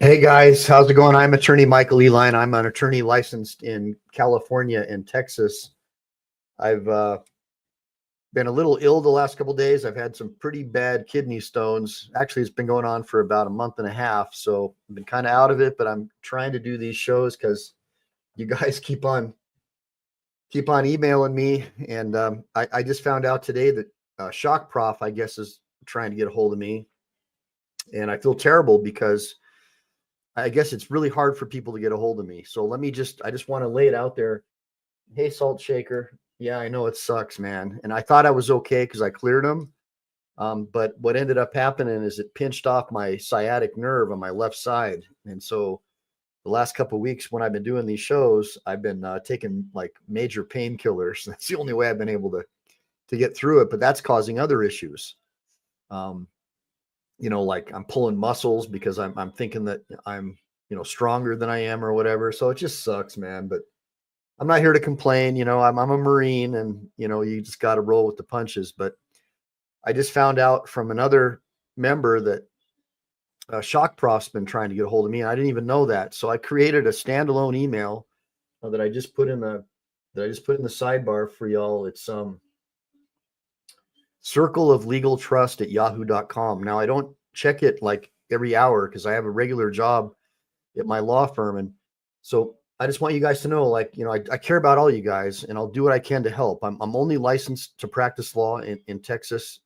Hey guys, how's it going? I'm attorney Michael Eline. I'm an attorney licensed in California and Texas. I've been a little ill the last couple of days. I've had some pretty bad kidney stones. Actually, it's been going on for about a month and a half, so I've been kind of out of it, but I'm trying to do these shows because you guys keep on emailing me, and I just found out today that Shock Prof, I guess, is trying to get a hold of me, and I feel terrible because I guess it's really hard for people to get a hold of me. So I just want to lay it out there. Hey, Salt Shaker. Yeah, I know it sucks, man. And I thought I was okay because I cleared them. But what ended up happening is it pinched off my sciatic nerve on my left side. And so the last couple of weeks when I've been doing these shows, I've been taking like major painkillers. That's the only way I've been able to get through it. But that's causing other issues. Like I'm pulling muscles because I'm thinking that I'm, stronger than I am or whatever. So it just sucks, man. But I'm not here to complain. I'm a Marine, and, you just got to roll with the punches. But I just found out from another member that Shock Prof's been trying to get a hold of me, and I didn't even know that. So I created a standalone email that I just put in the sidebar for y'all. It's circle of legal trust at yahoo.com. Now I don't check it like every hour because I have a regular job at my law firm. And so I just want you guys to know, like, I care about all you guys, and I'll do what I can to help. I'm only licensed to practice law in Texas,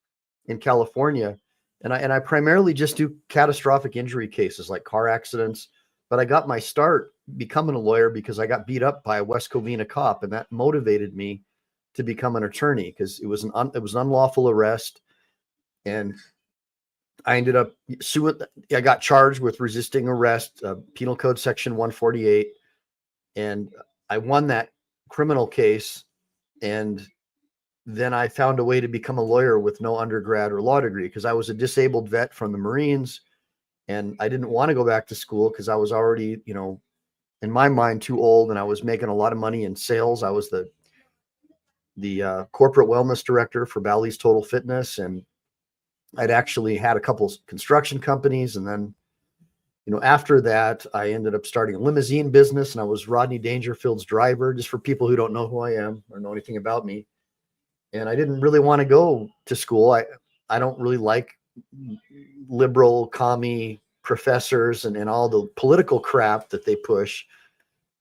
in California. And I primarily just do catastrophic injury cases like car accidents. But I got my start becoming a lawyer because I got beat up by a West Covina cop, and that motivated me to become an attorney because it was an unlawful arrest, and I ended up suing. I got charged with resisting arrest, Penal Code Section 148, and I won that criminal case. And then I found a way to become a lawyer with no undergrad or law degree because I was a disabled vet from the Marines, and I didn't want to go back to school because I was already, in my mind, too old, and I was making a lot of money in sales. I was the corporate wellness director for Bally's Total Fitness, and I'd actually had a couple construction companies. And then, after that, I ended up starting a limousine business, and I was Rodney Dangerfield's driver, just for people who don't know who I am or know anything about me. And I didn't really want to go to school. I don't really like liberal commie professors and all the political crap that they push.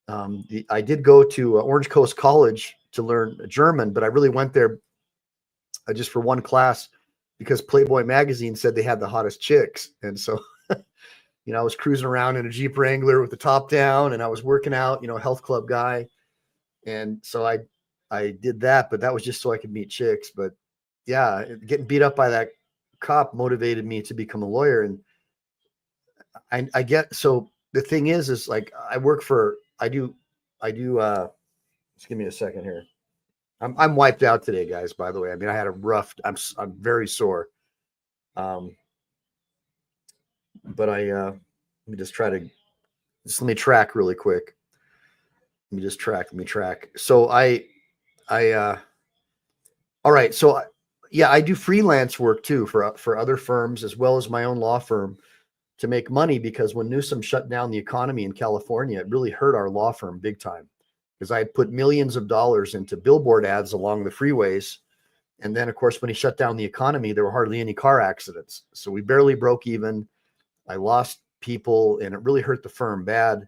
I did go to Orange Coast College to learn German, but I really went there just for one class because Playboy magazine said they had the hottest chicks. And so, I was cruising around in a Jeep Wrangler with the top down, and I was working out, health club guy. And so I did that, but that was just so I could meet chicks. But yeah, getting beat up by that cop motivated me to become a lawyer. And I get, so the thing is like I do, just give me a second here. I'm wiped out today, guys, by the way. I mean, I had a rough, I'm very sore. But let me track really quick. Let me track. So all right. So yeah, I do freelance work too for other firms as well as my own law firm to make money, because when Newsom shut down the economy in California, it really hurt our law firm big time. Because I had put millions of dollars into billboard ads along the freeways. And then, of course, when he shut down the economy, there were hardly any car accidents. So we barely broke even. I lost people, and it really hurt the firm bad.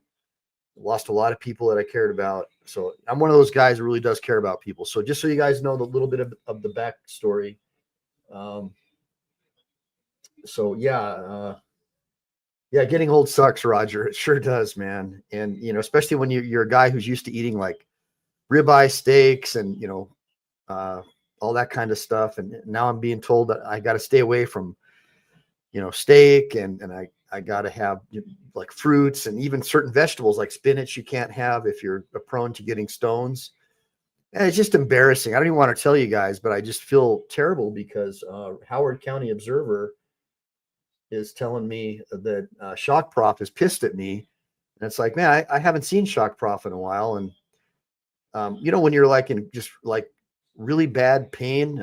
Lost a lot of people that I cared about. So I'm one of those guys who really does care about people. So just so you guys know the little bit of the backstory. Yeah, getting old sucks, Roger. It sure does, man. And, especially when you're a guy who's used to eating like ribeye steaks and, all that kind of stuff. And now I'm being told that I got to stay away from, steak, and I got to have like fruits and even certain vegetables like spinach you can't have if you're prone to getting stones. And it's just embarrassing. I don't even want to tell you guys, but I just feel terrible because Howard County Observer is telling me that Shock Prof is pissed at me. And it's like, man, I haven't seen Shock Prof in a while. And, when you're like in just like really bad pain,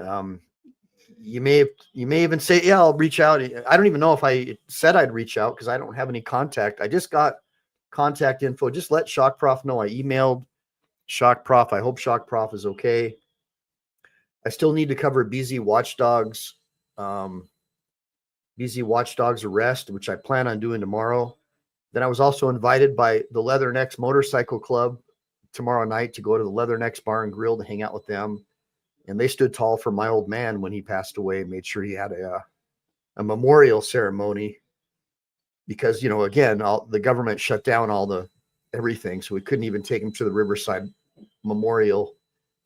you may even say, yeah, I'll reach out. I don't even know if I said I'd reach out because I don't have any contact. I just got contact info. Just let Shock Prof know. I emailed Shock Prof. I hope Shock Prof is okay. I still need to cover BZ Watchdog's arrest, which I plan on doing tomorrow. Then I was also invited by the Leathernecks Motorcycle Club tomorrow night to go to the Leathernecks Bar and Grill to hang out with them. And they stood tall for my old man when he passed away, made sure he had a memorial ceremony because, again, the government shut down everything. So we couldn't even take him to the Riverside Memorial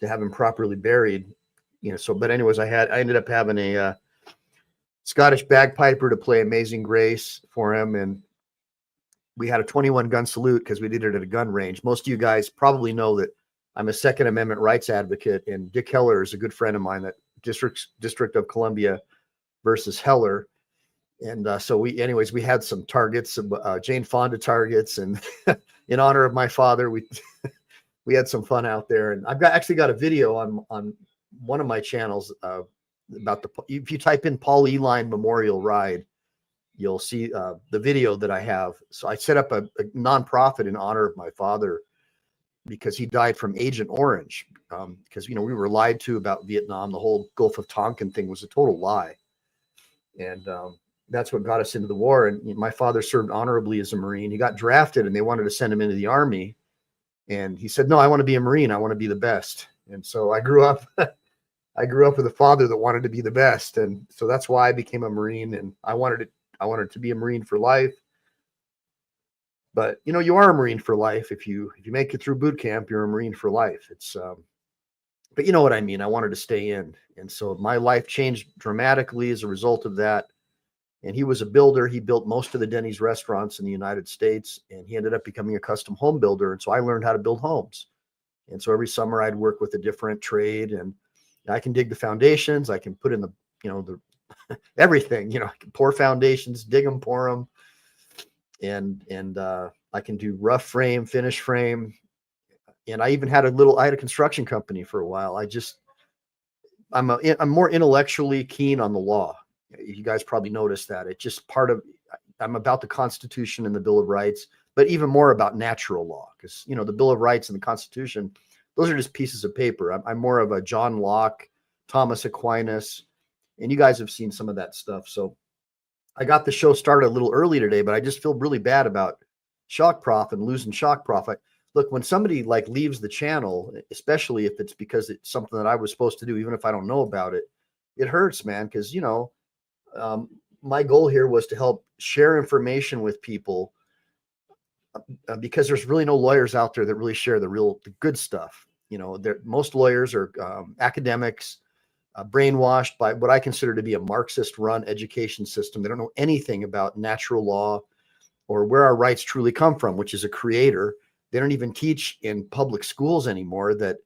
to have him properly buried. But anyways, I ended up having a Scottish bagpiper to play Amazing Grace for him. And we had a 21 gun salute because we did it at a gun range. Most of you guys probably know that I'm a Second Amendment rights advocate, and Dick Heller is a good friend of mine, that District of Columbia versus Heller. And so we had some targets, Jane Fonda targets, and in honor of my father, we had some fun out there. And I've actually got a video on one of my channels about if you type in Paul Eline Memorial Ride, you'll see the video that I have. So I set up a nonprofit in honor of my father because he died from Agent Orange. Because, we were lied to about Vietnam. The whole Gulf of Tonkin thing was a total lie. And that's what got us into the war. And my father served honorably as a Marine. He got drafted and they wanted to send him into the Army. And he said, no, I want to be a Marine. I want to be the best. And so I grew up with a father that wanted to be the best. And so that's why I became a Marine. And I wanted to be a Marine for life. But, you are a Marine for life. If you make it through boot camp, you're a Marine for life. It's, but you know what I mean? I wanted to stay in. And so my life changed dramatically as a result of that. And he was a builder. He built most of the Denny's restaurants in the United States, and he ended up becoming a custom home builder. And so I learned how to build homes. And so every summer I'd work with a different trade, and I can dig the foundations. I can put in the everything, I can pour foundations, dig them, pour them. And I can do rough frame, finish frame. And I even had I had a construction company for a while. I'm more intellectually keen on the law. You guys probably noticed that. It's just I'm about the Constitution and the Bill of Rights, but even more about natural law, because, the Bill of Rights and the Constitution, those are just pieces of paper. I'm more of a John Locke, Thomas Aquinas, and you guys have seen some of that stuff. So I got the show started a little early today, but I just feel really bad about Shock Prof and losing Shock Prof. Look, when somebody leaves the channel, especially if it's because it's something that I was supposed to do, even if I don't know about it, it hurts, man. Because, my goal here was to help share information with people because there's really no lawyers out there that really share the good stuff. Most lawyers are academics, brainwashed by what I consider to be a Marxist-run education system. They don't know anything about natural law or where our rights truly come from, which is a creator. They don't even teach in public schools anymore that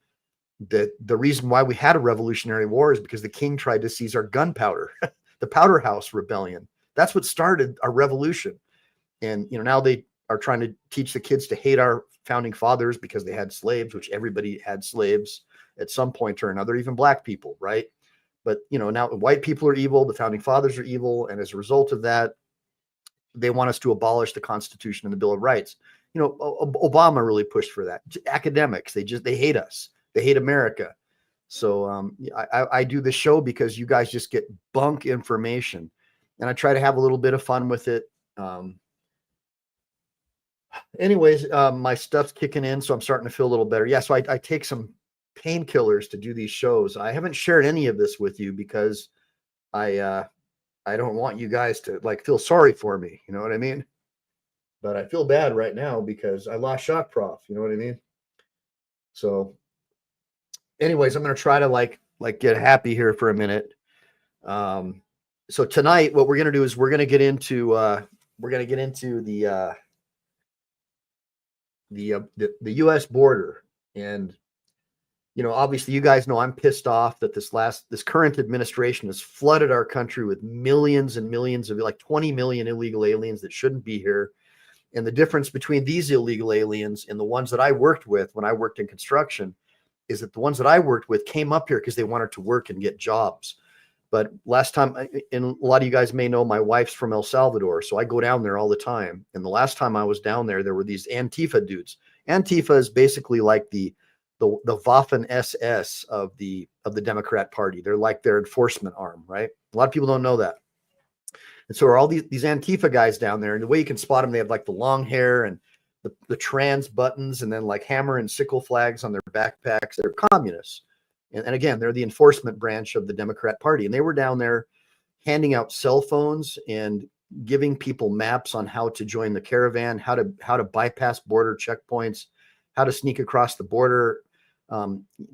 the reason why we had a Revolutionary War is because the king tried to seize our gunpowder, the Powder House Rebellion. That's what started our revolution. And, now they are trying to teach the kids to hate our founding fathers because they had slaves, which everybody had slaves at some point or another, even black people, right? But, now white people are evil, the founding fathers are evil. And as a result of that, they want us to abolish the Constitution and the Bill of Rights. Obama really pushed for that. Academics, they hate us. They hate America. So I do this show because you guys just get bunk information, and I try to have a little bit of fun with it. Anyways, my stuff's kicking in, so I'm starting to feel a little better. Yeah, so I take some painkillers to do these shows. I haven't shared any of this with you because I don't want you guys to feel sorry for me. You know what I mean? But I feel bad right now because I lost Shock Prof. You know what I mean? So anyways, I'm going to try to get happy here for a minute. So tonight, what we're going to do is we're going to get into the U.S. border. And, obviously you guys know I'm pissed off that this current administration has flooded our country with millions and millions of 20 million illegal aliens that shouldn't be here. And the difference between these illegal aliens and the ones that I worked with when I worked in construction is that the ones that I worked with came up here because they wanted to work and get jobs. But last time, and a lot of you guys may know, my wife's from El Salvador, so I go down there all the time. And the last time I was down there, there were these Antifa dudes. Antifa is basically like the Waffen SS of the Democrat Party. They're like their enforcement arm, right? A lot of people don't know that. And so are all these Antifa guys down there. And the way you can spot them, they have like the long hair and the trans buttons, and then like hammer and sickle flags on their backpacks. They're communists. And again, they're the enforcement branch of the Democrat Party. And they were down there handing out cell phones and giving people maps on how to join the caravan, how to bypass border checkpoints, how to sneak across the border,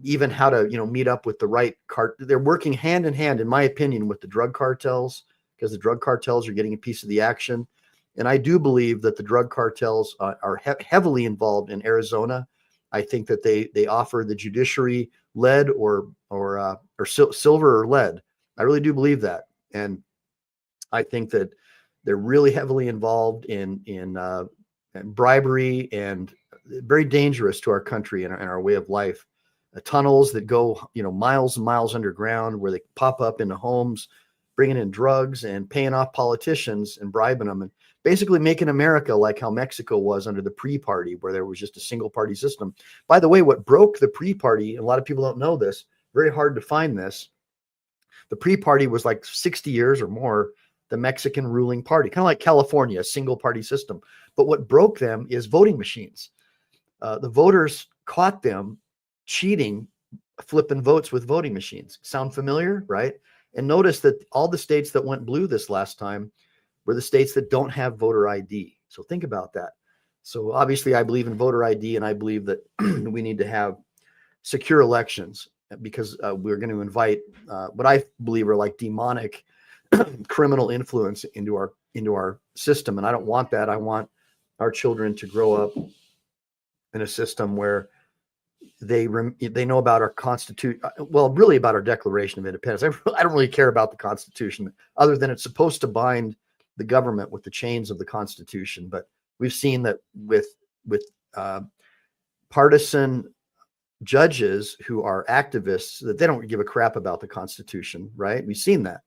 even how to, meet up with the right cart. They're working hand in hand, in my opinion, with the drug cartels, because the drug cartels are getting a piece of the action. And I do believe that the drug cartels are heavily involved in Arizona. I think that they offer the judiciary lead or silver or lead. I really do believe that. And I think that they're really heavily involved in bribery, and very dangerous to our country and our way of life. Tunnels that go, miles and miles underground, where they pop up into homes, bringing in drugs and paying off politicians and bribing them, and basically making America like how Mexico was under the pre-party, where there was just a single party system. By the way, what broke the pre-party, and a lot of people don't know this, very hard to find this, the pre-party was like 60 years or more the Mexican ruling party, kind of like California, a single party system. But what broke them is voting machines. The voters caught them cheating, flipping votes with voting machines. Sound familiar, right? And notice that all the states that went blue this last time were the states that don't have voter ID. So think about that. So obviously I believe in voter ID, and I believe that we need to have secure elections, because we're going to invite what I believe are like demonic criminal influence into our system. And I don't want that. I want our children to grow up in a system where they know about our Constitution, well, really about our Declaration of Independence. I don't really care about the Constitution, other than it's supposed to bind the government with the chains of the Constitution. But we've seen that with partisan judges who are activists, that they don't give a crap about the Constitution, right? We've seen that.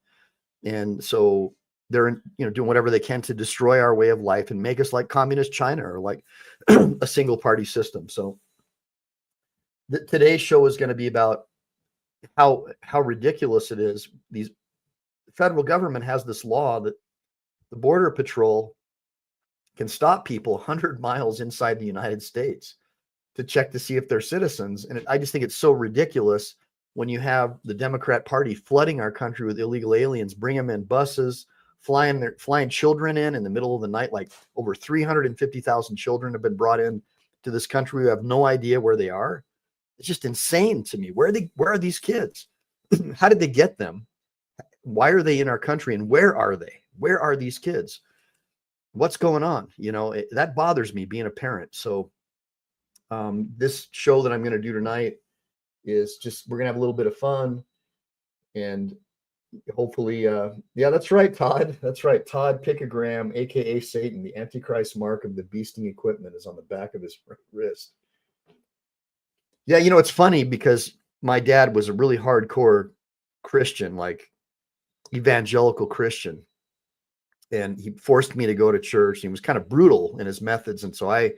And so they're doing whatever they can to destroy our way of life and make us like communist China, or like a single party system. So today's show is going to be about how ridiculous it is. The federal government has this law that the Border Patrol can stop people 100 miles inside the United States to check to see if they're citizens. And I just think it's so ridiculous when you have the Democrat Party flooding our country with illegal aliens, bring them in buses, flying children in the middle of the night. Like over 350,000 children have been brought in to this country who have no idea where they are. It's just insane to me. Where are these kids? How did they get them? Why are they in our country, and where are they? Where are these kids? What's going on? That bothers me, being a parent. So this show that I'm going to do tonight is just, we're going to have a little bit of fun, and hopefully, yeah, that's right, Todd. That's right. Todd Picogram, aka Satan, the Antichrist mark of the beasting equipment is on the back of his wrist. Yeah, it's funny, because my dad was a really hardcore Christian, like evangelical Christian, and he forced me to go to church. He was kind of brutal in his methods, and so I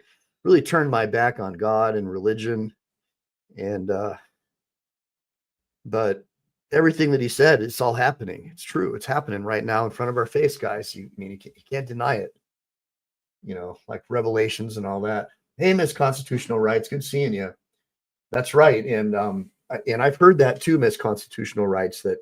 really turned my back on God and religion. And but everything that he said, it's all happening. It's true. It's happening right now in front of our face, guys. You can't deny it. Like Revelations and all that. Hey, Miss Constitutional Rights, good seeing you. That's right. And I've heard that too, Miss Constitutional Rights, that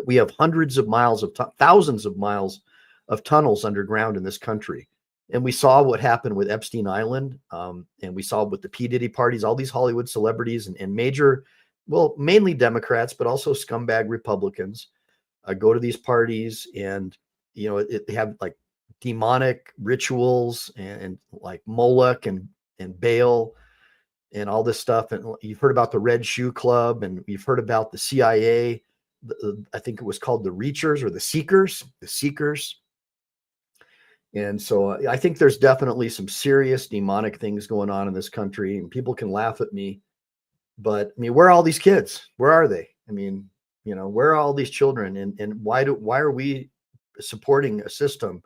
we have hundreds of miles of thousands of miles of tunnels underground in this country. And we saw what happened with Epstein Island, and we saw with the P. Diddy parties, all these Hollywood celebrities and major, well, mainly Democrats, but also scumbag Republicans go to these parties, and they have like demonic rituals and like Moloch and Baal and all this stuff. And you've heard about the Red Shoe Club, and you've heard about the CIA. I think it was called the Reachers or the Seekers. And so I think there's definitely some serious demonic things going on in this country, and people can laugh at me, but where are all these kids? Where are they? Where are all these children? And why are we supporting a system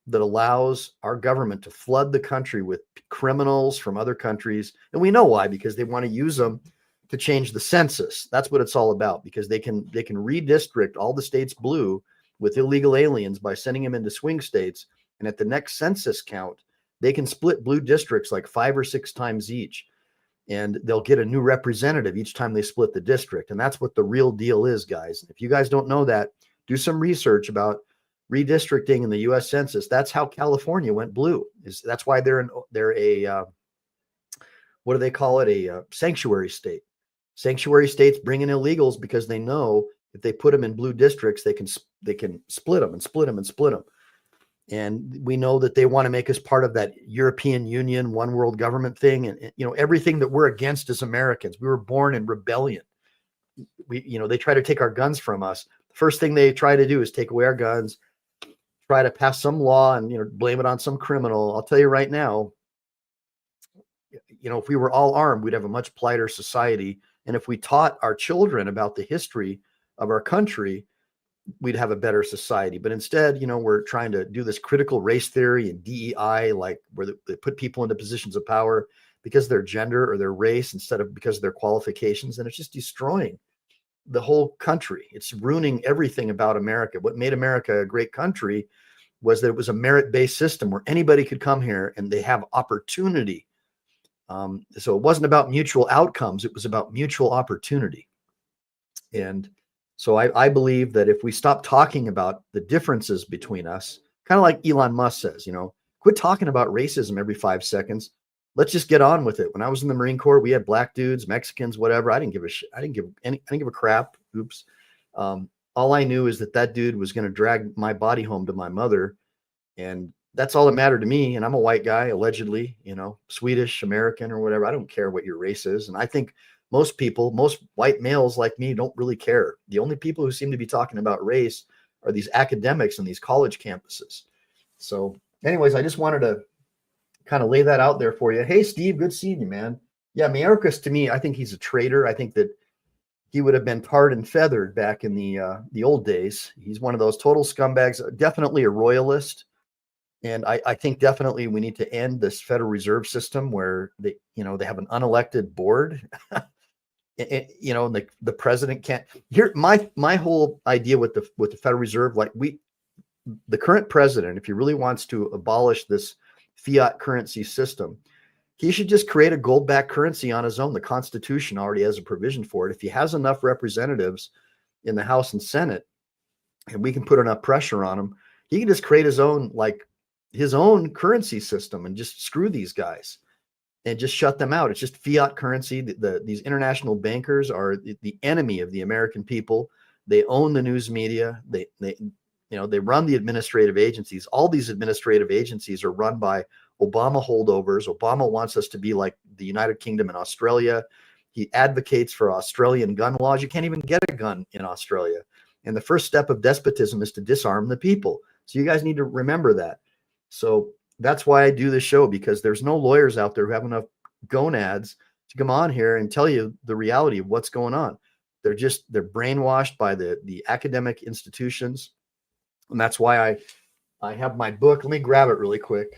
that allows our government to flood the country with criminals from other countries? And we know why, because they want to use them to change the census. That's what it's all about, because they can redistrict all the states blue with illegal aliens by sending them into swing states. And at the next census count, they can split blue districts like 5 or 6 times each. And they'll get a new representative each time they split the district. And that's what the real deal is, guys. If you guys don't know that, do some research about redistricting in the U.S. Census. That's how California went blue. That's why they're a what do they call it? A sanctuary state. Sanctuary states bring in illegals because they know if they put them in blue districts, they can split them and split them and split them. And we know that they want to make us part of that European Union, one world government thing. And everything that we're against as Americans. We were born in rebellion. They try to take our guns from us. The first thing they try to do is take away our guns, try to pass some law and, blame it on some criminal. I'll tell you right now, if we were all armed, we'd have a much politer society. And if we taught our children about the history of our country, we'd have a better society. But instead, we're trying to do this critical race theory and DEI, like where they put people into positions of power because of their gender or their race instead of because of their qualifications. And it's just destroying the whole country. It's ruining everything about America. What made America a great country was that it was a merit-based system where anybody could come here and they have opportunity. So it wasn't about mutual outcomes. It was about mutual opportunity. And so I believe that if we stop talking about the differences between us, kind of like Elon Musk says, quit talking about racism every 5 seconds. Let's just get on with it. When I was in the Marine Corps, we had black dudes, Mexicans, whatever. I didn't give a shit. I didn't give a crap. Oops. All I knew is that dude was going to drag my body home to my mother. And that's all that mattered to me. And I'm a white guy, allegedly, Swedish, American, or whatever. I don't care what your race is. And I think most white males like me don't really care. The only people who seem to be talking about race are these academics in these college campuses. So anyways, I just wanted to kind of lay that out there for you. Hey, Steve, good seeing you, man. Yeah, Mayorkas, to me, I think he's a traitor. I think that he would have been tarred and feathered back in the old days. He's one of those total scumbags, definitely a royalist. And I think definitely we need to end this Federal Reserve System where they have an unelected board. The president can't. Here, my whole idea with the Federal Reserve, the current president, if he really wants to abolish this fiat currency system, he should just create a gold-backed currency on his own. The Constitution already has a provision for it. If he has enough representatives in the House and Senate, and we can put enough pressure on him, he can just create his own currency system and just screw these guys and just shut them out. It's just fiat currency. These international bankers are the enemy of the American people. They own the news media. They run the administrative agencies. All these administrative agencies are run by Obama holdovers. Obama wants us to be like the United Kingdom and Australia. He advocates for Australian gun laws. You can't even get a gun in Australia. And the first step of despotism is to disarm the people. So you guys need to remember that. So that's why I do this show, because there's no lawyers out there who have enough gonads to come on here and tell you the reality of what's going on. They're brainwashed by the academic institutions. And that's why I have my book. Let me grab it really quick.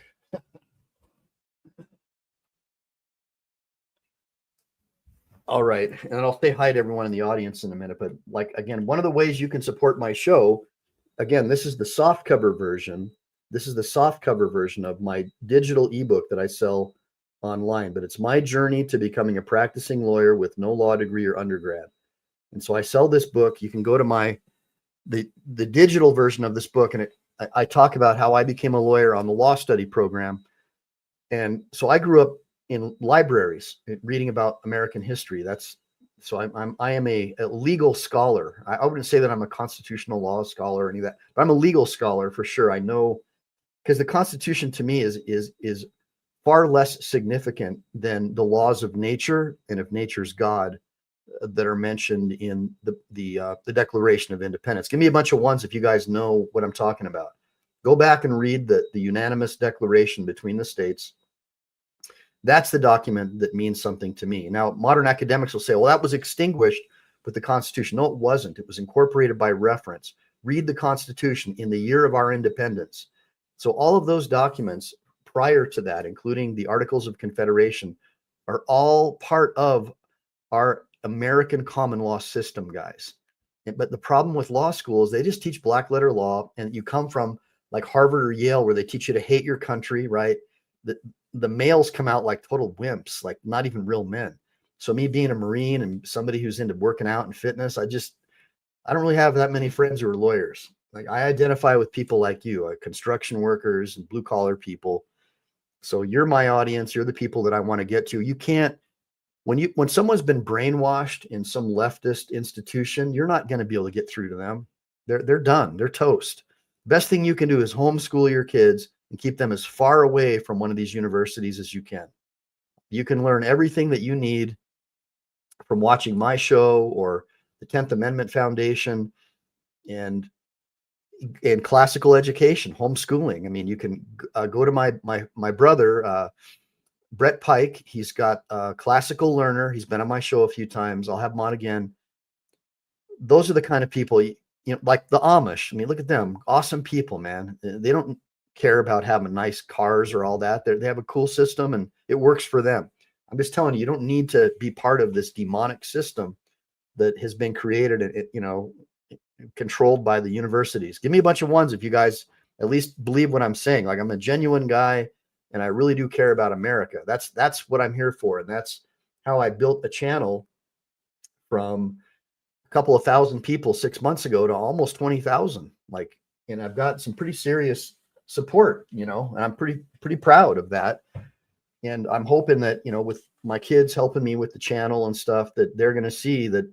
All right. And I'll say hi to everyone in the audience in a minute. But again, one of the ways you can support my show, again, this is the soft cover version. This is the soft cover version of my digital ebook that I sell online, but it's my journey to becoming a practicing lawyer with no law degree or undergrad. And so I sell this book. You can go to the digital version of this book, and I talk about how I became a lawyer on the law study program. And so I grew up in libraries reading about American history. I am a legal scholar. I wouldn't say that I'm a constitutional law scholar or any of that, but I'm a legal scholar for sure. I know, because the Constitution to me is far less significant than the laws of nature and of nature's God that are mentioned in the Declaration of Independence. Give me a bunch of ones if you guys know what I'm talking about. Go back and read the unanimous declaration between the states. That's the document that means something to me. Now, modern academics will say, well, that was extinguished with the Constitution. No, it wasn't. It was incorporated by reference. Read the Constitution in the year of our independence. So all of those documents prior to that, including the Articles of Confederation, are all part of our American common law system, guys. But the problem with law school is they just teach black letter law, and you come from like Harvard or Yale, where they teach you to hate your country, right? The males come out like total wimps, like not even real men. So me being a Marine and somebody who's into working out and fitness, I don't really have that many friends who are lawyers. Like I identify with people like you, like construction workers and blue collar people. So you're my audience. You're the people that I want to get to. You can't, when someone's been brainwashed in some leftist institution, you're not going to be able to get through to them. They're done. They're toast. Best thing you can do is homeschool your kids and keep them as far away from one of these universities as you can. You can learn everything that you need from watching my show or the 10th Amendment Foundation and classical education, homeschooling. I mean, you can go to my brother, Brett Pike. He's got a classical learner. He's been on my show a few times. I'll have him on again. Those are the kind of people, like the Amish. I mean, look at them. Awesome people, man. They don't care about having nice cars or all that. They have a cool system and it works for them. I'm just telling you, you don't need to be part of this demonic system that has been created and, controlled by the universities. Give me a bunch of ones if you guys at least believe what I'm saying. Like I'm a genuine guy and I really do care about America. That's what I'm here for. And that's how I built a channel from a couple of thousand people 6 months ago to almost 20,000. And I've got some pretty serious support, and I'm pretty proud of that. And I'm hoping that, with my kids helping me with the channel and stuff, that they're going to see that,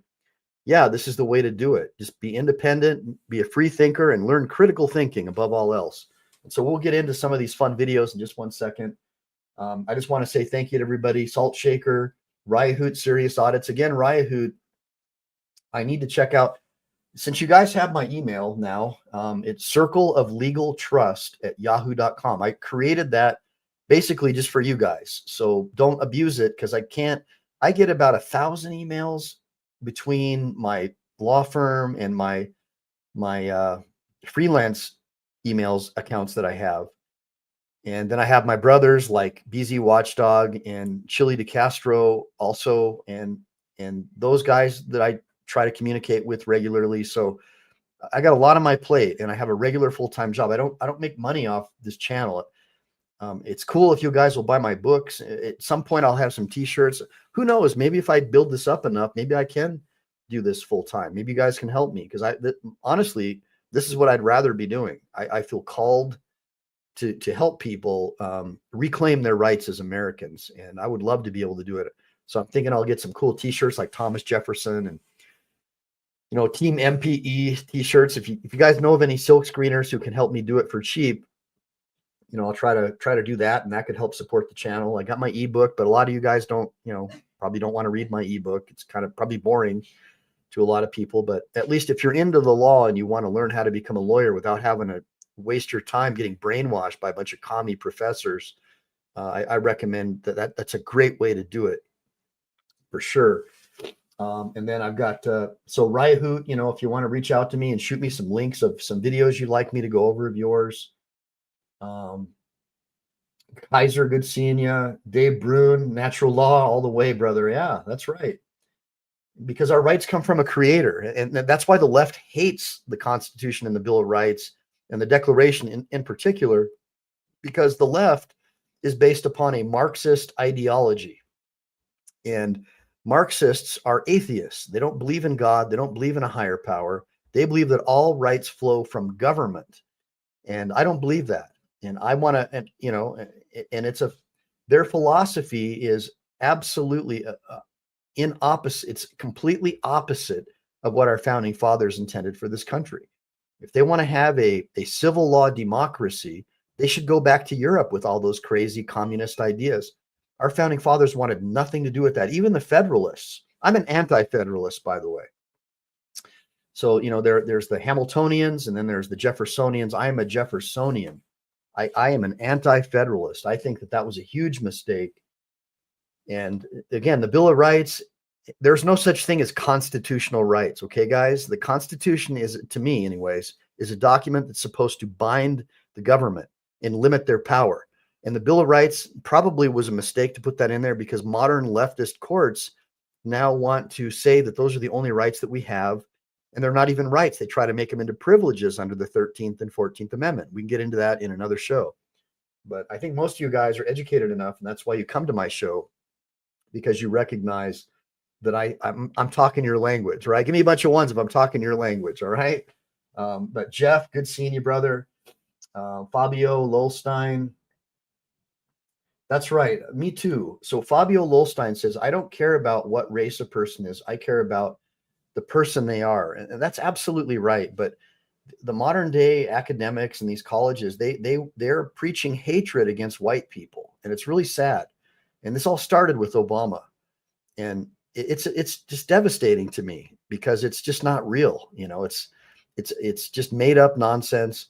yeah, this is the way to do it. Just be independent, be a free thinker, and learn critical thinking above all else. And so we'll get into some of these fun videos in just 1 second. I just want to say thank you to everybody. Salt Shaker, Ryahoot, Serious Audits. Again, Ryahoot, I need to check out, since you guys have my email now, it's circleoflegaltrust@yahoo.com. I created that basically just for you guys. So don't abuse it, because I get about 1,000 emails between my law firm and my freelance emails accounts that I have. And then I have my brothers like BZ Watchdog and Chili De Castro also, and those guys that I try to communicate with regularly. So I got a lot on my plate and I have a regular full-time job. I don't make money off this channel. It's cool if you guys will buy my books. At some point I'll have some t-shirts. Who knows? Maybe if I build this up enough, maybe I can do this full time. Maybe you guys can help me, because honestly, this is what I'd rather be doing. I feel called to help people reclaim their rights as Americans, and I would love to be able to do it. So I'm thinking I'll get some cool t-shirts like Thomas Jefferson and Team MPE t-shirts. If you guys know of any silk screeners who can help me do it for cheap, I'll try to do that, and that could help support the channel. I got my ebook, but a lot of you guys don't, probably don't want to read my ebook. It's kind of probably boring to a lot of people, but at least if you're into the law and you want to learn how to become a lawyer without having to waste your time getting brainwashed by a bunch of commie professors, I recommend that's a great way to do it for sure. And then I've got, so Ryahoot, if you want to reach out to me and shoot me some links of some videos you'd like me to go over of yours. Kaiser, good seeing you. Dave Brune, natural law all the way, brother. Yeah, that's right. Because our rights come from a creator. And that's why the left hates the Constitution and the Bill of Rights and the Declaration in particular, because the left is based upon a Marxist ideology. And Marxists are atheists. They don't believe in God. They don't believe in a higher power. They believe that all rights flow from government. And I don't believe that. And I want to, and their philosophy is absolutely it's completely opposite of what our founding fathers intended for this country. If they want to have a civil law democracy, they should go back to Europe with all those crazy communist ideas. Our founding fathers wanted nothing to do with that. Even the Federalists. I'm an anti-Federalist, by the way. So, there's the Hamiltonians and then there's the Jeffersonians. I am a Jeffersonian. I am an anti-Federalist. I think that was a huge mistake. And again, the Bill of Rights there's no such thing as constitutional rights. Okay, guys, the Constitution is, to me anyways, is a document that's supposed to bind the government and limit their power. And the Bill of Rights probably was a mistake to put that in there, because modern leftist courts now want to say that those are the only rights that we have. And they're not even rights. They try to make them into privileges under the 13th and 14th Amendment. We can get into that in another show. But I think most of you guys are educated enough, and that's why you come to my show, because you recognize that I'm talking your language, right? Give me a bunch of ones if I'm talking your language, all right? But Jeff, good seeing you, brother. Fabio Lolstein. That's right. Me too. So Fabio Lolstein says, I don't care about what race a person is. I care about the person they are. And that's absolutely right. But the modern day academics in these colleges, they're preaching hatred against white people. And it's really sad. And this all started with Obama. And it's just devastating to me, because it's just not real. You know, it's just made up nonsense.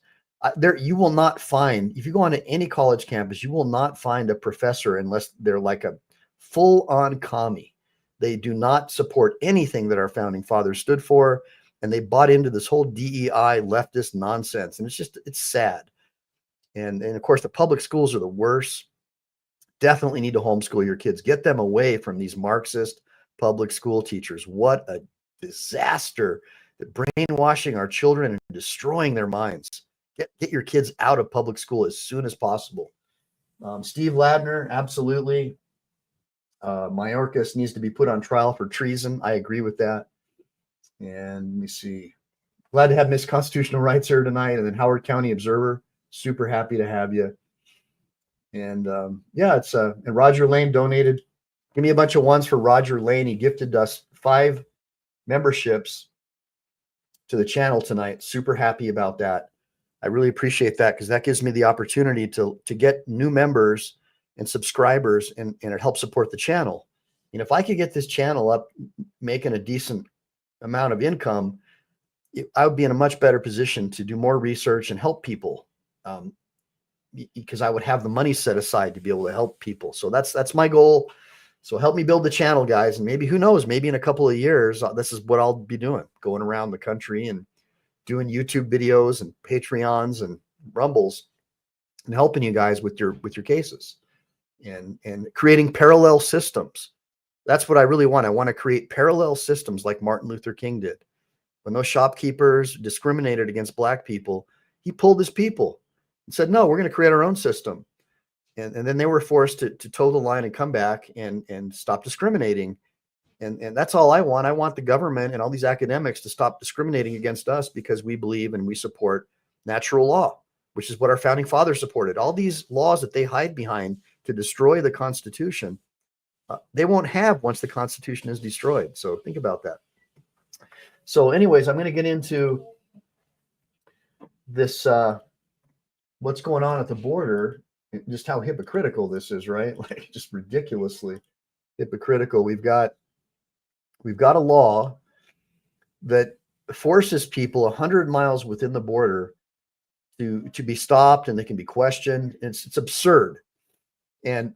You will not find, if you go onto any college campus, you will not find a professor unless they're like a full-on commie. They do not support anything that our founding fathers stood for, and they bought into this whole DEI leftist nonsense. And it's sad. And of course, the public schools are the worst. Definitely need to homeschool your kids. Get them away from these Marxist public school teachers. What a disaster! They're brainwashing our children and destroying their minds. Get your kids out of public school as soon as possible. Steve Ladner, absolutely. Mayorkas needs to be put on trial for treason. I agree with that. And let me see. Glad to have Miss Constitutional Rights here tonight. And then Howard County Observer, super happy to have you. And yeah, it's and Roger Lane donated. Give me a bunch of ones for Roger Lane. He gifted us 5 memberships to the channel tonight. Super happy about that. I really appreciate that, because that gives me the opportunity to get new members and subscribers, and it helps support the channel. And if I could get this channel up making a decent amount of income, I would be in a much better position to do more research and help people, because I would have the money set aside to be able to help people. So that's my goal. So help me build the channel, guys. And maybe, who knows, maybe in a couple of years, this is what I'll be doing, going around the country and doing YouTube videos and Patreons and Rumbles and helping you guys with your cases and creating parallel systems. That's what I really want. I want to create parallel systems like Martin Luther King did. When those shopkeepers discriminated against black people, he pulled his people and said, no, we're going to create our own system. And then they were forced to toe the line and come back and stop discriminating. And that's all I want. I want the government and all these academics to stop discriminating against us, because we believe and we support natural law, which is what our founding fathers supported. All these laws that they hide behind to destroy the Constitution, they won't have once the Constitution is destroyed. So think about that. So anyways, I'm going to get into this, what's going on at the border, just how hypocritical this is, right? Like, just ridiculously hypocritical. We've got a law that forces people 100 miles within the border to be stopped, and they can be questioned. It's absurd. And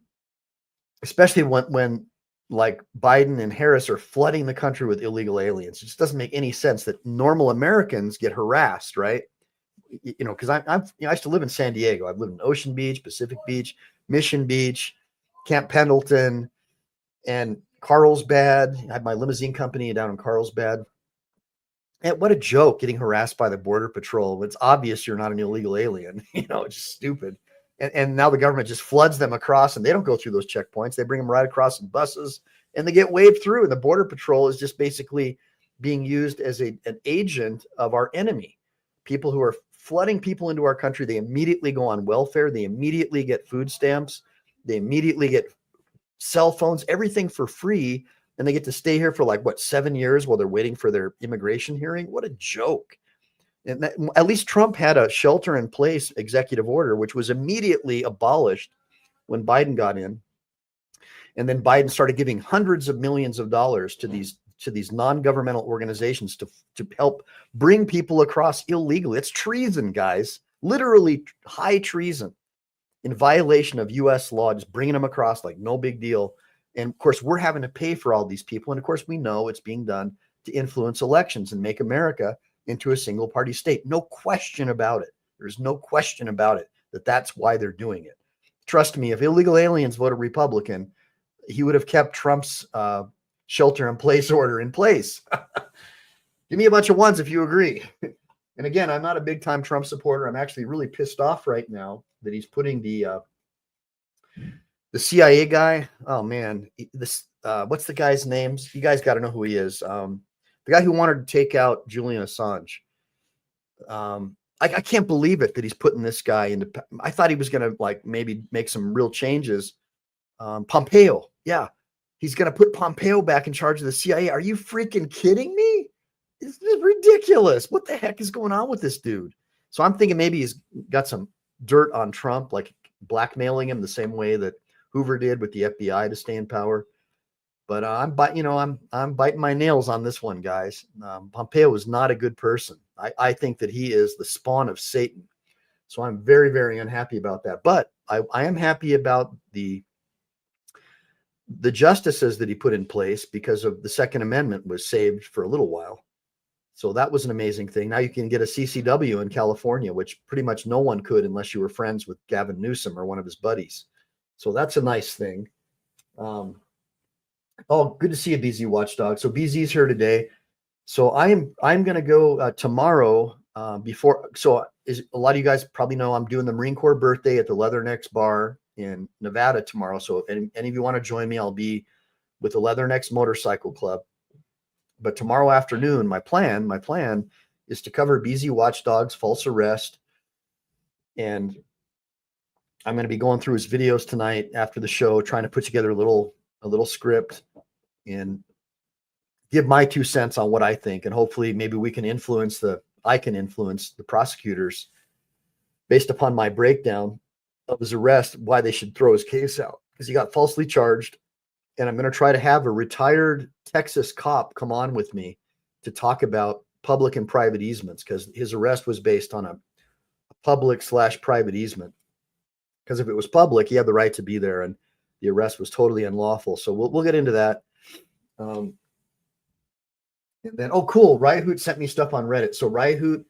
especially when like Biden and Harris are flooding the country with illegal aliens. It just doesn't make any sense that normal Americans get harassed, right? You know, because I used to live in San Diego. I've lived in Ocean Beach, Pacific Beach, Mission Beach, Camp Pendleton, and Carlsbad. I had my limousine company down in Carlsbad. And what a joke, getting harassed by the Border Patrol. It's obvious you're not an illegal alien. You know, it's just stupid. And now the government just floods them across, and they don't go through those checkpoints. They bring them right across in buses, and they get waved through. And the Border Patrol is just basically being used as an agent of our enemy. People who are flooding people into our country, they immediately go on welfare. They immediately get food stamps. They immediately get cell phones, everything for free. And they get to stay here for like, what, 7 years while they're waiting for their immigration hearing? What a joke. And at least Trump had a shelter in place executive order, which was immediately abolished when Biden got in. And then Biden started giving hundreds of millions of dollars to these non-governmental organizations to help bring people across illegally. It's treason, guys, literally high treason, in violation of U.S. law, just bringing them across like no big deal. And of course, we're having to pay for all these people. And of course, we know it's being done to influence elections and make America into a single party state. No question about it. There's no question about it that that's why they're doing it. Trust me, if illegal aliens voted Republican, he would have kept Trump's shelter in place order in place. Give me a bunch of ones if you agree. And again, I'm not a big time Trump supporter. I'm actually really pissed off right now that he's putting the CIA guy. Oh man, this what's the guy's names? You guys got to know who he is. The guy who wanted to take out Julian Assange. I can't believe it that he's putting this guy into. I thought he was going to like maybe make some real changes. Pompeo, yeah, he's going to put Pompeo back in charge of the CIA. Are you freaking kidding me? This is ridiculous. What the heck is going on with this dude? So I'm thinking maybe he's got some dirt on Trump, like blackmailing him the same way that Hoover did with the FBI to stay in power. But I'm biting my nails on this one, guys. Pompeo is not a good person. I think that he is the spawn of Satan. So I'm very, very unhappy about that. But I am happy about the justices that he put in place because of the Second Amendment was saved for a little while. So that was an amazing thing. Now you can get a CCW in California, which pretty much no one could unless you were friends with Gavin Newsom or one of his buddies. So that's a nice thing. Oh, good to see you, BZ Watchdog. So BZ's here today. So I'm going to go tomorrow before. So a lot of you guys probably know I'm doing the Marine Corps birthday at the Leathernecks Bar in Nevada tomorrow. So if any of you want to join me, I'll be with the Leathernecks Motorcycle Club. But tomorrow afternoon, my plan is to cover BZ Watchdog's false arrest. And I'm going to be going through his videos tonight after the show, trying to put together a little script and give my 2 cents on what I think. And hopefully maybe I can influence the prosecutors based upon my breakdown of his arrest, why they should throw his case out, because he got falsely charged. And I'm going to try to have a retired Texas cop come on with me to talk about public and private easements, because his arrest was based on a public/private easement. Because if it was public, he had the right to be there, and the arrest was totally unlawful. So we'll get into that. And then, oh, cool. Ryehoot sent me stuff on Reddit. So Ryehoot,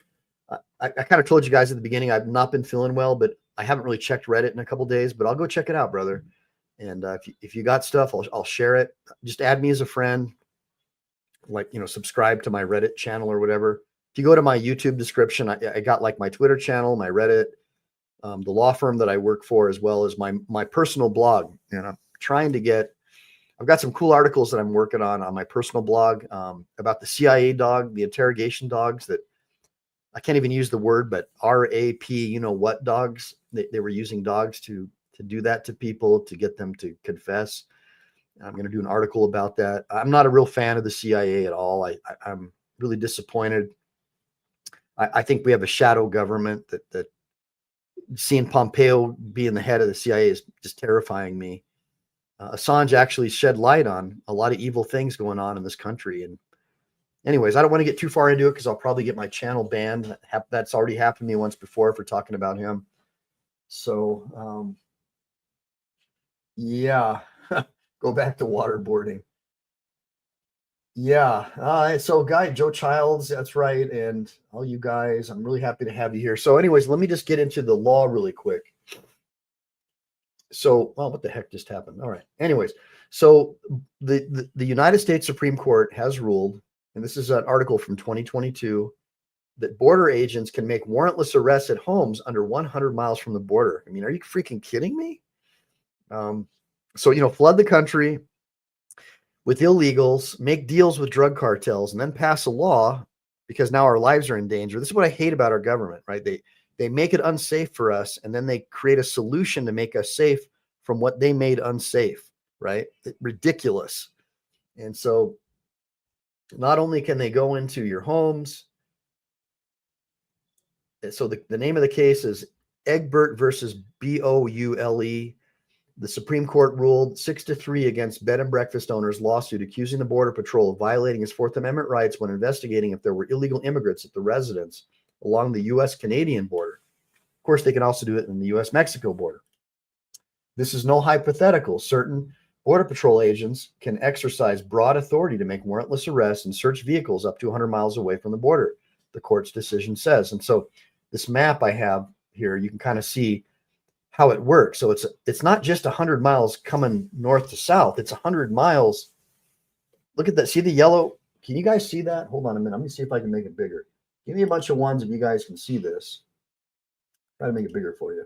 I kind of told you guys at the beginning, I've not been feeling well, but I haven't really checked Reddit in a couple of days, but I'll go check it out, brother. And if you got stuff, I'll share it. Just add me as a friend, subscribe to my Reddit channel or whatever. If you go to my YouTube description, I got like my Twitter channel, my Reddit, the law firm that I work for, as well as my personal blog. And I'm trying to I've got some cool articles that I'm working on my personal blog about the CIA dog, the interrogation dogs that I can't even use the word, but RAP, what dogs. They were using dogs to do that to people, to get them to confess. I'm going to do an article about that. I'm not a real fan of the CIA at all. I'm really disappointed. I think we have a shadow government that seeing Pompeo being the head of the CIA is just terrifying me. Assange actually shed light on a lot of evil things going on in this country. And anyways, I don't want to get too far into it because I'll probably get my channel banned. That's already happened to me once before for talking about him. So, yeah, go back to waterboarding. Yeah. So Joe Childs, that's right. And all you guys, I'm really happy to have you here. So anyways, let me just get into the law really quick. So, what the heck just happened? All right. Anyways, so the United States Supreme Court has ruled, and this is an article from 2022, that border agents can make warrantless arrests at homes under 100 miles from the border. I mean, are you freaking kidding me? So, flood the country with illegals, make deals with drug cartels, and then pass a law because now our lives are in danger. This is what I hate about our government, right? They make it unsafe for us, and then they create a solution to make us safe from what they made unsafe, right? Ridiculous. And so not only can they go into your homes, so the name of the case is Egbert versus Boule. The Supreme Court ruled 6-3 against bed and breakfast owners' lawsuit accusing the Border Patrol of violating his Fourth Amendment rights when investigating if there were illegal immigrants at the residence along the U.S.-Canadian border. Of course, they can also do it in the U.S.-Mexico border. This is no hypothetical. Certain Border Patrol agents can exercise broad authority to make warrantless arrests and search vehicles up to 100 miles away from the border, the court's decision says. And so this map I have here, you can kind of see how it works. So it's not just 100 miles coming north to south. It's 100 miles. Look at that. See the yellow? Can you guys see that? Hold on a minute. Let me see if I can make it bigger. Give me a bunch of ones if you guys can see this. Try to make it bigger for you.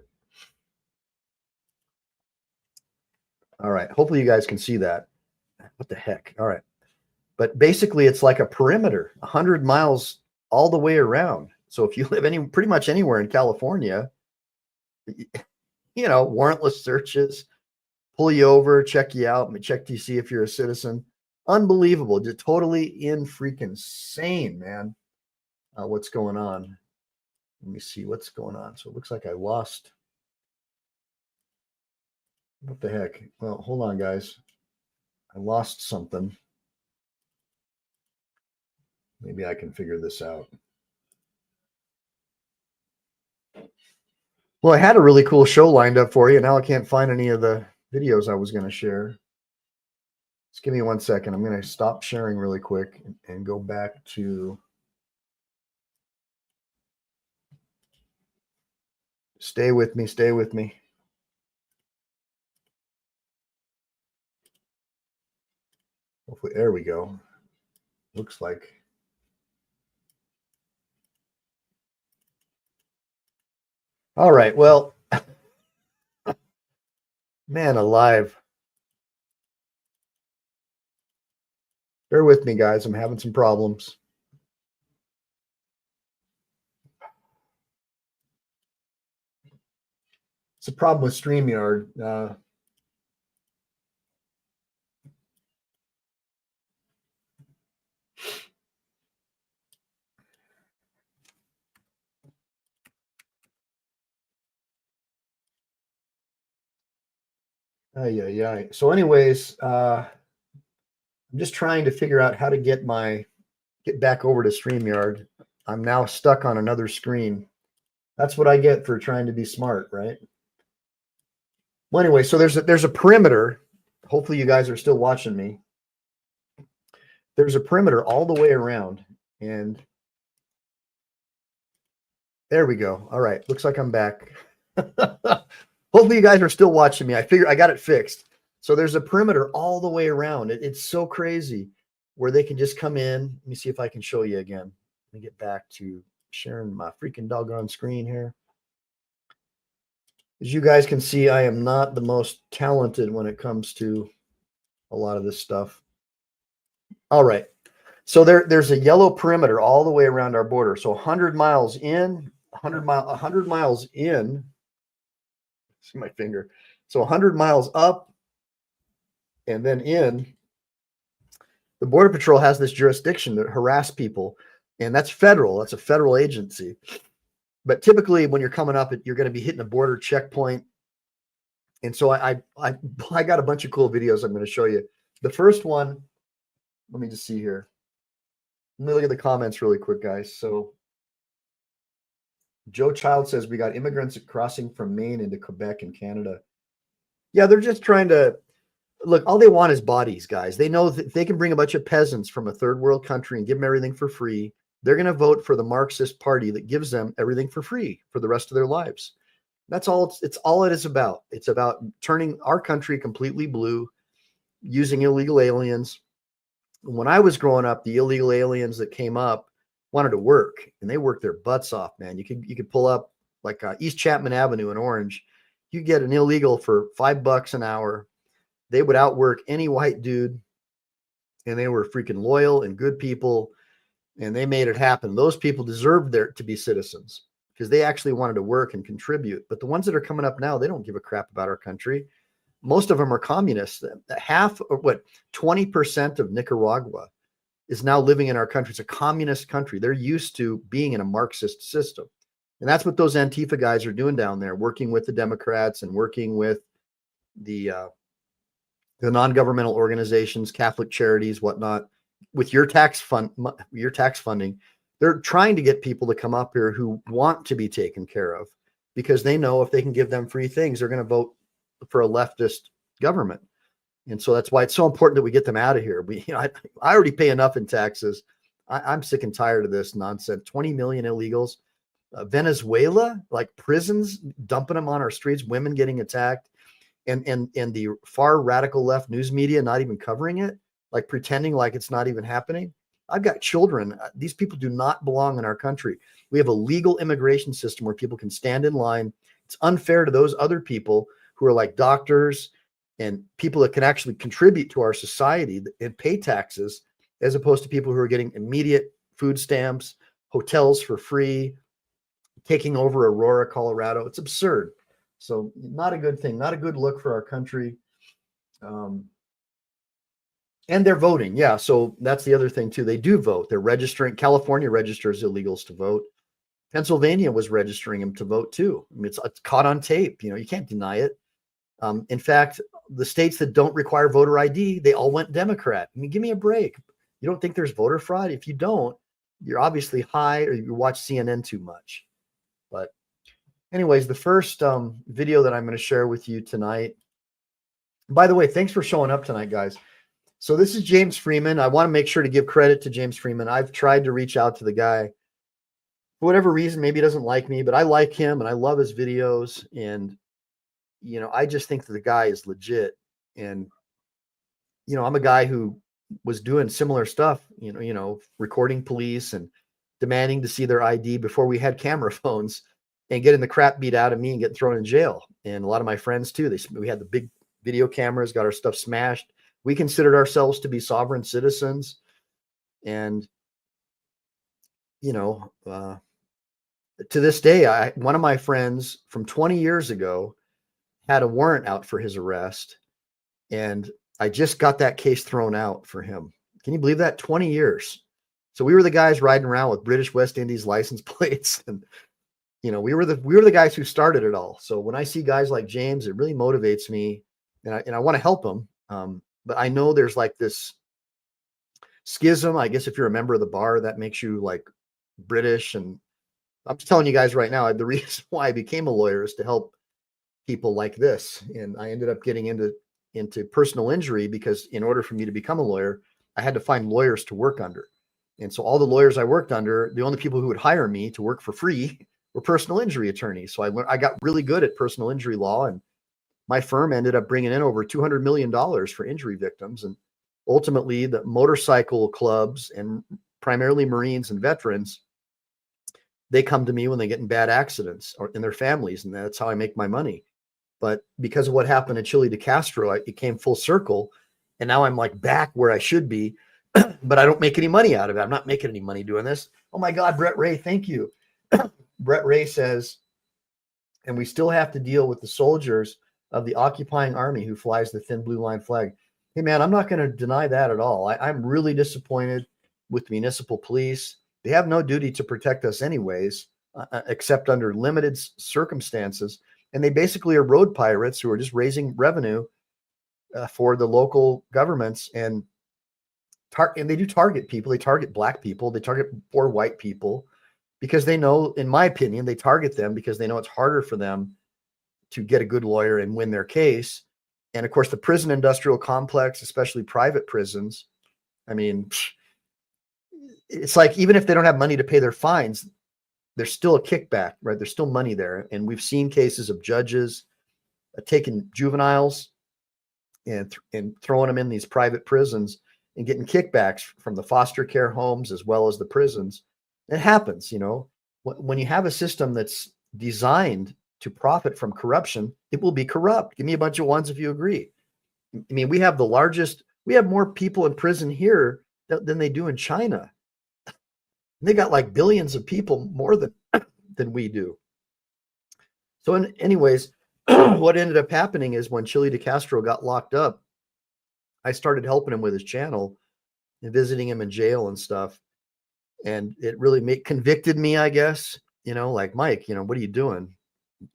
All right. Hopefully you guys can see that. What the heck? All right. But basically it's like a perimeter, 100 miles all the way around. So if you live pretty much anywhere in California, you know, warrantless searches, pull you over, check you out, check to see if you're a citizen. Unbelievable. Just totally freaking insane, man. What's going on? Let me see what's going on. So it looks like I lost. What the heck? Well, hold on, guys. I lost something. Maybe I can figure this out. Well, I had a really cool show lined up for you. Now I can't find any of the videos I was going to share. Just give me 1 second. I'm going to stop sharing really quick and go back to. Stay with me. Stay with me. Hopefully, there we go. Looks like. All right. Well, man alive. Bear with me, guys. I'm having some problems. It's a problem with StreamYard. So anyways, I'm just trying to figure out how to get back over to StreamYard. I'm now stuck on another screen. That's what I get for trying to be smart, right? Well, anyway, so there's a perimeter. Hopefully you guys are still watching me. There's a perimeter all the way around, and there we go. All right, looks like I'm back. Hopefully you guys are still watching me. I figure I got it fixed. So there's a perimeter all the way around. It's so crazy where they can just come in. Let me see if I can show you again. Let me get back to sharing my freaking doggone screen here. As you guys can see, I am not the most talented when it comes to a lot of this stuff. All right. So there's a yellow perimeter all the way around our border. So 100 miles in, 100 miles in. See my finger. So 100 miles up and then in. The Border Patrol has this jurisdiction to harass people, and that's federal. That's a federal agency. But typically, when you're coming up, you're going to be hitting a border checkpoint. And so I got a bunch of cool videos I'm going to show you. The first one, let me just see here. Let me look at the comments really quick, guys. So Joe Child says we got immigrants crossing from Maine into Quebec and Canada. Yeah, they're just trying to look. All they want is bodies, guys. They know that they can bring a bunch of peasants from a third world country and give them everything for free. They're going to vote for the Marxist party that gives them everything for free for the rest of their lives. That's all. It's all it is about. It's about turning our country completely blue, using illegal aliens. When I was growing up, the illegal aliens that came up wanted to work, and they worked their butts off, man. You could pull up like East Chapman Avenue in Orange. You get an illegal for $5 an hour. They would outwork any white dude, and they were freaking loyal and good people, and they made it happen. Those people deserved to be citizens because they actually wanted to work and contribute. But the ones that are coming up now, they don't give a crap about our country. Most of them are communists. Half, or 20% of Nicaragua is now living in our country. It's a communist country. They're used to being in a Marxist system. And that's what those Antifa guys are doing down there, working with the Democrats and working with the non-governmental organizations, Catholic charities, whatnot, with your tax funding. They're trying to get people to come up here who want to be taken care of because they know if they can give them free things, they're going to vote for a leftist government. And so that's why it's so important that we get them out of here. I already pay enough in taxes. I'm sick and tired of this nonsense. 20 million illegals. Venezuela, like prisons, dumping them on our streets, women getting attacked, and the far radical left news media not even covering it, like pretending like it's not even happening. I've got children. These people do not belong in our country. We have a legal immigration system where people can stand in line. It's unfair to those other people who are like doctors and people that can actually contribute to our society and pay taxes, as opposed to people who are getting immediate food stamps, hotels for free, taking over Aurora, Colorado. It's absurd. So not a good thing, not a good look for our country. And they're voting. Yeah. So that's the other thing too. They do vote. They're registering. California registers illegals to vote. Pennsylvania was registering them to vote too. I mean, it's caught on tape. You can't deny it. In fact, the states that don't require voter ID, they all went Democrat. I mean, give me a break. You don't think there's voter fraud? If you don't, you're obviously high or you watch CNN too much. But anyways, the first video that I'm going to share with you tonight. By the way, thanks for showing up tonight, guys. So this is James Freeman. I want to make sure to give credit to James Freeman. I've tried to reach out to the guy. For whatever reason, maybe he doesn't like me, but I like him and I love his videos. And, I just think that the guy is legit. And, I'm a guy who was doing similar stuff, recording police and demanding to see their ID before we had camera phones, and getting the crap beat out of me and getting thrown in jail. And a lot of my friends too, we had the big video cameras, got our stuff smashed. We considered ourselves to be sovereign citizens. And, to this day, one of my friends from 20 years ago had a warrant out for his arrest. And I just got that case thrown out for him. Can you believe that? 20 years. So we were the guys riding around with British West Indies license plates. And, we were the guys who started it all. So when I see guys like James, it really motivates me, and I want to help them. But I know there's like this schism. I guess if you're a member of the bar, that makes you like British. And I'm just telling you guys right now, the reason why I became a lawyer is to help people like this. And I ended up getting into personal injury because in order for me to become a lawyer, I had to find lawyers to work under. And so all the lawyers I worked under, the only people who would hire me to work for free were personal injury attorneys. So I got really good at personal injury law, and my firm ended up bringing in over $200 million for injury victims. And ultimately, the motorcycle clubs and primarily Marines and veterans, they come to me when they get in bad accidents or in their families, and that's how I make my money. But because of what happened at Chile de Castro, it came full circle, and now I'm like back where I should be, but I don't make any money out of it. I'm not making any money doing this. Oh my God, Brett Ray, thank you. Brett Ray says, and we still have to deal with the soldiers of the occupying army who flies the thin blue line flag. Hey man, I'm not going to deny that at all. I'm really disappointed with municipal police. They have no duty to protect us anyways, except under limited circumstances. And they basically are road pirates who are just raising revenue for the local governments. And they do target people. They target black people. They target poor white people because they know, in my opinion, they target them because they know it's harder for them to get a good lawyer and win their case. And of course, the prison industrial complex, especially private prisons, I mean, it's like, even if they don't have money to pay their fines, there's still a kickback, right? There's still money there. And we've seen cases of judges taking juveniles and throwing them in these private prisons and getting kickbacks from the foster care homes as well as the prisons. It happens, when you have a system that's designed to profit from corruption, it will be corrupt. Give me a bunch of ones if you agree. I mean, we have more people in prison here than they do in China. They got like billions of people more than we do. So anyways, what ended up happening is when Chile de Castro got locked up, I started helping him with his channel and visiting him in jail and stuff. And it really convicted me, I guess, like, Mike, what are you doing?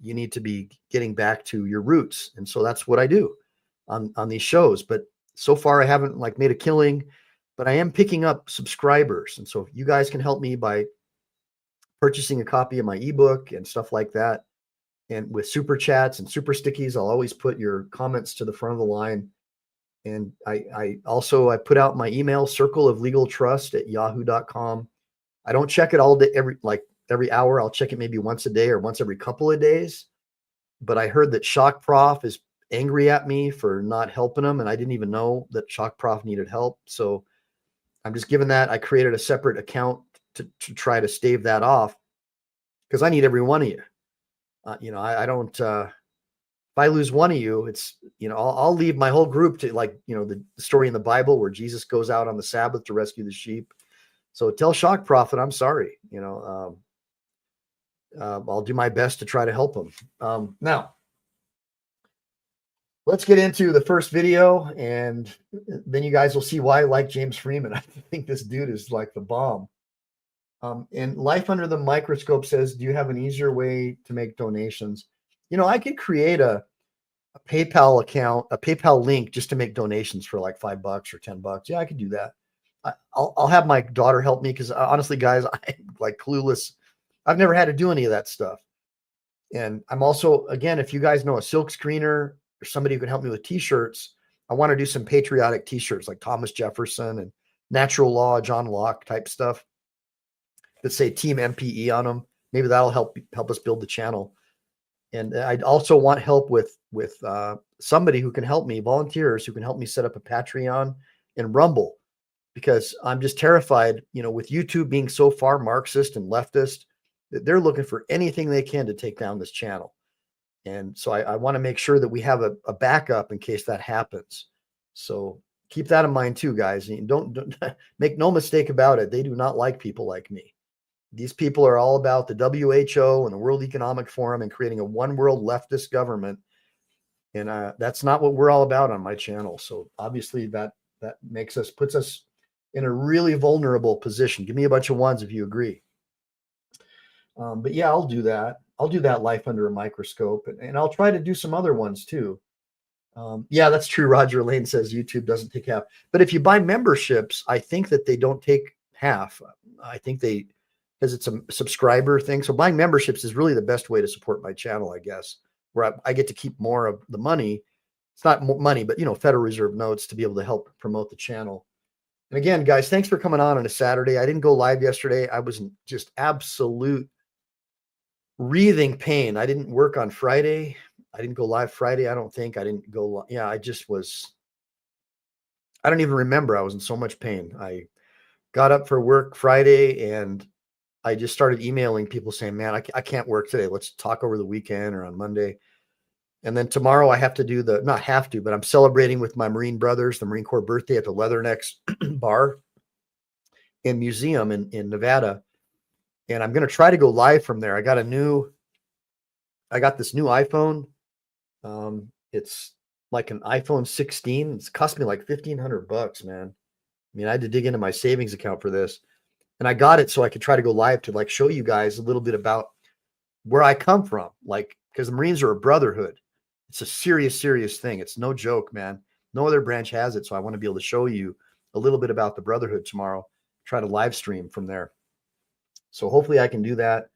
You need to be getting back to your roots. And so that's what I do on these shows. But so far I haven't like made a killing, but I am picking up subscribers. And so if you guys can help me by purchasing a copy of my ebook and stuff like that, and with super chats and super stickies, I'll always put your comments to the front of the line. And I also put out my email, circleoflegaltrust@yahoo.com. I don't check it all day, every hour. I'll check it maybe once a day or once every couple of days. But I heard that Shock Prof is angry at me for not helping him, and I didn't even know that Shock Prof needed help. So I'm just giving that. I created a separate account to try to stave that off, because I need every one of you. I don't. If I lose one of you, it's I'll leave my whole group to, like, the story in the Bible where Jesus goes out on the Sabbath to rescue the sheep. So tell Shock Prophet I'm sorry. I'll do my best to try to help him. Now, let's get into the first video, and then you guys will see why I like James Freeman. I think this dude is like the bomb. And Life Under the Microscope says, do you have an easier way to make donations? I could create a PayPal account, a PayPal link just to make donations for like $5 or $10. Yeah, I could do that. I'll have my daughter help me, because honestly, guys, I'm like clueless. I've never had to do any of that stuff. And I'm also, again, if you guys know a silk screener or somebody who can help me with t-shirts, I want to do some patriotic t-shirts like Thomas Jefferson and Natural Law, John Locke type stuff that say Team MPE on them. Maybe that'll help us build the channel. And I'd also want help with somebody who can help me, volunteers who can help me set up a Patreon and Rumble, because I'm just terrified, with YouTube being so far Marxist and leftist, that they're looking for anything they can to take down this channel. And so I want to make sure that we have a backup in case that happens. So keep that in mind too, guys. And don't make no mistake about it. They do not like people like me. These people are all about the WHO and the World Economic Forum and creating a one world leftist government. And that's not what we're all about on my channel. So obviously that puts us in a really vulnerable position. Give me a bunch of ones if you agree. But yeah, I'll do that. I'll do that Life Under a Microscope, and I'll try to do some other ones too. Yeah, that's true. Roger Lane says YouTube doesn't take half. But if you buy memberships, I think that they don't take half. I think because it's a subscriber thing. So buying memberships is really the best way to support my channel, I guess, where I get to keep more of the money. It's not money, but, Federal Reserve notes to be able to help promote the channel. And again, guys, thanks for coming on a Saturday. I didn't go live yesterday. I was in just absolute wreathing pain. I didn't work on Friday. I didn't go live Friday. I don't think I didn't go. Yeah, I don't even remember. I was in so much pain. I got up for work Friday and I just started emailing people saying, man, I can't work today. Let's talk over the weekend or on Monday. And then tomorrow I have to do not have to, but I'm celebrating with my Marine brothers, the Marine Corps birthday at the Leathernecks bar and museum in Nevada. And I'm going to try to go live from there. I got this new iPhone. It's like an iPhone 16. It's cost me like $1,500, man. I mean, I had to dig into my savings account for this, and I got it so I could try to go live to show you guys a little bit about where I come from. Because the Marines are a brotherhood. It's a serious, serious thing. It's no joke, man. No other branch has it. So I want to be able to show you a little bit about the brotherhood tomorrow, try to live stream from there. So hopefully I can do that.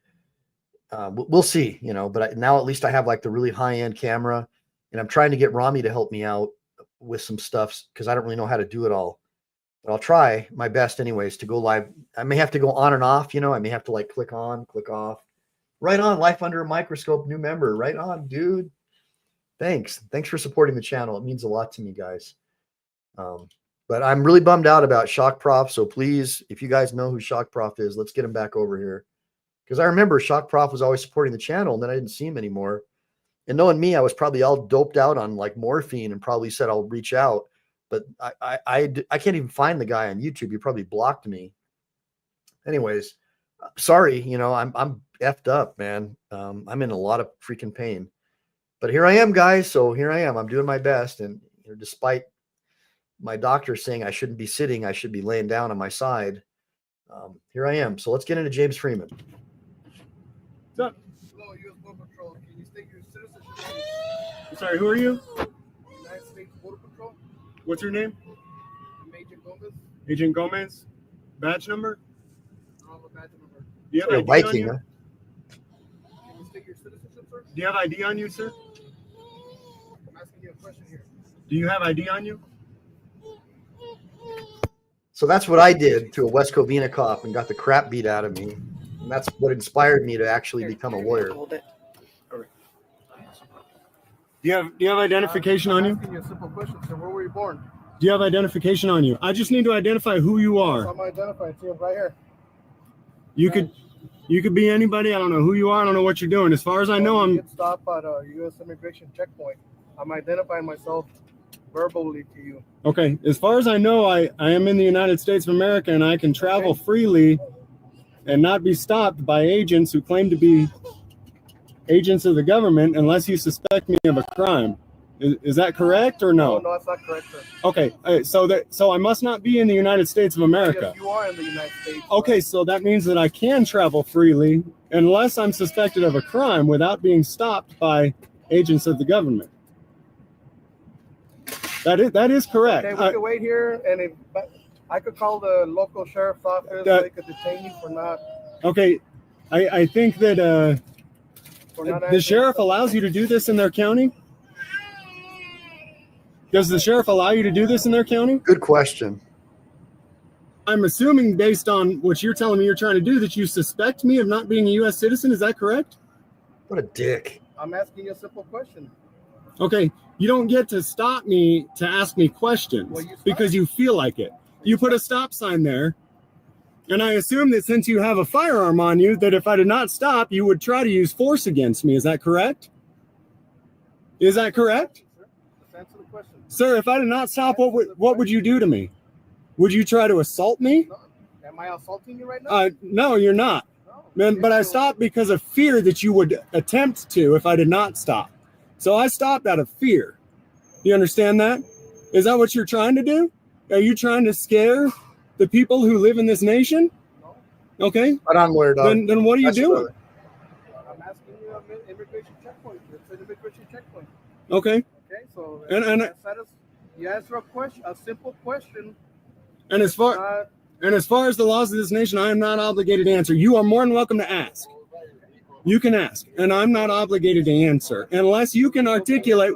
We'll see, but now at least I have the really high end camera, and I'm trying to get Rami to help me out with some stuff because I don't really know how to do it all, but I'll try my best anyways to go live. I may have to go on and off, I may have to click on, click off. Right on, Life Under a Microscope, new member. Right on, dude. Thanks for supporting the channel. It means a lot to me, guys. But I'm really bummed out about Shock Prof. So please, if you guys know who Shock Prof is, let's get him back over here. Because I remember Shock Prof was always supporting the channel, and then I didn't see him anymore. And knowing me, I was probably all doped out on morphine and probably said I'll reach out. But I can't even find the guy on YouTube. He probably blocked me. Anyways, sorry, I'm effed up, man. I'm in a lot of freaking pain. But here I am, guys. So here I am. I'm doing my best. And despite my doctor saying I shouldn't be sitting, I should be laying down on my side. Here I am. So let's get into James Freeman. What's up? Hello, U.S. Border Patrol. Can you state your citizenship? I'm sorry, who are you? United States Border Patrol. What's your name? I'm Agent Gomez. Agent Gomez. Badge number? I don't have a badge number. Do you have ID Viking, on you? Huh? Can you state your citizenship, sir? Do you have ID on you, sir? I'm asking you a question here. Do you have ID on you? So that's what I did to a West Covina cop and got the crap beat out of me. And that's what inspired me to actually become a lawyer. Hold it. Do you have identification on you? I'm asking you a simple question, sir. Where were you born? Do you have identification on you? I just need to identify who you are. I'm identified to you right here. You could be anybody. I don't know who you are. I don't know what you're doing. As far as I know, You I'm get stopped at a U.S. immigration checkpoint. I'm identifying myself verbally to you. okay. As far as I know, I am in the United States of America, and I can travel freely and not be stopped by agents who claim to be agents of the government unless you suspect me of a crime. Is that correct or no? No, that's not correct, sir. Okay. So I must not be in the United States of America. Yes, you are in the United States. Okay, so that means that I can travel freely unless I'm suspected of a crime without being stopped by agents of the government. That is correct. Okay, we could wait here, and I could call the local sheriff's office. They could detain you for not. Okay, I think that the sheriff allows you to do this in their county. Does the sheriff allow you to do this in their county? Good question. I'm assuming based on what you're telling me you're trying to do that you suspect me of not being a U.S. citizen. Is that correct? What a dick. I'm asking you a simple question. Okay, you don't get to stop me to ask me questions because you feel like it. You put a stop sign there, and I assume that since you have a firearm on you, that if I did not stop, you would try to use force against me. Is that correct? Is that correct? Let's answer the question. Sir, if I did not stop, what would you do to me? Would you try to assault me? No. Am I assaulting you right now? No, you're not. No. But I stopped because of fear that you would attempt to if I did not stop. So I stopped out of fear. You understand that? Is that what you're trying to do? Are you trying to scare the people who live in this nation? No. Okay. Right on, lawyer dog. Then what are you doing? I'm asking you an immigration checkpoint. It's an immigration checkpoint. Okay. Okay, so you answer a question, a simple question. And as far as the laws of this nation, I am not obligated to answer. You are more than welcome to ask. You can ask, and I'm not obligated to answer unless you can articulate.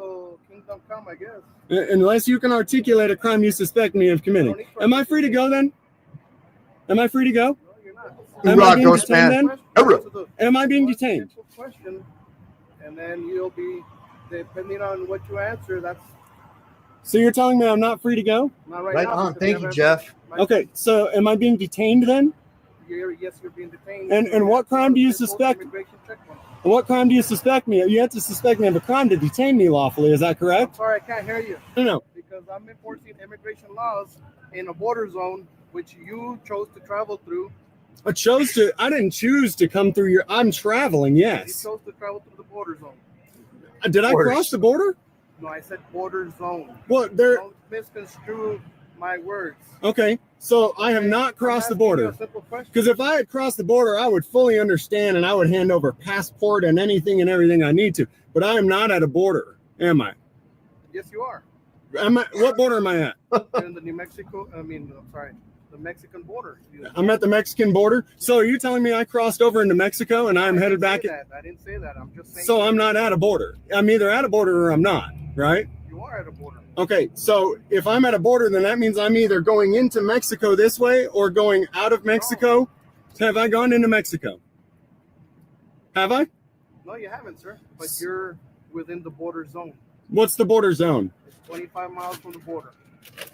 Kingdom come, I guess. Unless you can articulate a crime you suspect me of committing. Am I free to go then? Am I free to go? No, you're not. Am I being detained then? Hoorah. Am I being detained? Simple question, and then you'll be, depending on what you answer, that's So you're telling me I'm not free to go? not right Right now. on. because Thank we you, haven't- Jeff. Okay, so am I being detained then? Yes, you're being detained. And what crime do you Simple suspect? immigration checkpoint. What crime do you suspect me of? You have to suspect me of a crime to detain me lawfully. Is that I'm correct? sorry, I can't hear you. No. Because I'm enforcing immigration laws in a border zone which you chose to travel through. I didn't choose to come through I'm traveling, You yes. chose to travel through the border zone. Did I Borders. cross the border? No, I said border zone. Well, Don't misconstrue my words. okay. So I have not crossed the border. Because if I had crossed the border, I would fully understand and I would hand over passport and anything and everything I need to. But I am not at a border, am I? Yes, you are. What border am I at? You're in the the Mexican border. I'm at the Mexican border. So are you telling me I crossed over into Mexico and I'm headed back? I didn't say that. I'm just saying. So I'm not at a border. I'm either at a border or I'm not, right? You are at a border. Okay, so if I'm at a border, then that means I'm either going into Mexico this way or going out of Mexico. Have I gone into Mexico? Have I? No, you haven't, sir. But you're within the border zone. What's the border zone? It's 25 miles from the border.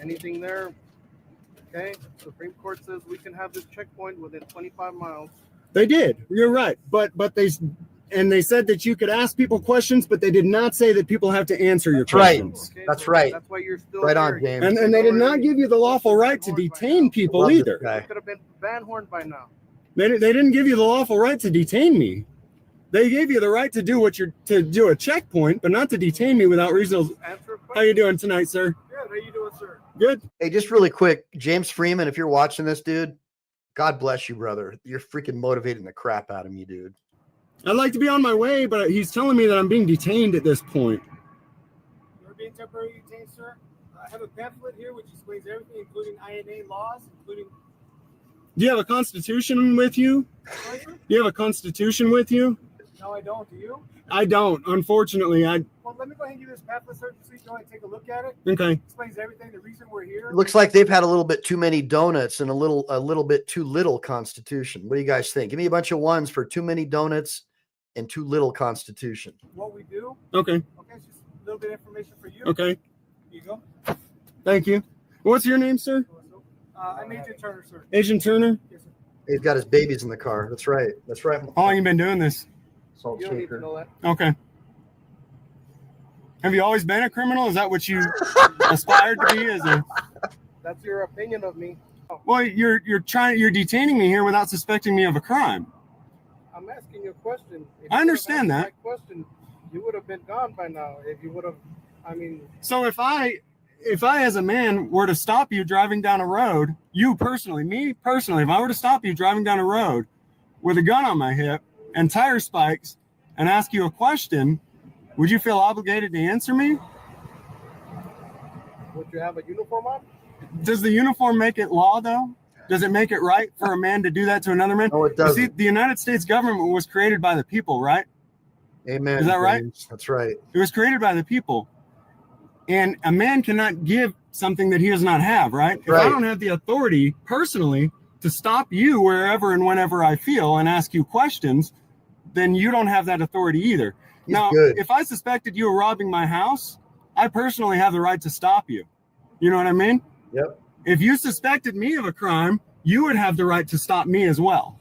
Anything there? Okay. Supreme Court says we can have this checkpoint within 25 miles. They did. You're right. But they said that you could ask people questions, but they did not say that people have to answer your questions. Okay, That's so right. That's why you're still Right here. on, James. And they did not give you the lawful right to detain people Love this either. guy. You could have been Van Horn by now. They didn't give you the lawful right to detain me. They gave you the right to do a checkpoint, but not to detain me without reasonable. Answer a question. How you doing tonight, sir? Good. How you doing, sir? Good. Hey, just really quick, James Freeman, if you're watching this, dude, God bless you, brother. You're freaking motivating the crap out of me, dude. I'd like to be on my way, but he's telling me that I'm being detained at this point. You're being temporarily detained, sir. I have a pamphlet here which explains everything, including INA laws, including. Do you have a constitution with you? Sorry, sir? Do you have a constitution with you? No, I don't. Do you? I don't. Unfortunately, Well, let me go ahead and give you this pamphlet, sir, so you can go ahead and take a look at it. Okay. Explains everything, the reason we're here. It looks like they've had a little bit too many donuts and a little bit too little Constitution. What do you guys think? Give me a bunch of ones for too many donuts and too little Constitution. What we do. Okay. Okay, it's just a little bit of information for you. Okay. Here you go. Thank you. What's your name, sir? I'm Agent Turner, sir. Agent Turner? Yes, sir. He's got his babies in the car. That's right. That's right. How long you been doing this? Salt You don't need shaker. to know that. Okay. Have you always been a criminal? Is that what you aspired to be as a? That's your opinion of me. Well, you're detaining me here without suspecting me of a crime. I'm asking you a question. If I you understand would've answered that. my question, you would have been gone by now. If you would have, So if I as a man were to stop you driving down a road, me personally, if I were to stop you driving down a road with a gun on my hip and tire spikes and ask you a question, would you feel obligated to answer me? would you have a uniform on? Does the uniform make it law, though? Does it make it right for a man to do that to another man? No, it You doesn't. see, the United States government was created by the people, right? Amen. Is that right? James. That's right. It was created by the people. And a man cannot give something that he does not have, right? If I Right. don't have the authority personally to stop you wherever and whenever I feel and ask you questions, then you don't have that authority either. He's Now, good. if I suspected you were robbing my house, I personally have the right to stop you. You know what I mean? Yep. If you suspected me of a crime, you would have the right to stop me as well.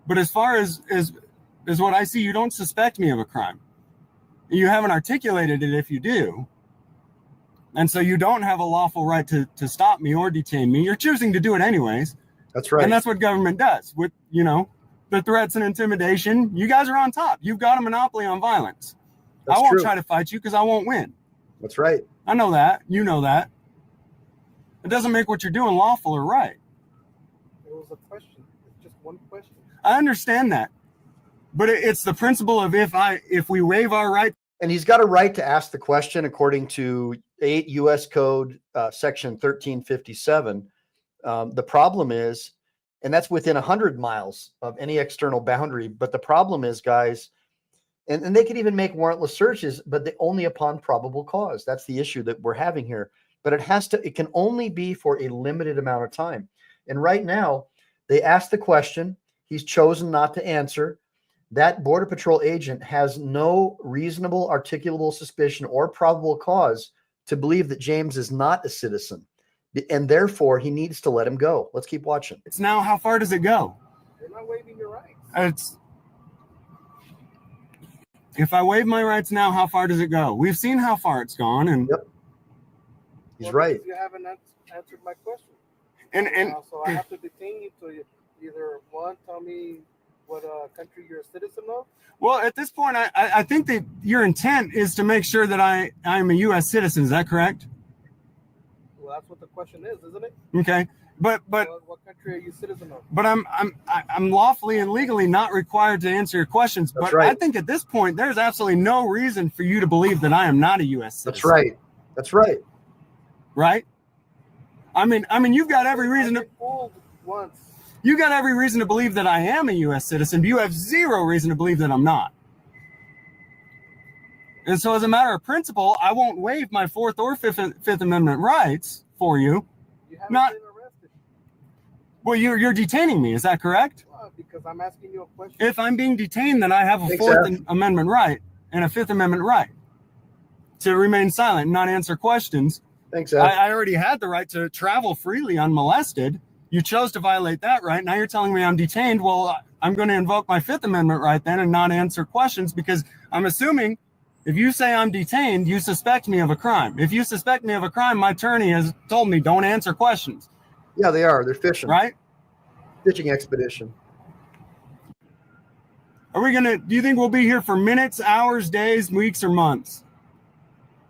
But as far as what I see, you don't suspect me of a crime. You haven't articulated it if you do. And so you don't have a lawful right to stop me or detain me. You're choosing to do it anyways. That's right. And that's what government does with, the threats and intimidation. You guys are on top. You've got a monopoly on violence. That's I won't true. try to fight you because I won't win. That's right. I know that. You know that. It doesn't make what you're doing lawful or right. It was a question. It's just one question. I understand that. But it's the principle of if we waive our right. And he's got a right to ask the question according to 8 U.S. Code Section 1357. The problem is, and that's within 100 miles of any external boundary. But the problem is, guys, and they could even make warrantless searches, but only upon probable cause. That's the issue that we're having here. But it can only be for a limited amount of time. And right now, they asked the question. He's chosen not to answer. That Border Patrol agent has no reasonable, articulable suspicion or probable cause to believe that James is not a citizen. And therefore, he needs to let him go. Let's keep watching. It's now, how far does it go? You're not waiving your rights. If I waive my rights now, how far does it go? We've seen how far it's gone. And Yep. He's Well, right. because you haven't answered my question. and So I have to detain you to either one, tell me what country you're a citizen of. well, at this point, I think that your intent is to make sure that I'm a U.S. citizen. Is that correct? Well, that's what the question is, isn't it? Okay. But What country are you a citizen of? But I'm lawfully and legally not required to answer your questions. That's But right. I think at this point, there's absolutely no reason for you to believe that I am not a U.S. citizen. That's right. That's right. Right? I mean, you've got every reason I've been fooled once. you got every reason to believe that I am a U.S. citizen, but you have zero reason to believe that I'm not. And so, as a matter of principle, I won't waive my Fourth or Fifth Amendment rights for you. You haven't Not- been arrested. Well, you're detaining me. Is that correct? Because I'm asking you a question. If I'm being detained, then I have a Thanks, Fourth F. Amendment right and a Fifth Amendment right to remain silent and not answer questions. Thanks, Al. I already had the right to travel freely unmolested. You chose to violate that right. Now you're telling me I'm detained. Well, I'm going to invoke my Fifth Amendment right then and not answer questions, because I'm assuming if you say I'm detained, you suspect me of a crime. If you suspect me of a crime, my attorney has told me don't answer questions, Yeah, they are. They're fishing. right? Fishing expedition. Do you think we'll be here for minutes, hours, days, weeks, or months?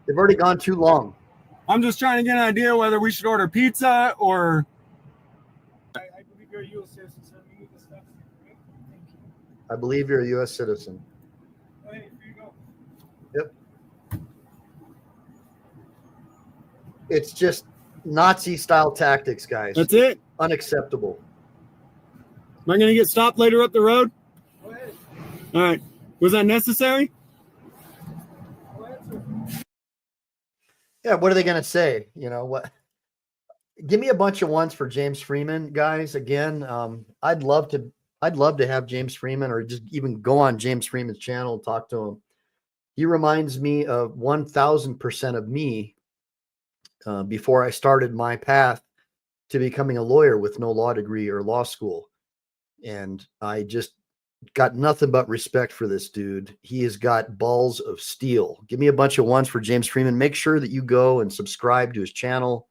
They've already gone too long. I'm just trying to get an idea whether we should order pizza or... I believe you're a U.S. citizen, sir. You need the steps. Okay? Thank you. I believe you're a U.S. citizen. Hey, here you go. Yep. It's just Nazi-style tactics, guys. That's it? Unacceptable. Am I going to get stopped later up the road? Go ahead. All right. Was that necessary? Go ahead, sir. Yeah, what are they going to say? You know what? Give me a bunch of ones for James Freeman, guys. Again, I'd love to have James Freeman, or just even go on James Freeman's channel and talk to him. He reminds me of 1000% of me before I started my path to becoming a lawyer with no law degree or law school. And I just got nothing but respect for this dude. He has got balls of steel. Give me a bunch of ones for James Freeman. Make sure that you go and subscribe to his channel.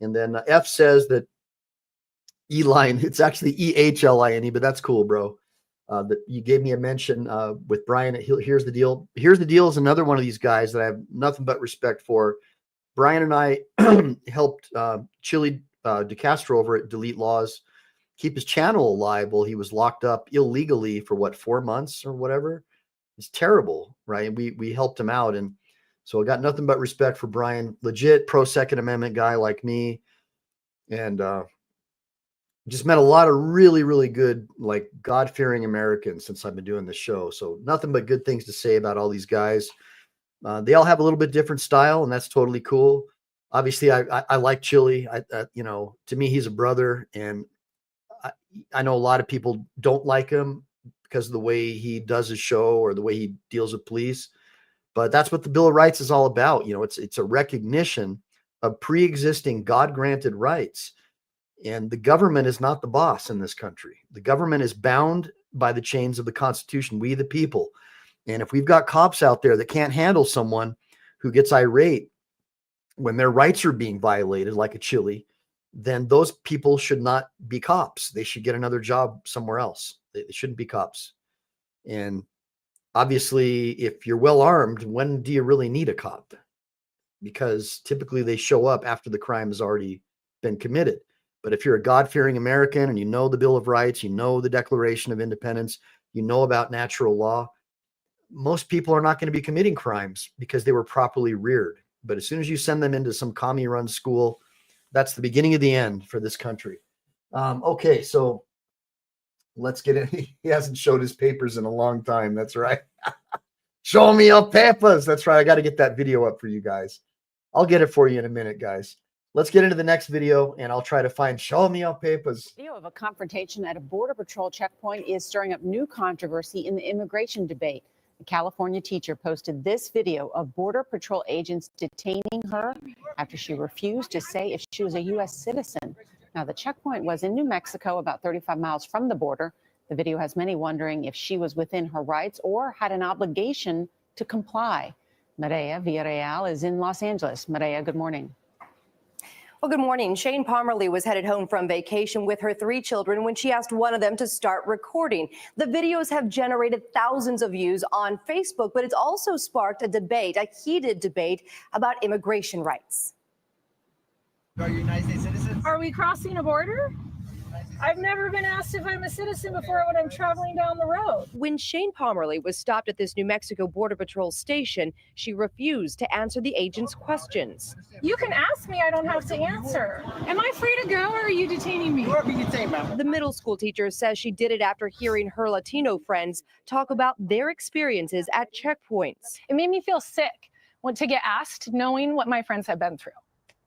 And then F says that E-line, it's actually E-H-L-I-N-E, but that's cool, bro. That you gave me a mention with Brian. Here's the deal. Here's the deal is another one of these guys that I have nothing but respect for. Brian and I helped Chili DeCastro over at Delete Laws keep his channel alive while he was locked up illegally for what, 4 months or whatever. It's terrible, right? And we helped him out. And so I got nothing but respect for Brian, legit pro Second Amendment guy like me. And just met a lot of really, really good, like God-fearing Americans since I've been doing this show. So nothing but good things to say about all these guys. They all have a little bit different style, and that's totally cool. Obviously, I like Chili. You know, to me, he's a brother, and I know a lot of people don't like him because of the way he does his show or the way he deals with police. But that's what the Bill of Rights is all about. You know, it's a recognition of pre-existing God-granted rights. And the government is not the boss in this country. The government is bound by the chains of the Constitution, we the people. And if we've got cops out there that can't handle someone who gets irate when their rights are being violated, like a Chili, then those people should not be cops. They should get another job somewhere else. They shouldn't be cops. And obviously, if you're well armed, when do you really need a cop? Because typically they show up after the crime has already been committed. But if you're a God-fearing American and you know the Bill of Rights, you know the Declaration of Independence, you know about natural law, most people are not going to be committing crimes because they were properly reared. But as soon as you send them into some commie-run school, that's the beginning of the end for this country. Okay, so let's get in. He hasn't showed his papers in a long time. That's right. Show me your papers. That's right. I got to get that video up for you guys. I'll get it for you in a minute, guys. Let's get into the next video, and I'll try to find show me your papers. Video of a confrontation at a Border Patrol checkpoint is stirring up new controversy in the immigration debate. A California teacher posted this video of Border Patrol agents detaining her after she refused to say if she was a U.S. citizen. Now, the checkpoint was in New Mexico, about 35 miles from the border. The video has many wondering if she was within her rights or had an obligation to comply. Maria Villarreal is in Los Angeles. Maria, good morning. Well, good morning. Shane Pomerly was headed home from vacation with her 3 children when she asked one of them to start recording. The videos have generated thousands of views on Facebook, but it's also sparked a debate, a heated debate about immigration rights. Are you United States citizens? Are we crossing a border? I've never been asked if I'm a citizen before when I'm traveling down the road. When Shane Pomerly was stopped at this New Mexico Border Patrol station, she refused to answer the agent's questions. You can ask me, I don't have to answer. Am I free to go or are you detaining me? You are being detained, ma'am. The middle school teacher says she did it after hearing her Latino friends talk about their experiences at checkpoints. It made me feel sick to get asked knowing what my friends have been through.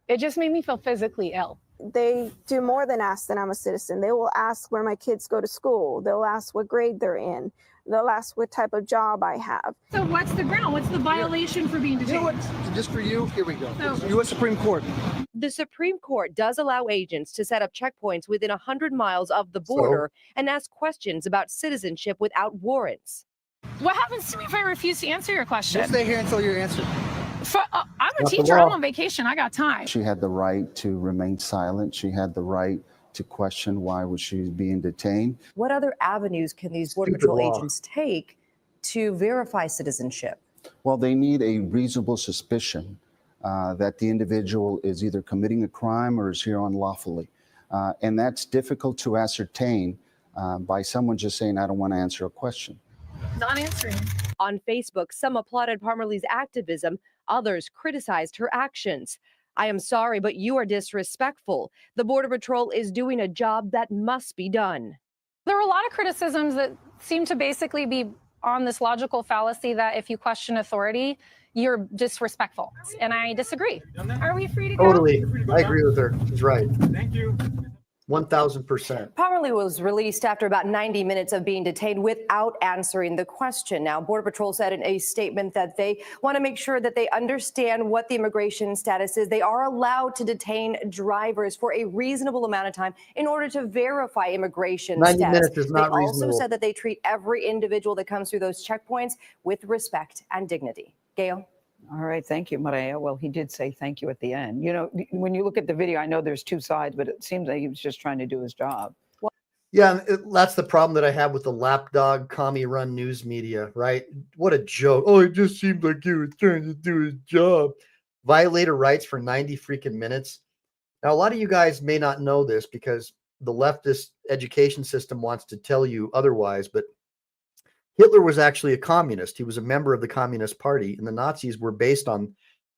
It just made me feel physically ill. They do more than ask that I'm a citizen. They will ask where my kids go to school. They'll ask what grade they're in. They'll ask what type of job I have. So what's the ground? What's the violation for being You know detained? what? Just for you, here we go. So- U.S. Supreme Court. The Supreme Court does allow agents to set up checkpoints within 100 miles of the border and ask questions about citizenship without warrants. What happens to me if I refuse to answer your question? We'll stay here until you're answered. I'm a Not the teacher. law. I'm on vacation. I got time. She had the right to remain silent. She had the right to question why was she being detained. What other avenues can these Border Stupid Patrol law. agents take to verify citizenship? Well, they need a reasonable suspicion that the individual is either committing a crime or is here unlawfully. And that's difficult to ascertain by someone just saying, I don't want to answer a question. Not answering. On Facebook, some applauded Pomerly's activism. Others criticized her actions. I am sorry, but you are disrespectful. The Border Patrol is doing a job that must be done. There were a lot of criticisms that seem to basically be on this logical fallacy that if you question authority, you're disrespectful. And I disagree. Are we free to go? Totally. I agree with her. She's right. Thank you. 1,000%. Pomerlee was released after about 90 minutes of being detained without answering the question. Now, Border Patrol said in a statement that they want to make sure that they understand what the immigration status is. They are allowed to detain drivers for a reasonable amount of time in order to verify immigration 90 status. minutes is not they reasonable. also said that they treat every individual that comes through those checkpoints with respect and dignity. Gail? All right. Thank you, Maria. Well, he did say thank you at the end. You know, when you look at the video, I know there's two sides, but it seems like he was just trying to do his job. Yeah, that's the problem that I have with the lapdog commie run news media, right? What a joke. Oh, it just seemed like he was trying to do his job. Violate her rights for 90 freaking minutes. Now, a lot of you guys may not know this because the leftist education system wants to tell you otherwise, but Hitler was actually a communist. He was a member of the Communist Party, and the Nazis were based on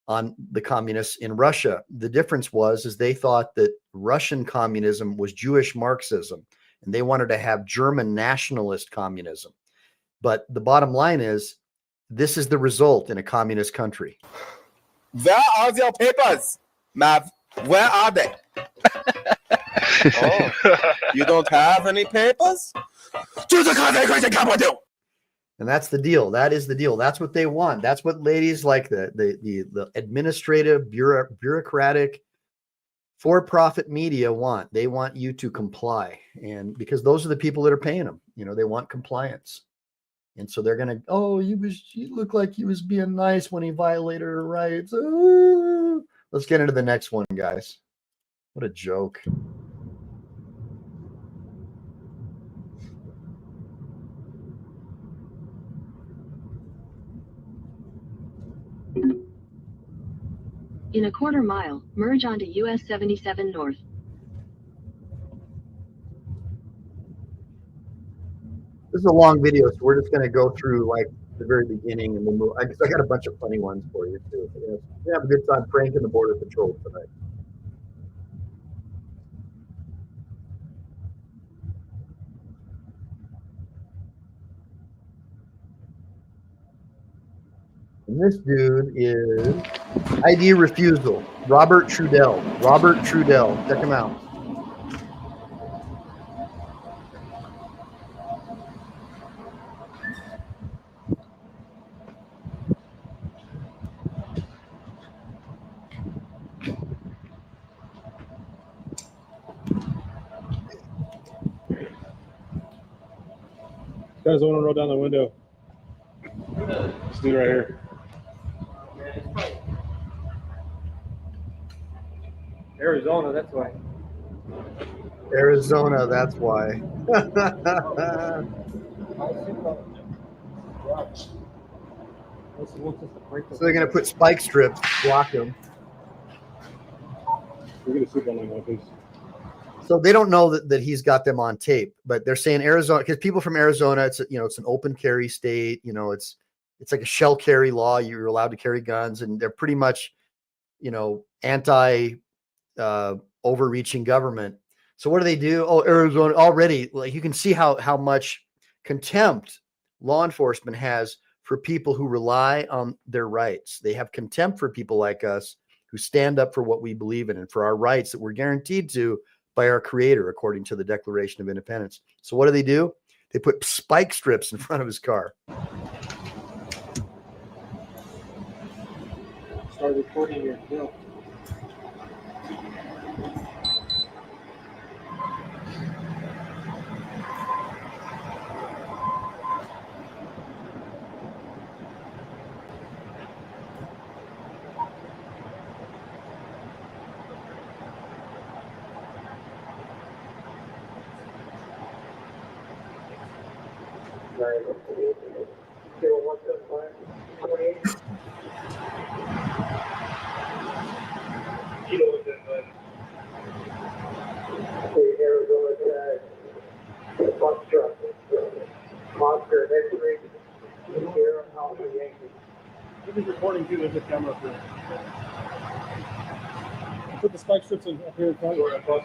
the communists in Russia. The difference is they thought that Russian communism was Jewish Marxism, and they wanted to have German nationalist communism. But the bottom line is, this is the result in a communist country. Where are your papers, Mav? Where are they? Oh, you don't have any papers? And that's the deal. That is the deal. That's what they want. That's what ladies like the administrative, bureaucratic, for-profit media want. They want you to comply. And because those are the people that are paying them, you know, they want compliance. And so they're going to, oh, he looked like he was being nice when he violated her rights. Let's get into the next one, guys. What a joke. In a quarter mile, merge onto US 77 North. This is a long video, so we're just going to go through like the very beginning and then I got a bunch of funny ones for you too. We have a good time pranking the Border Patrol tonight. And this dude is ID refusal. Robert Trudell. Robert Trudell. Check him out. Guys, I want to roll down the window. This dude right here. Arizona, that's why. Arizona, that's why. So they're going to put spike strips to block him. We're going to sleep on like this. So they don't know that he's got them on tape, but they're saying Arizona, because people from Arizona, it's an open carry state. You know, it's like a shell carry law. You're allowed to carry guns, and they're pretty much, anti overreaching government. So what do? Oh, Arizona already, like you can see how much contempt law enforcement has for people who rely on their rights. They have contempt for people like us who stand up for what we believe in and for our rights that we're guaranteed to by our creator, according to the Declaration of Independence. So what do? They put spike strips in front of his car. Start recording your bill. This is recording too, there's a camera up here. Put the spike strips in up here in front. There's one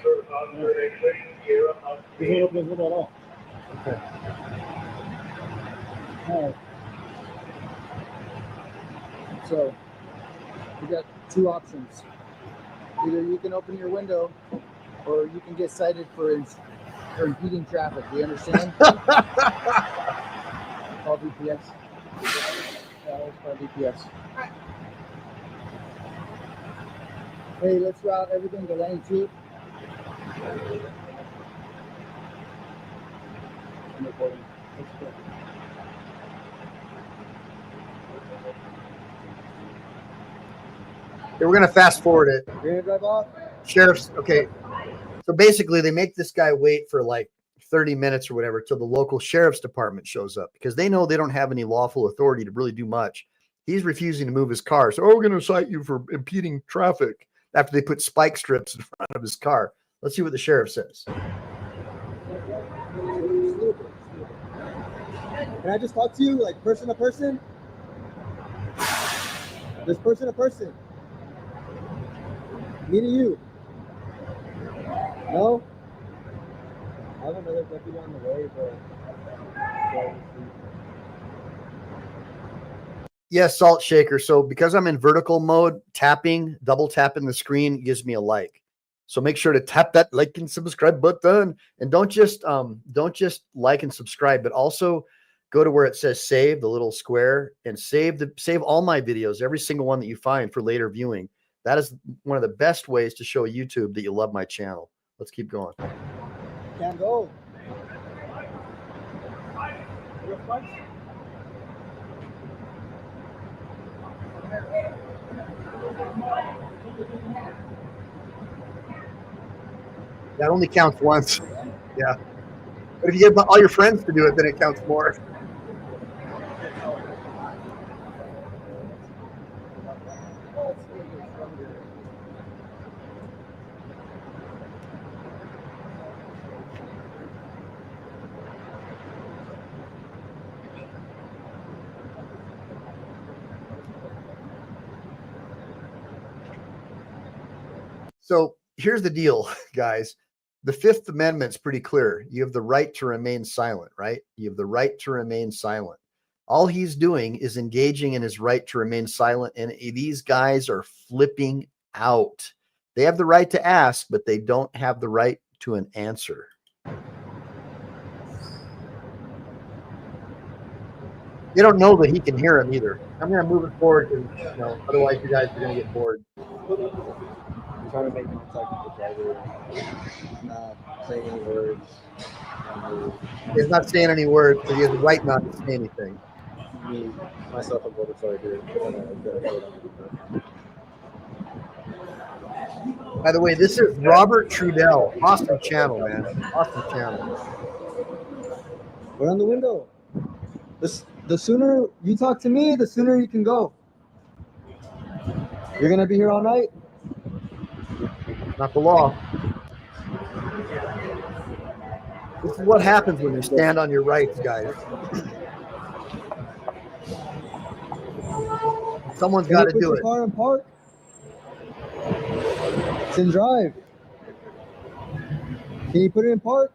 open as well at all. Okay. All right. So you got two options. Either you can open your window or you can get cited for impeding traffic. Do you understand? Call DPS. Yeah, let's call DPS. Hey, let's route everything to lane 2. I'm recording. Let's go. Okay, we're gonna fast forward it. You're gonna drive off? Sheriff's okay. So basically, they make this guy wait for like 30 minutes or whatever till the local sheriff's department shows up because they know they don't have any lawful authority to really do much. He's refusing to move his car. So, we're going to cite you for impeding traffic after they put spike strips in front of his car. Let's see what the sheriff says. Can I just talk to you like person to person? Just person to person. Me to you. No? I have another deputy on the way, but... Yes, Salt Shaker. So because I'm in vertical mode, double tapping the screen gives me a like. So make sure to tap that like and subscribe button, and don't just like and subscribe, but also go to where it says save, the little square, and save all my videos, every single one that you find for later viewing. That is one of the best ways to show YouTube that you love my channel. Let's keep going. Can't go. That only counts once. Yeah. But if you get all your friends to do it, then it counts more. So here's the deal, guys. The Fifth Amendment's pretty clear. You have the right to remain silent, right? You have the right to remain silent. All he's doing is engaging in his right to remain silent, and these guys are flipping out. They have the right to ask, but they don't have the right to an answer. They don't know that he can hear him either. I'm going to move it forward because, otherwise you guys are going to get bored. I'm trying to make contact with the driver. He's not saying any words. He's not saying any words, but he has the right not to say anything. Me, myself, and Border Patrol here. By the way, this is Robert Trudell. Awesome channel, man. Awesome channel. We're on the window. The sooner you talk to me, the sooner you can go. You're going to be here all night? Not the law. This is what happens when you stand on your rights, guys. Someone's got to do it. Put your car in park. It's in drive. Can you put it in park?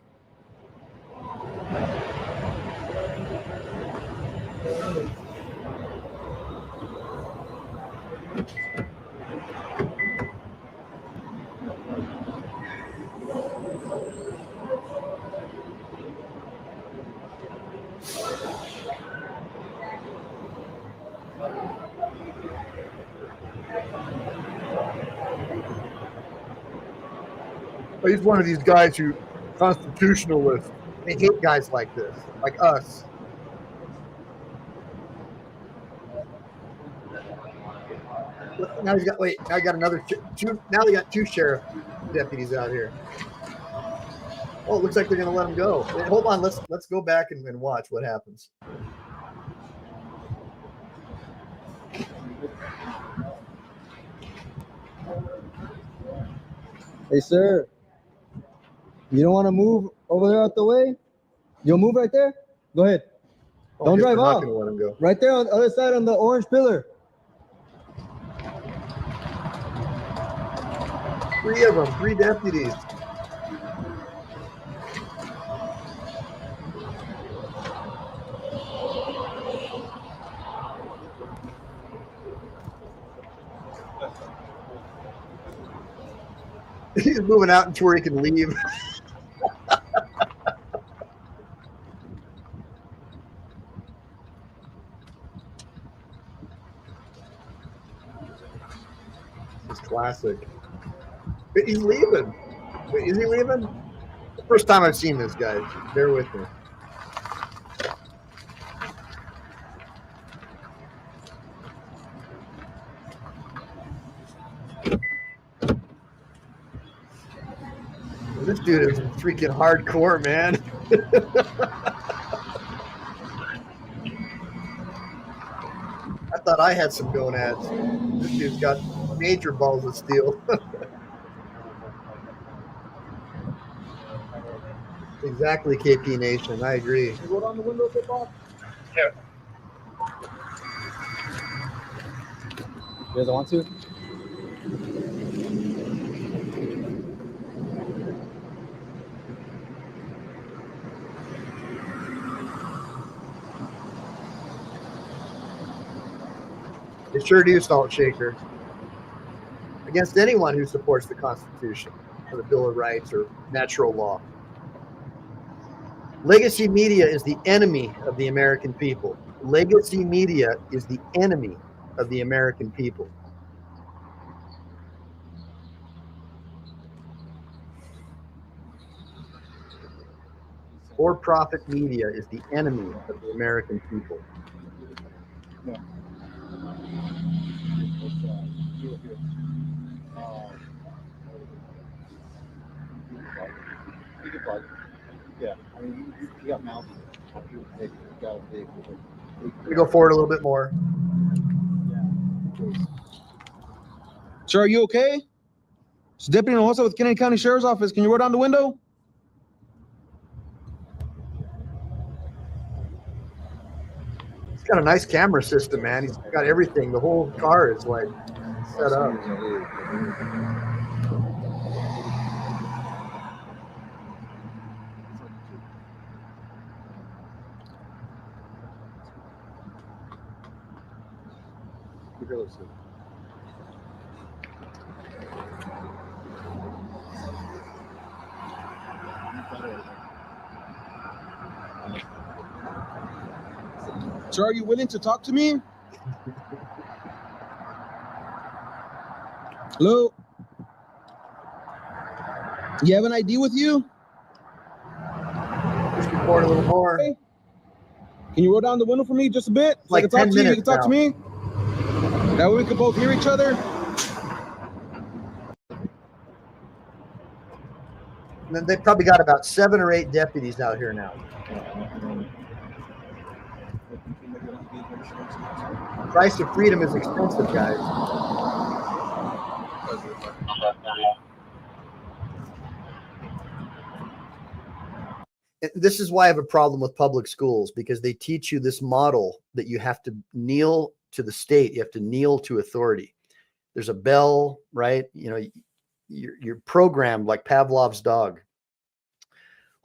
He's one of these guys who constitutionalists. They hate guys like this, like us. Now he's got now I got another two. Now they got two sheriff deputies out here. Oh, it looks like they're going to let him go. Wait, hold on, let's go back and watch what happens. Hey, sir. You don't want to move over there out the way? You'll move right there? Go ahead. Don't drive off. Let him go. Right there on the other side on the orange pillar. 3 of them, 3 deputies. He's moving out into where he can leave. It's classic. He's leaving. Wait, is he leaving? First time I've seen this guy. Bear with me. This dude is freaking hardcore, man. I thought I had some gonads. This dude's got major balls of steel. Exactly, KP Nation. I agree. Can you roll down the window a bit, Bob? Yeah. You guys want to? It sure do, Salt Shaker. Against anyone who supports the Constitution or the Bill of Rights or natural law. Legacy media is the enemy of the American people. Legacy media is the enemy of the American people. For-profit media is the enemy of the American people. Yeah. You can plug. Yeah, I mean, you got mouth. You got a big. We go forward a little bit more. Sir, are you okay? It's Deputy Nohosa with Kennedy County Sheriff's Office. Can you roll down the window? He's got a nice camera system, man. He's got everything. The whole car is like set up. Sir, are you willing to talk to me? Hello? You have an ID with you? Just record a little more. Okay. Can you roll down the window for me just a bit? So Like I can talk 10 to you, you minutes can talk to now. me? That way we can both hear each other? And then they've probably got about 7 or 8 deputies out here now. The price of freedom is expensive, guys. This is why I have a problem with public schools, because they teach you this model that you have to kneel to the state. You have to kneel to authority. There's a bell, right? You know, you're programmed like Pavlov's dog.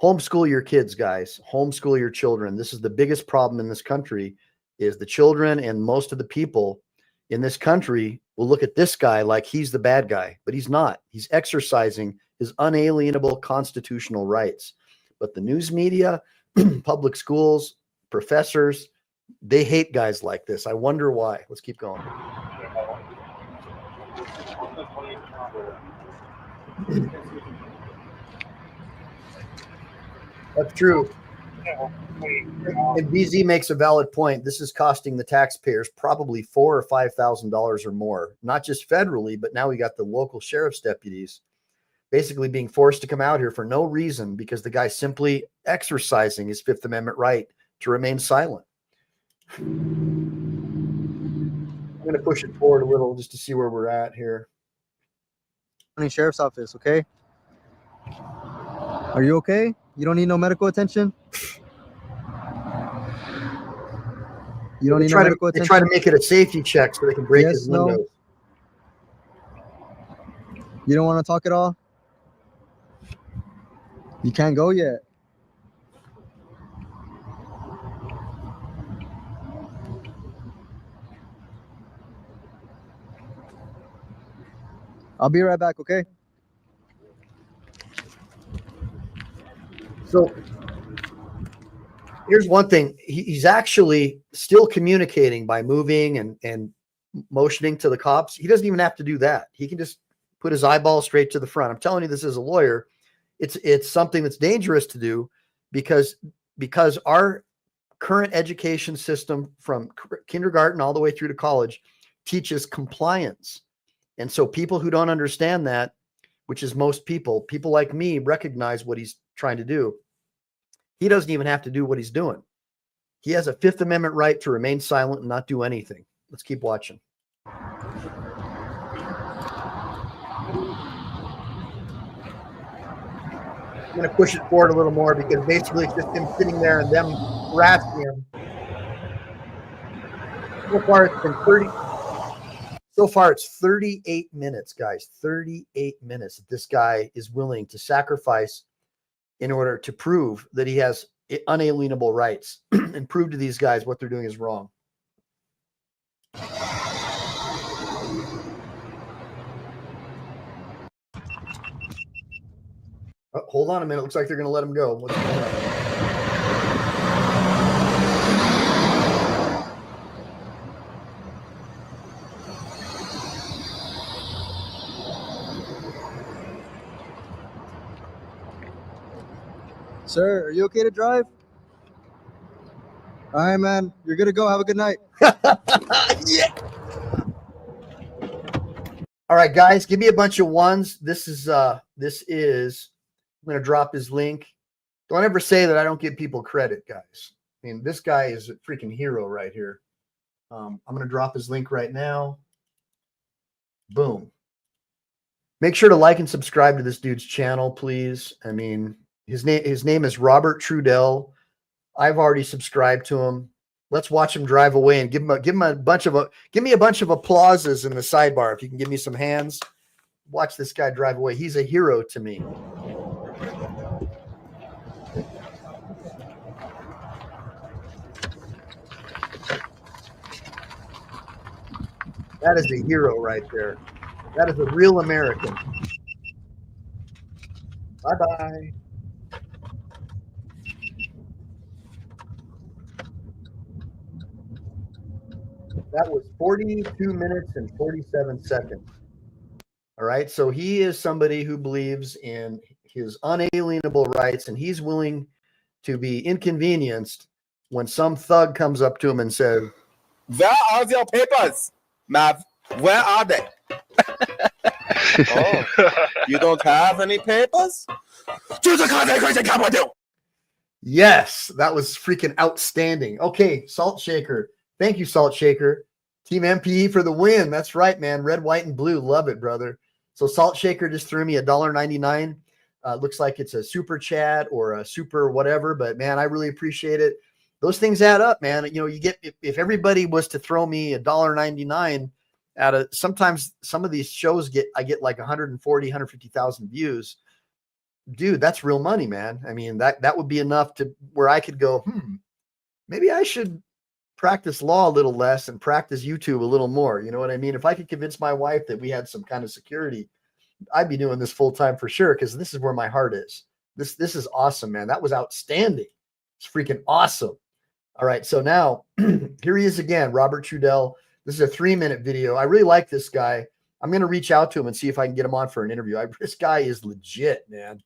Homeschool your kids, guys. Homeschool your children. This is the biggest problem in this country, is the children and most of the people in this country will look at this guy like he's the bad guy, but he's not. He's exercising his unalienable constitutional rights. But the news media, public schools, professors, they hate guys like this. I wonder why. Let's keep going. That's true. And BZ makes a valid point. This is costing the taxpayers probably $4,000 or $5,000 or more, not just federally, but now we got the local sheriff's deputies basically being forced to come out here for no reason because the guy's simply exercising his Fifth Amendment right to remain silent. I'm going to push it forward a little just to see where we're at here. County Sheriff's Office, okay? Are you okay? You don't need no medical attention? You don't need no medical They attention? try to make it a safety check so they can break his no? windows. You don't want to talk at all? You can't go yet. I'll be right back, okay? So here's one thing. He's actually still communicating by moving and motioning to the cops. He doesn't even have to do that. He can just put his eyeball straight to the front. I'm telling you this as a lawyer. It's something that's dangerous to do because our current education system from kindergarten all the way through to college teaches compliance. And so people who don't understand that, which is most people like me, recognize what he's trying to do. He doesn't even have to do what he's doing. He has a Fifth Amendment right to remain silent and not do anything. Let's keep watching. I'm going to push it forward a little more because basically it's just him sitting there and them harassing him. So far it's 38 minutes, guys. 38 minutes that this guy is willing to sacrifice in order to prove that he has unalienable rights and prove to these guys what they're doing is wrong. Oh, hold on a minute. Looks like they're going to let him go. What's going on? Sir, are you okay to drive? All right, man. You're good to go. Have a good night. Yeah. All right, guys, give me a bunch of ones. This is I'm going to drop his link. Don't ever say that I don't give people credit, guys. I mean, this guy is a freaking hero right here. I'm going to drop his link right now. Boom. Make sure to like and subscribe to this dude's channel, please. I mean, his name is Robert Trudell. I've already subscribed to him. Let's watch him drive away and give me a bunch of applauses in the sidebar. If you can give me some hands, watch this guy drive away. He's a hero to me. That is a hero right there. That is a real American. Bye-bye. That was 42 minutes and 47 seconds. All right. So he is somebody who believes in his unalienable rights, and he's willing to be inconvenienced when some thug comes up to him and says, "Where are your papers, Mav? Where are they?" Oh, you don't have any papers? yes, that was freaking outstanding. Okay, Salt Shaker. Thank you, Salt Shaker. Team MPE for the win. That's right, man. Red, white, and blue. Love it, brother. So Salt Shaker just threw me $1.99. Looks like it's a super chat or a super whatever, but man, I really appreciate it. Those things add up, man. You know, you get, if everybody was to throw me $1.99 out of, sometimes some of these shows I get like 140, 150,000 views. Dude, that's real money, man. I mean, that would be enough to where I could go, maybe I should practice law a little less and practice YouTube a little more. You know what I mean? If I could convince my wife that we had some kind of security, I'd be doing this full time for sure. Cause this is where my heart is. This is awesome, man. That was outstanding. It's freaking awesome. All right. So now here he is again, Robert Trudell. This is a 3-minute video. I really like this guy. I'm going to reach out to him and see if I can get him on for an interview. This guy is legit, man.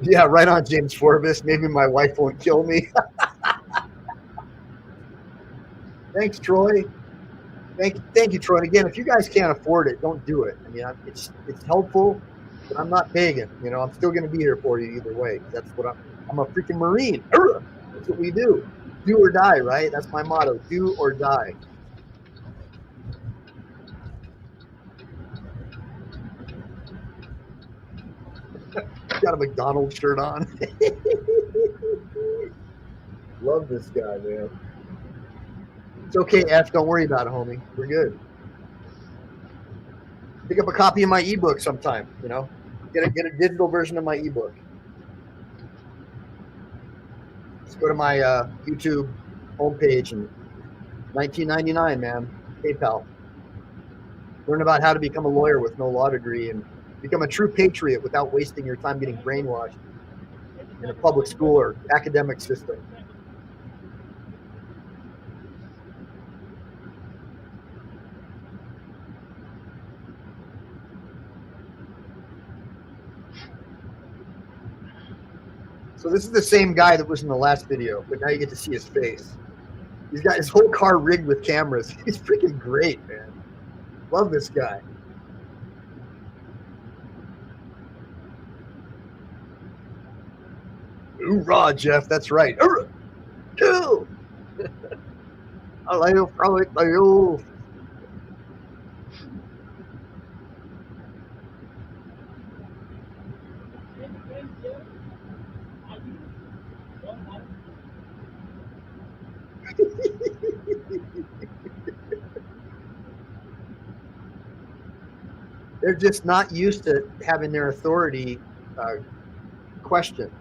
Yeah, right on, James Forbes. Maybe my wife won't kill me. Thanks, Troy. Thank you, Troy. And again, if you guys can't afford it, don't do it. I mean, it's helpful, but I'm not begging. You know, I'm still going to be here for you either way. That's what I'm a freaking Marine. That's what we do. Do or die, right? That's my motto. Do or die. Got a McDonald's shirt on. Love this guy, man. It's okay, F. Don't worry about it, homie. We're good. Pick up a copy of my ebook sometime, you know. Get a digital version of my ebook. Just go to my YouTube homepage and $19.99, man. PayPal. Learn about how to become a lawyer with no law degree and become a true patriot without wasting your time getting brainwashed in a public school or academic system. So this is the same guy that was in the last video, but now you get to see his face. He's got his whole car rigged with cameras. He's freaking great, man. Love this guy. Hoorah, Jeff. That's right. Hoorah. Cool. I like you. They're just not used to having their authority questioned.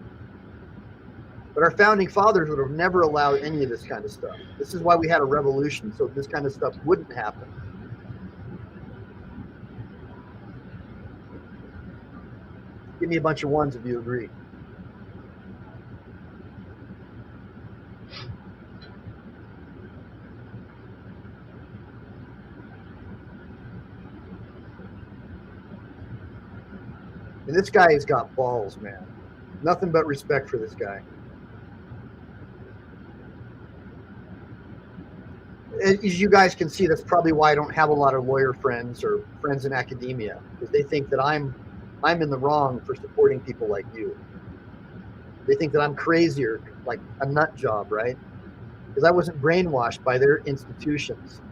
But our founding fathers would have never allowed any of this kind of stuff. This is why we had a revolution, so this kind of stuff wouldn't happen. Give me a bunch of ones if you agree. And this guy has got balls, man. Nothing but respect for this guy. As you guys can see, that's probably why I don't have a lot of lawyer friends or friends in academia, because they think that I'm in the wrong for supporting people like you. They think that I'm crazy or like a nut job, right? Because I wasn't brainwashed by their institutions.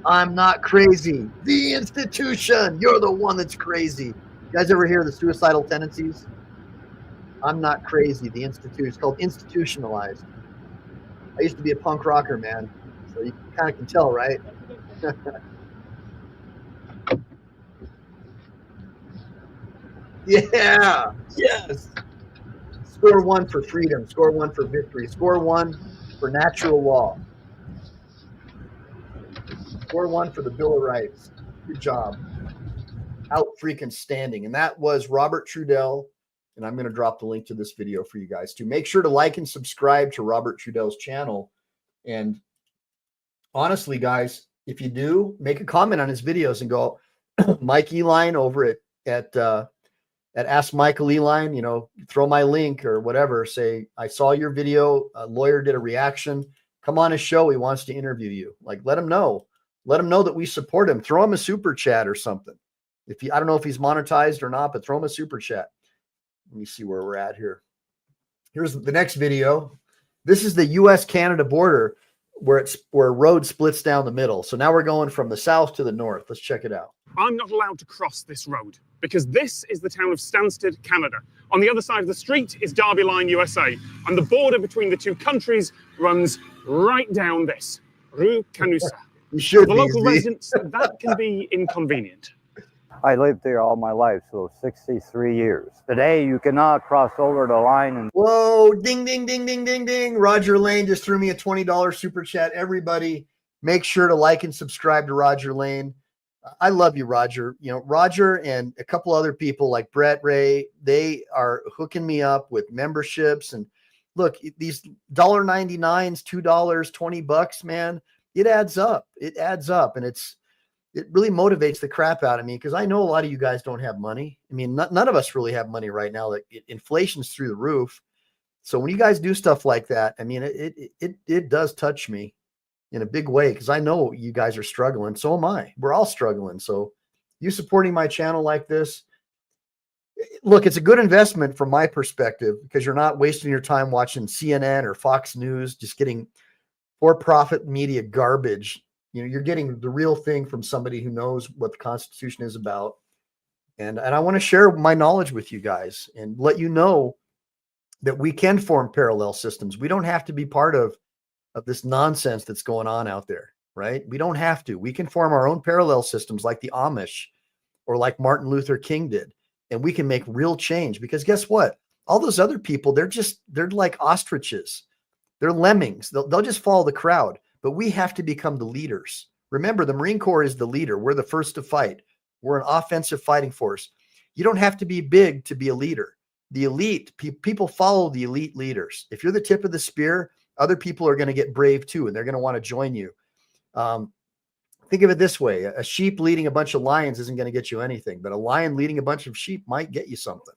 I'm not crazy. The institution. You're the one that's crazy. You guys ever hear the suicidal tendencies? I'm not crazy. The institution. It's called institutionalized. I used to be a punk rocker, man. So you kind of can tell, right? Yeah. Yes. Score 1 for freedom. Score 1 for victory. Score 1 for natural law. Score 1 for the Bill of Rights. Good job. Out freaking standing. And that was Robert Trudell. And I'm going to drop the link to this video for you guys too. Make sure to like and subscribe to Robert Trudell's channel. And honestly, guys, if you do, make a comment on his videos and go, Mike Eline over at Ask Michael Eline, you know, throw my link or whatever. Say, I saw your video. A lawyer did a reaction. Come on his show. He wants to interview you. Like, let him know. Let him know that we support him. Throw him a super chat or something. I don't know if he's monetized or not, but throw him a super chat. Let me see where we're at here. Here's the next video. This is the U.S.-Canada border where a road splits down the middle. So now we're going from the south to the north. Let's check it out. I'm not allowed to cross this road because this is the town of Stansted, Canada. On the other side of the street is Derby Line, USA. And the border between the two countries runs right down this, Rue Canusa. For the local residents, that can be inconvenient. I lived there all my life, so 63 years. Today, you cannot cross over the line. And whoa, ding, ding, ding, ding, ding, ding. Roger Lane just threw me a $20 super chat. Everybody, make sure to like and subscribe to Roger Lane. I love you, Roger. You know, Roger and a couple other people like Brett Ray, they are hooking me up with memberships. And look, these $1.99s, $2, $20, man, it adds up. It adds up. And it really motivates the crap out of me because I know a lot of you guys don't have money. I mean, none of us really have money right now. Like inflation's through the roof. So when you guys do stuff like that, I mean, it does touch me in a big way because I know you guys are struggling. So am I. We're all struggling. So you supporting my channel like this, look, it's a good investment from my perspective because you're not wasting your time watching CNN or Fox News, just getting for-profit media garbage. You know, you're getting the real thing from somebody who knows what the Constitution is about. And I want to share my knowledge with you guys and let you know that we can form parallel systems. We don't have to be part of this nonsense that's going on out there, right? We don't have to. We can form our own parallel systems like the Amish or like Martin Luther King did. And we can make real change because guess what? All those other people, they're like ostriches. They're lemmings. They'll just follow the crowd. But we have to become the leaders. Remember, the Marine Corps is the leader. We're the first to fight. We're an offensive fighting force. You don't have to be big to be a leader. The elite, people follow the elite leaders. If you're the tip of the spear, other people are going to get brave too, and they're going to want to join you. Think of it this way. A sheep leading a bunch of lions isn't going to get you anything, but a lion leading a bunch of sheep might get you something.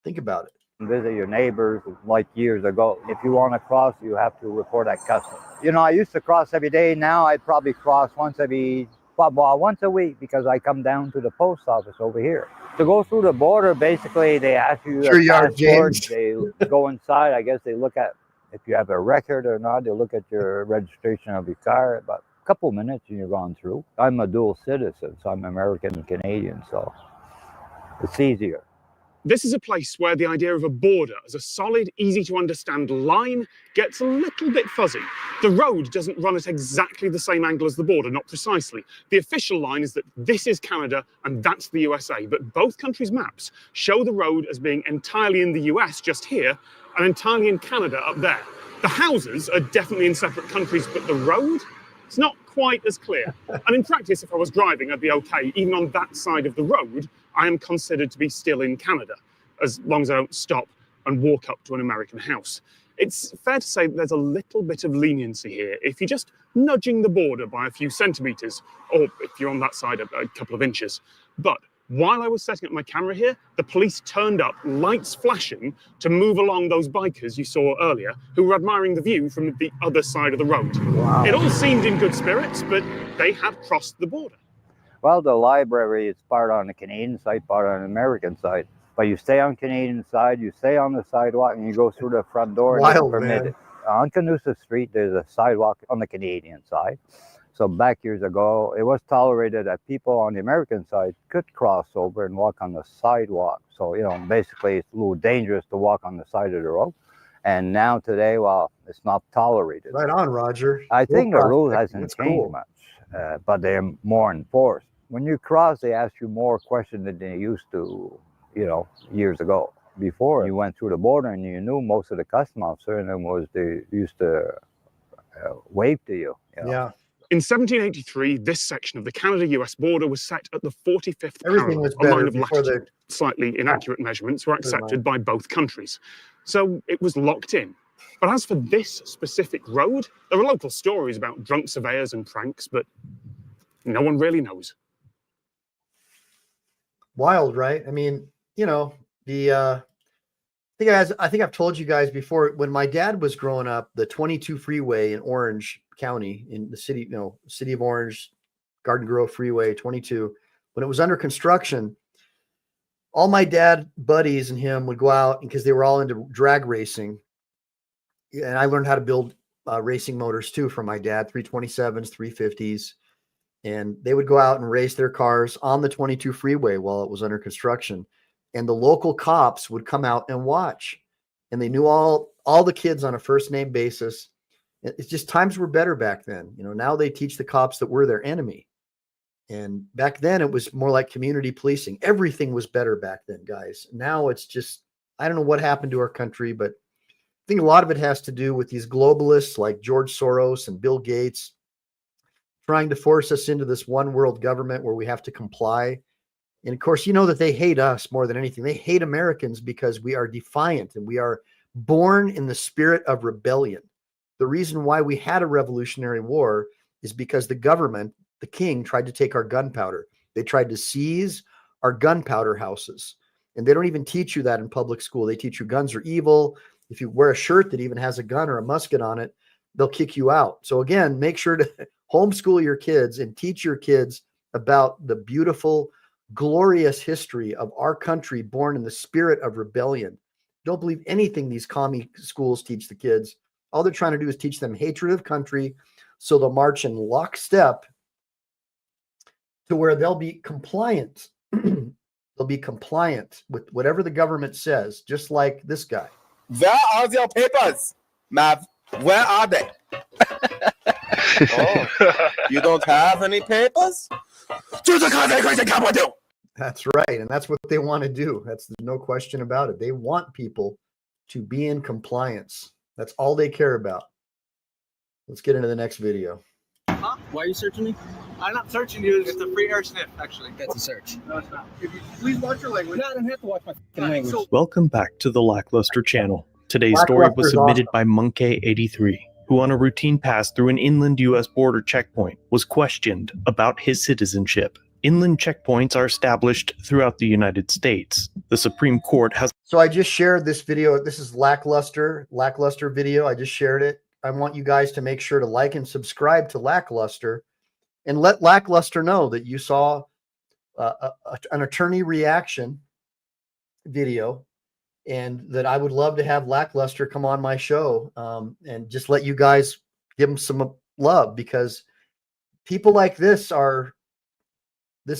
Think about it. Visit your neighbors. Like years ago, if you want to cross, you have to report at customs. You know, I used to cross every day. Now I'd probably cross once a week, because I come down to the post office over here. To go through the border, basically they ask you your passport. They go inside. I guess they look at if you have a record or not. They look at your registration of your car. About a couple minutes and you're gone through. I'm a dual citizen, so I'm American and Canadian, so it's easier. This is a place where the idea of a border as a solid, easy to understand line gets a little bit fuzzy. The road doesn't run at exactly the same angle as the border, not precisely. The official line is that this is Canada and that's the USA, but both countries' maps show the road as being entirely in the US just here and entirely in Canada up there. The houses are definitely in separate countries, but the road, it's not quite as clear. And in practice, if I was driving, I'd be okay. Even on that side of the road, I am considered to be still in Canada, as long as I don't stop and walk up to an American house. It's fair to say that there's a little bit of leniency here if you're just nudging the border by a few centimetres, or if you're on that side a couple of inches. But while I was setting up my camera here, the police turned up, lights flashing, to move along those bikers you saw earlier, who were admiring the view from the other side of the road. Wow. It all seemed in good spirits, but they had crossed the border. Well, the library is part on the Canadian side, part on the American side. But you stay on Canadian side, you stay on the sidewalk, and you go through the front door. And it's permitted. On Canusa Street, there's a sidewalk on the Canadian side. So back years ago, it was tolerated that people on the American side could cross over and walk on the sidewalk. So, you know, basically it's a little dangerous to walk on the side of the road. And now today, well, it's not tolerated. Right on, Roger. I think the rule hasn't changed much, but they're more enforced. When you cross, they ask you more questions than they used to, you know, years ago. Before you went through the border and you knew most of the custom officer, and then they used to wave to you. Yeah. In 1783, this section of the Canada-US border was set at the 45th Everything was parallel. A better line of before latitude. Slightly inaccurate measurements were accepted by both countries. So it was locked in. But as for this specific road, there are local stories about drunk surveyors and pranks, but no one really knows. Wild, right? I mean, you know, I think I've told you guys before, when my dad was growing up, the 22 freeway in Orange County, in the city, you know, city of Orange, Garden Grove Freeway 22, when it was under construction, all my dad buddies and him would go out because they were all into drag racing. And I learned how to build racing motors too from my dad, 327s, 350s. And they would go out and race their cars on the 22 freeway while it was under construction. And the local cops would come out and watch. And they knew all the kids on a first name basis. It's just times were better back then. You know, now they teach the cops that we're their enemy. And back then it was more like community policing. Everything was better back then, guys. Now it's just, I don't know what happened to our country, but I think a lot of it has to do with these globalists like George Soros and Bill Gates trying to force us into this one world government where we have to comply. And of course, you know that they hate us more than anything. They hate Americans because we are defiant and we are born in the spirit of rebellion. The reason why we had a revolutionary war is because the government, the king, tried to take our gunpowder. They tried to seize our gunpowder houses. And they don't even teach you that in public school. They teach you guns are evil. If you wear a shirt that even has a gun or a musket on it, they'll kick you out. So again, make sure to homeschool your kids and teach your kids about the beautiful, glorious history of our country born in the spirit of rebellion. Don't believe anything these commie schools teach the kids. All they're trying to do is teach them hatred of country so they'll march in lockstep to where they'll be compliant. They'll be compliant with whatever the government says, just like this guy. Where are your papers, Mav? Where are they? Oh, you don't have any papers? That's right. And that's what they want to do. There's no question about it. They want people to be in compliance. That's all they care about. Let's get into the next video. Huh? Why are you searching me? I'm not searching you. It's a free air sniff, actually. That's a search. No, it's not. If you please watch your language. No, I don't have to watch my language. So, Welcome back to the Lackluster channel. Today's story was submitted by Monkey83, who on a routine pass through an inland U.S. border checkpoint was questioned about his citizenship. Inland checkpoints are established throughout the United States. The Supreme Court has... So I just shared this video. This is Lackluster video. I just shared it. I want you guys to make sure to like and subscribe to Lackluster and let Lackluster know that you saw an attorney reaction video and that I would love to have Lackluster come on my show and just let you guys give him some love, because people like this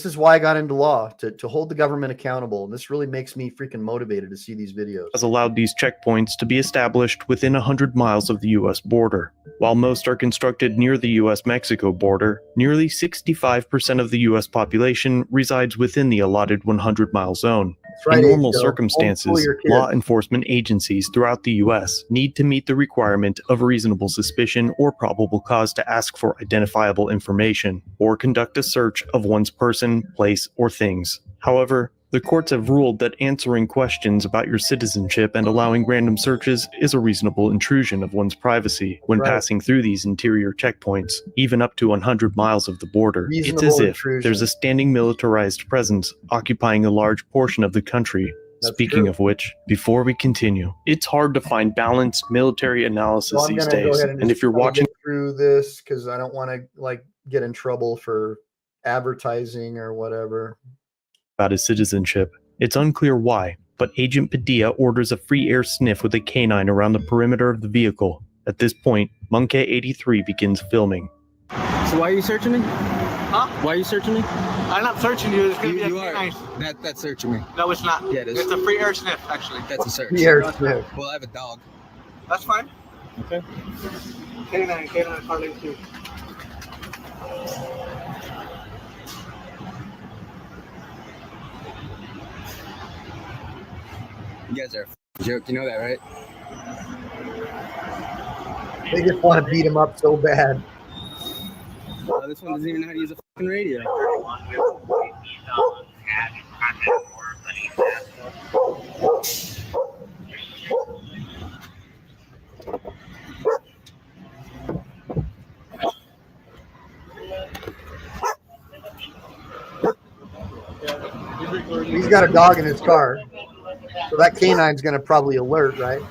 is why I got into law, to hold the government accountable. And this really makes me freaking motivated to see these videos. Has allowed these checkpoints to be established within 100 miles of the U.S. border. While most are constructed near the U.S.-Mexico border, nearly 65% of the U.S. population resides within the allotted 100-mile zone. Right, in normal Joe. circumstances, law enforcement agencies throughout the U.S. need to meet the requirement of reasonable suspicion or probable cause to ask for identifiable information or conduct a search of one's person, place, or things. However, the courts have ruled that answering questions about your citizenship and allowing random searches is a reasonable intrusion of one's privacy when passing through these interior checkpoints, even up to 100 miles of the border. It's as if there's a standing militarized presence occupying a large portion of the country. Speaking of which, before we continue, it's hard to find balanced military analysis these days. And if you're watching through this, because I don't want to get in trouble for advertising or whatever about his citizenship, it's unclear why, but Agent Padilla orders a free air sniff with a canine around the perimeter of the vehicle. At this point, Monkey83 begins filming. So why are you searching me? Huh? Why are you searching me? I'm not searching you. It's gonna be You a are. nice. That's searching me. No, it's not. Yeah, it is. It's a free air sniff, actually. That's a search. Free air sniff. Well, I have a dog. That's fine. Okay. K9 Carling 2. You guys are a joke. You know that, right? They just want to beat him up so bad. This one doesn't even know how to use a fucking radio. He's got a dog in his car, so that canine's going to probably alert, right?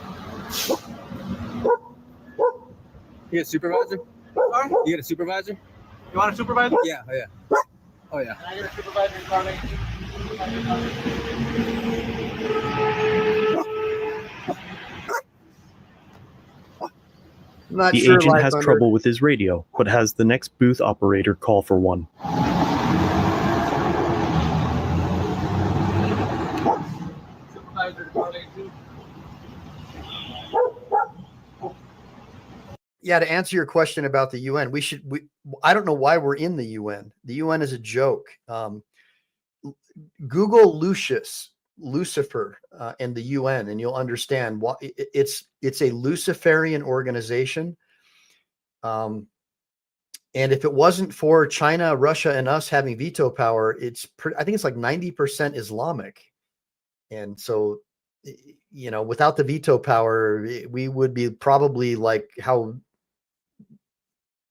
You got a supervisor? Sorry? You got a supervisor? You want a supervisor? Yeah, oh yeah. Oh yeah. Can I get a supervisor in Carling 2? Not The sure agent Life has Under- trouble with his radio, but has the next booth operator call for one. Supervisor to Carling 2. Yeah, to answer your question about the UN, I don't know why we're in the UN. The UN is a joke. Google Lucifer, and the UN, and you'll understand why. It's a Luciferian organization. And if it wasn't for China, Russia, and us having veto power, I think it's like 90% Islamic. And so, without the veto power, we would be probably like how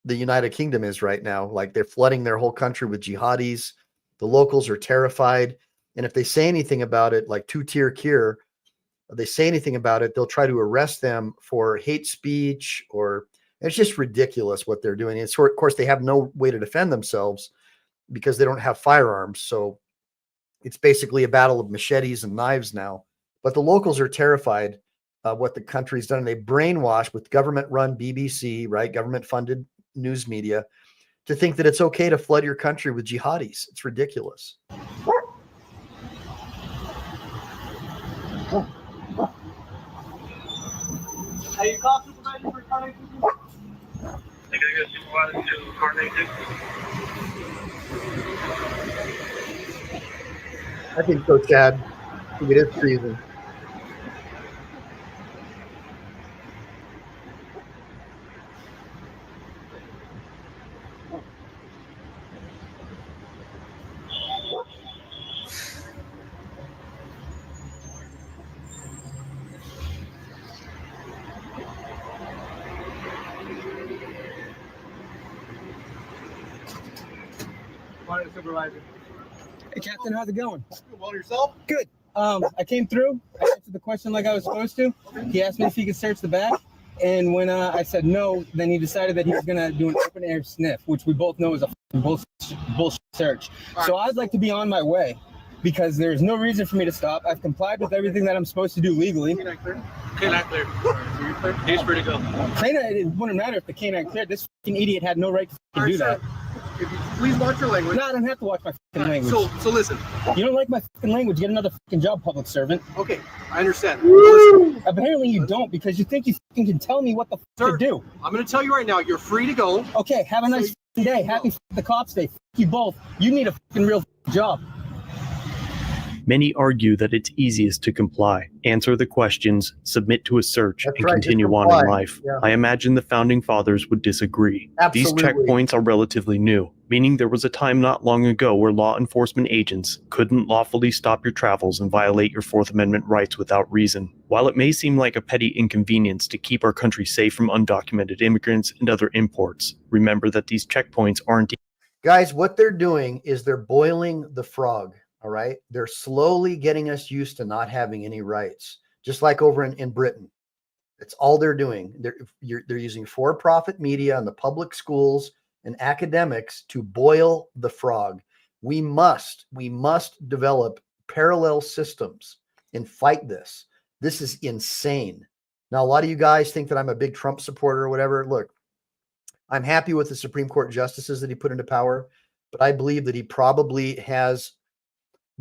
the United Kingdom is right now. Like, they're flooding their whole country with jihadis. The locals are terrified. And if they say anything about it, like two-tier cure, they say anything about it, they'll try to arrest them for hate speech, or it's just ridiculous what they're doing. And so, of course, they have no way to defend themselves because they don't have firearms. So it's basically a battle of machetes and knives now. But the locals are terrified of what the country's done. They brainwashed with government-run BBC, right, government-funded news media, to think that it's okay to flood your country with jihadis. It's ridiculous. Are you call supervisor for Carling 2? They're gonna get supervisor to Carling 2. I think so, Chad. I think it is treason. audit supervisor. Hey, Captain, how's it going? Good. Well, yourself? Good. I came through. I answered the question like I was supposed to. He asked me if he could search the back. And when I said no, then he decided that he was going to do an open air sniff, which we both know is a bullshit search. So I'd like to be on my way because there's no reason for me to stop. I've complied with everything that I'm supposed to do legally. Canine clear? Canine clear. So you're clear? He's free to go. It wouldn't matter if the canine cleared. This fucking idiot had no right to do that. If you please watch your language. No, I don't have to watch my fucking language. So listen. You don't like my fucking language, get another fucking job, public servant. Okay, I understand. Listen. Apparently you don't because you think you fucking can tell me what the fuck to do. I'm going to tell you right now, you're free to go. Okay, have a nice fucking day. Happy the cops day. Fuck you both. You need a fucking real job. Many argue that it's easiest to comply, answer the questions, submit to a search, and continue on in life. Yeah. I imagine the founding fathers would disagree. Absolutely. These checkpoints are relatively new, meaning there was a time not long ago where law enforcement agents couldn't lawfully stop your travels and violate your Fourth Amendment rights without reason. While it may seem like a petty inconvenience to keep our country safe from undocumented immigrants and other imports, remember that these checkpoints aren't... Guys, what they're doing is they're boiling the frog. All right. They're slowly getting us used to not having any rights, just like over in Britain. That's all they're doing. They're using for-profit media and the public schools and academics to boil the frog. We must develop parallel systems and fight this. This is insane. Now, a lot of you guys think that I'm a big Trump supporter or whatever. Look, I'm happy with the Supreme Court justices that he put into power, but I believe that he probably has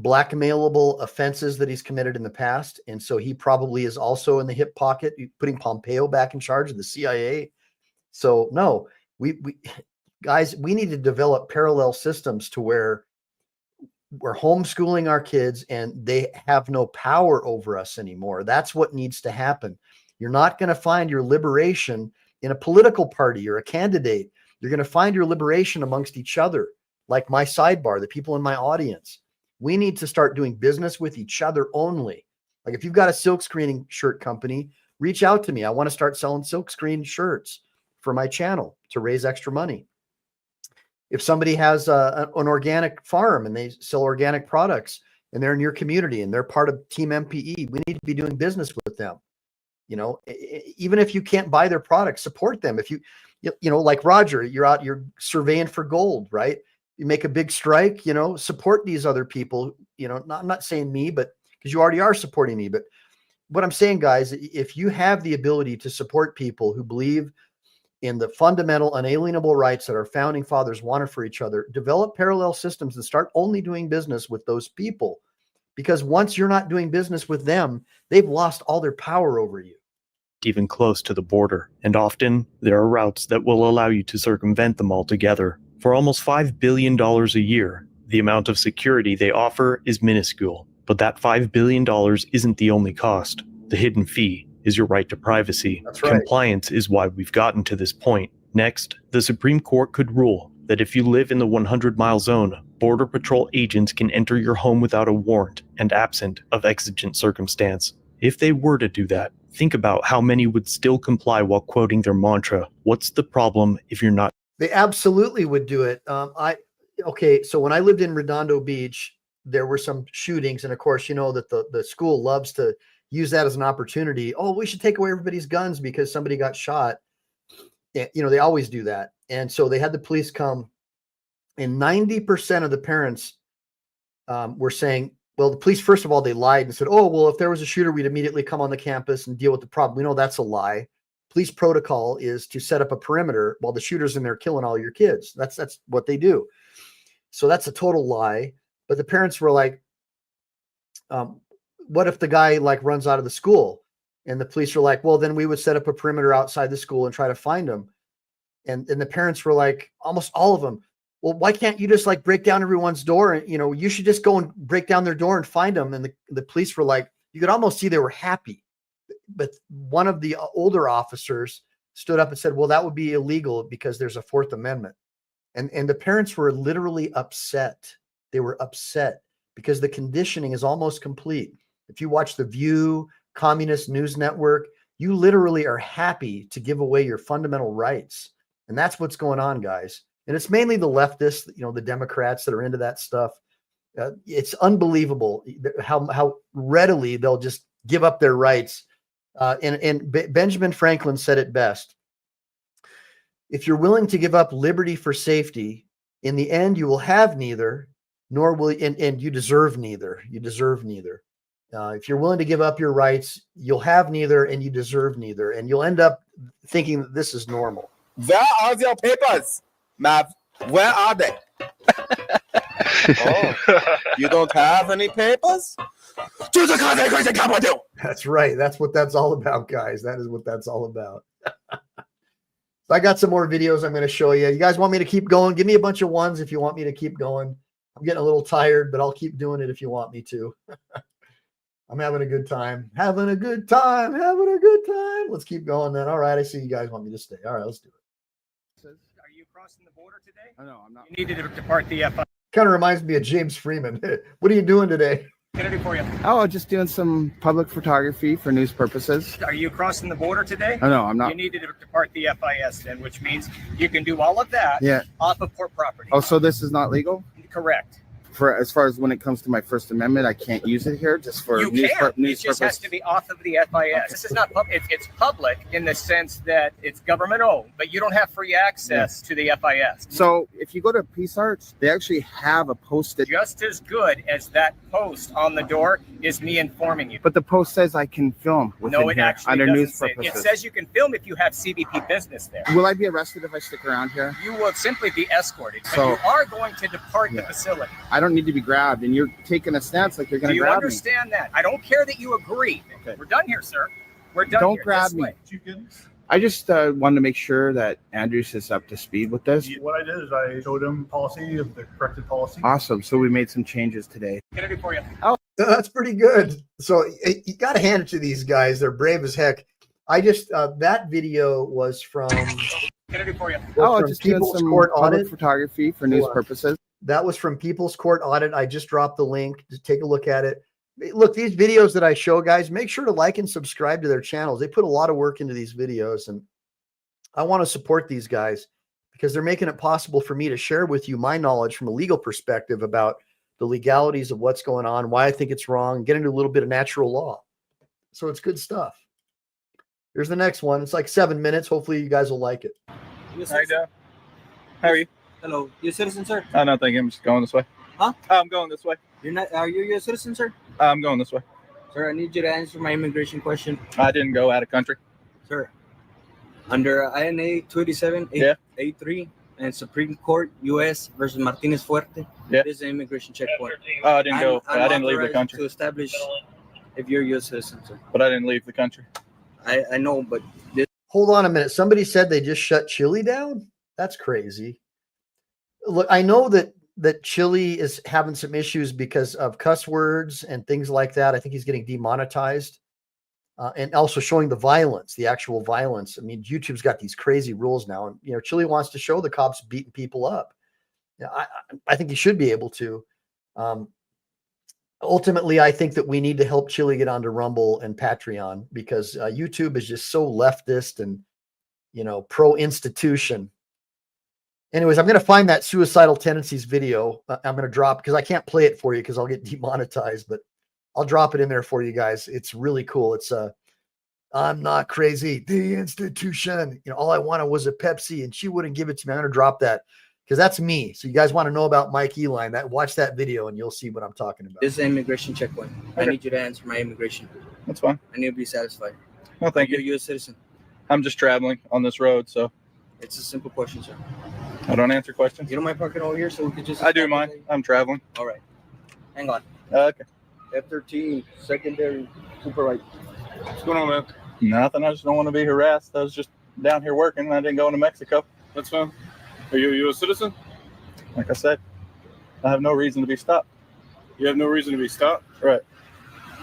blackmailable offenses that he's committed in the past. And so he probably is also in the hip pocket, putting Pompeo back in charge of the CIA. So no, we guys, we need to develop parallel systems to where we're homeschooling our kids and they have no power over us anymore. That's what needs to happen. You're not going to find your liberation in a political party or a candidate. You're going to find your liberation amongst each other, like my sidebar, the people in my audience. We need to start doing business with each other only. Like if you've got a silk screening shirt company, reach out to me. I want to start selling silk screen shirts for my channel to raise extra money. If somebody has an organic farm and they sell organic products and they're in your community and they're part of Team MPE, we need to be doing business with them. You know, even if you can't buy their products, support them. If you know, like Roger, you're out, you're surveying for gold, right? You make a big strike, you know, support these other people, you know, I'm not saying me, but because you already are supporting me. But what I'm saying, guys, if you have the ability to support people who believe in the fundamental unalienable rights that our founding fathers wanted for each other, develop parallel systems and start only doing business with those people. Because once you're not doing business with them, they've lost all their power over you. Even close to the border, and often there are routes that will allow you to circumvent them altogether. For almost $5 billion a year, the amount of security they offer is minuscule. But that $5 billion isn't the only cost. The hidden fee is your right to privacy. That's right. Compliance is why we've gotten to this point. Next, the Supreme Court could rule that if you live in the 100-mile zone, Border Patrol agents can enter your home without a warrant and absent of exigent circumstance. If they were to do that, think about how many would still comply while quoting their mantra, "What's the problem if you're not?" They absolutely would do it. Okay, so when I lived in Redondo Beach, there were some shootings. And of course, you know that the school loves to use that as an opportunity. Oh, we should take away everybody's guns because somebody got shot. And, you know, they always do that. And so they had the police come, and 90% of the parents were saying, well, the police, first of all, they lied and said, oh, well, if there was a shooter, we'd immediately come on the campus and deal with the problem. We know that's a lie. Police protocol is to set up a perimeter while the shooter's in there killing all your kids. That's what they do. So that's a total lie. But the parents were like, what if the guy like runs out of the school? And the police were like, well, then we would set up a perimeter outside the school and try to find him. And the parents were like, almost all of them, well, why can't you just like break down everyone's door? And, you know, you should just go and break down their door and find them. And the police were like, you could almost see they were happy. But one of the older officers stood up and said, well, that would be illegal because there's a Fourth Amendment. And the parents were literally upset. They were upset because the conditioning is almost complete. If you watch The View, Communist News Network, you literally are happy to give away your fundamental rights. And that's what's going on, guys. And it's mainly the leftists, the Democrats that are into that stuff. It's unbelievable how readily they'll just give up their rights. And Benjamin Franklin said it best. If you're willing to give up liberty for safety, in the end, you will have neither, nor will, and you deserve neither. You deserve neither. If you're willing to give up your rights, you'll have neither, and you deserve neither. And you'll end up thinking that this is normal. Where are your papers, Mav? Where are they? Oh, you don't have any papers? Do the confrontation come with you? That's right. That's what that's all about, guys. That is what that's all about. I got some more videos I'm going to show you. You guys want me to keep going? Give me a bunch of ones if you want me to keep going. I'm getting a little tired, but I'll keep doing it if you want me to. I'm having a good time. Having a good time. Having a good time. Let's keep going then. All right. I see you guys want me to stay. All right, let's do it. Are you crossing the border today? Oh, no, I'm not. You needed to depart the FI. Kind of reminds me of James Freeman. What are you doing today? What can I do for you? Oh, just doing some public photography for news purposes. Are you crossing the border today? Oh, no, I'm not. You needed to depart the FIS then, which means you can do all of that off of port property. Oh, so this is not legal? Correct. For as far as when it comes to my First Amendment, I can't use it here just for news It just purpose. has to be off of the FIS. Okay. This is not public. It's public in the sense that it's government owned, but you don't have free access to the FIS. So if you go to Peace Arts, they actually have a posted. Just as good as that post on the door is me informing you. But the post says I can film within No, it here actually under doesn't news say. purposes. It says you can film if you have CBP business there. Will I be arrested if I stick around here? You will simply be escorted, but So- you are going to depart the facility. I don't need to be grabbed, and you're taking a stance like you're going Do to you grab understand that? I don't care that you agree. Okay. We're done here, sir. We're done Don't here. grab This me. way. me. I just wanted to make sure that Andrews is up to speed with this. What I did is I showed him policy of the corrected policy. Awesome. So we made some changes today. What can I do for you? Oh, that's pretty good. So you got to hand it to these guys. They're brave as heck. I just, that video was from, What can I do for you? from just doing People's some Court public Audit. photography for news purposes. That was from People's Court Audit. I just dropped the link to take a look at it. Look, these videos that I show, guys, make sure to like and subscribe to their channels. They put a lot of work into these videos, and I want to support these guys because they're making it possible for me to share with you my knowledge from a legal perspective about the legalities of what's going on, why I think it's wrong, get into a little bit of natural law. So it's good stuff. Here's the next one. It's like 7 minutes. Hopefully you guys will like it. How you doing? How are you? Hello. You a citizen, sir? Oh, no, thank you. I'm just going this way. Huh? I'm going this way. You're not. Are you a citizen, sir? I'm going this way. Sir, I need you to answer my immigration question. I didn't go out of country. Sir, under INA 287 A3 and Supreme Court U.S. versus Martinez Fuerte, it is an immigration checkpoint. Oh, I didn't go. I didn't leave the authorized country. to establish if you're a U.S. citizen, sir. But I didn't leave the country. I know, but this. Hold on a minute. Somebody said they just shut Chile down? That's crazy. Look, I know that Chile is having some issues because of cuss words and things like that. I think he's getting demonetized and also showing the violence, the actual violence. I mean, YouTube's got these crazy rules now. And, Chile wants to show the cops beating people up. I think he should be able to. Ultimately, I think that we need to help Chile get onto Rumble and Patreon because YouTube is just so leftist and, pro-institution. Anyways, I'm going to find that suicidal tendencies video. I'm going to drop because I can't play it for you because I'll get demonetized, but I'll drop it in there for you guys. It's really cool. It's I'm not crazy. The institution, all I wanted was a Pepsi and she wouldn't give it to me. I'm going to drop that because that's me. So you guys want to know about Mike Eline, watch that video and you'll see what I'm talking about. This is an immigration checkpoint. I need you to answer my immigration. That's fine. I need to be satisfied. No, thank you. You're a U.S. citizen. I'm just traveling on this road, so. It's a simple question, sir. I don't answer questions. You don't mind parking over here so we could just. I do mind. I'm traveling. All right. Hang on. Okay. F13, secondary, super right. What's going on, man? Nothing. I just don't want to be harassed. I was just down here working. I didn't go into Mexico. That's fine. Are you a U.S. citizen? Like I said, I have no reason to be stopped. You have no reason to be stopped? Right.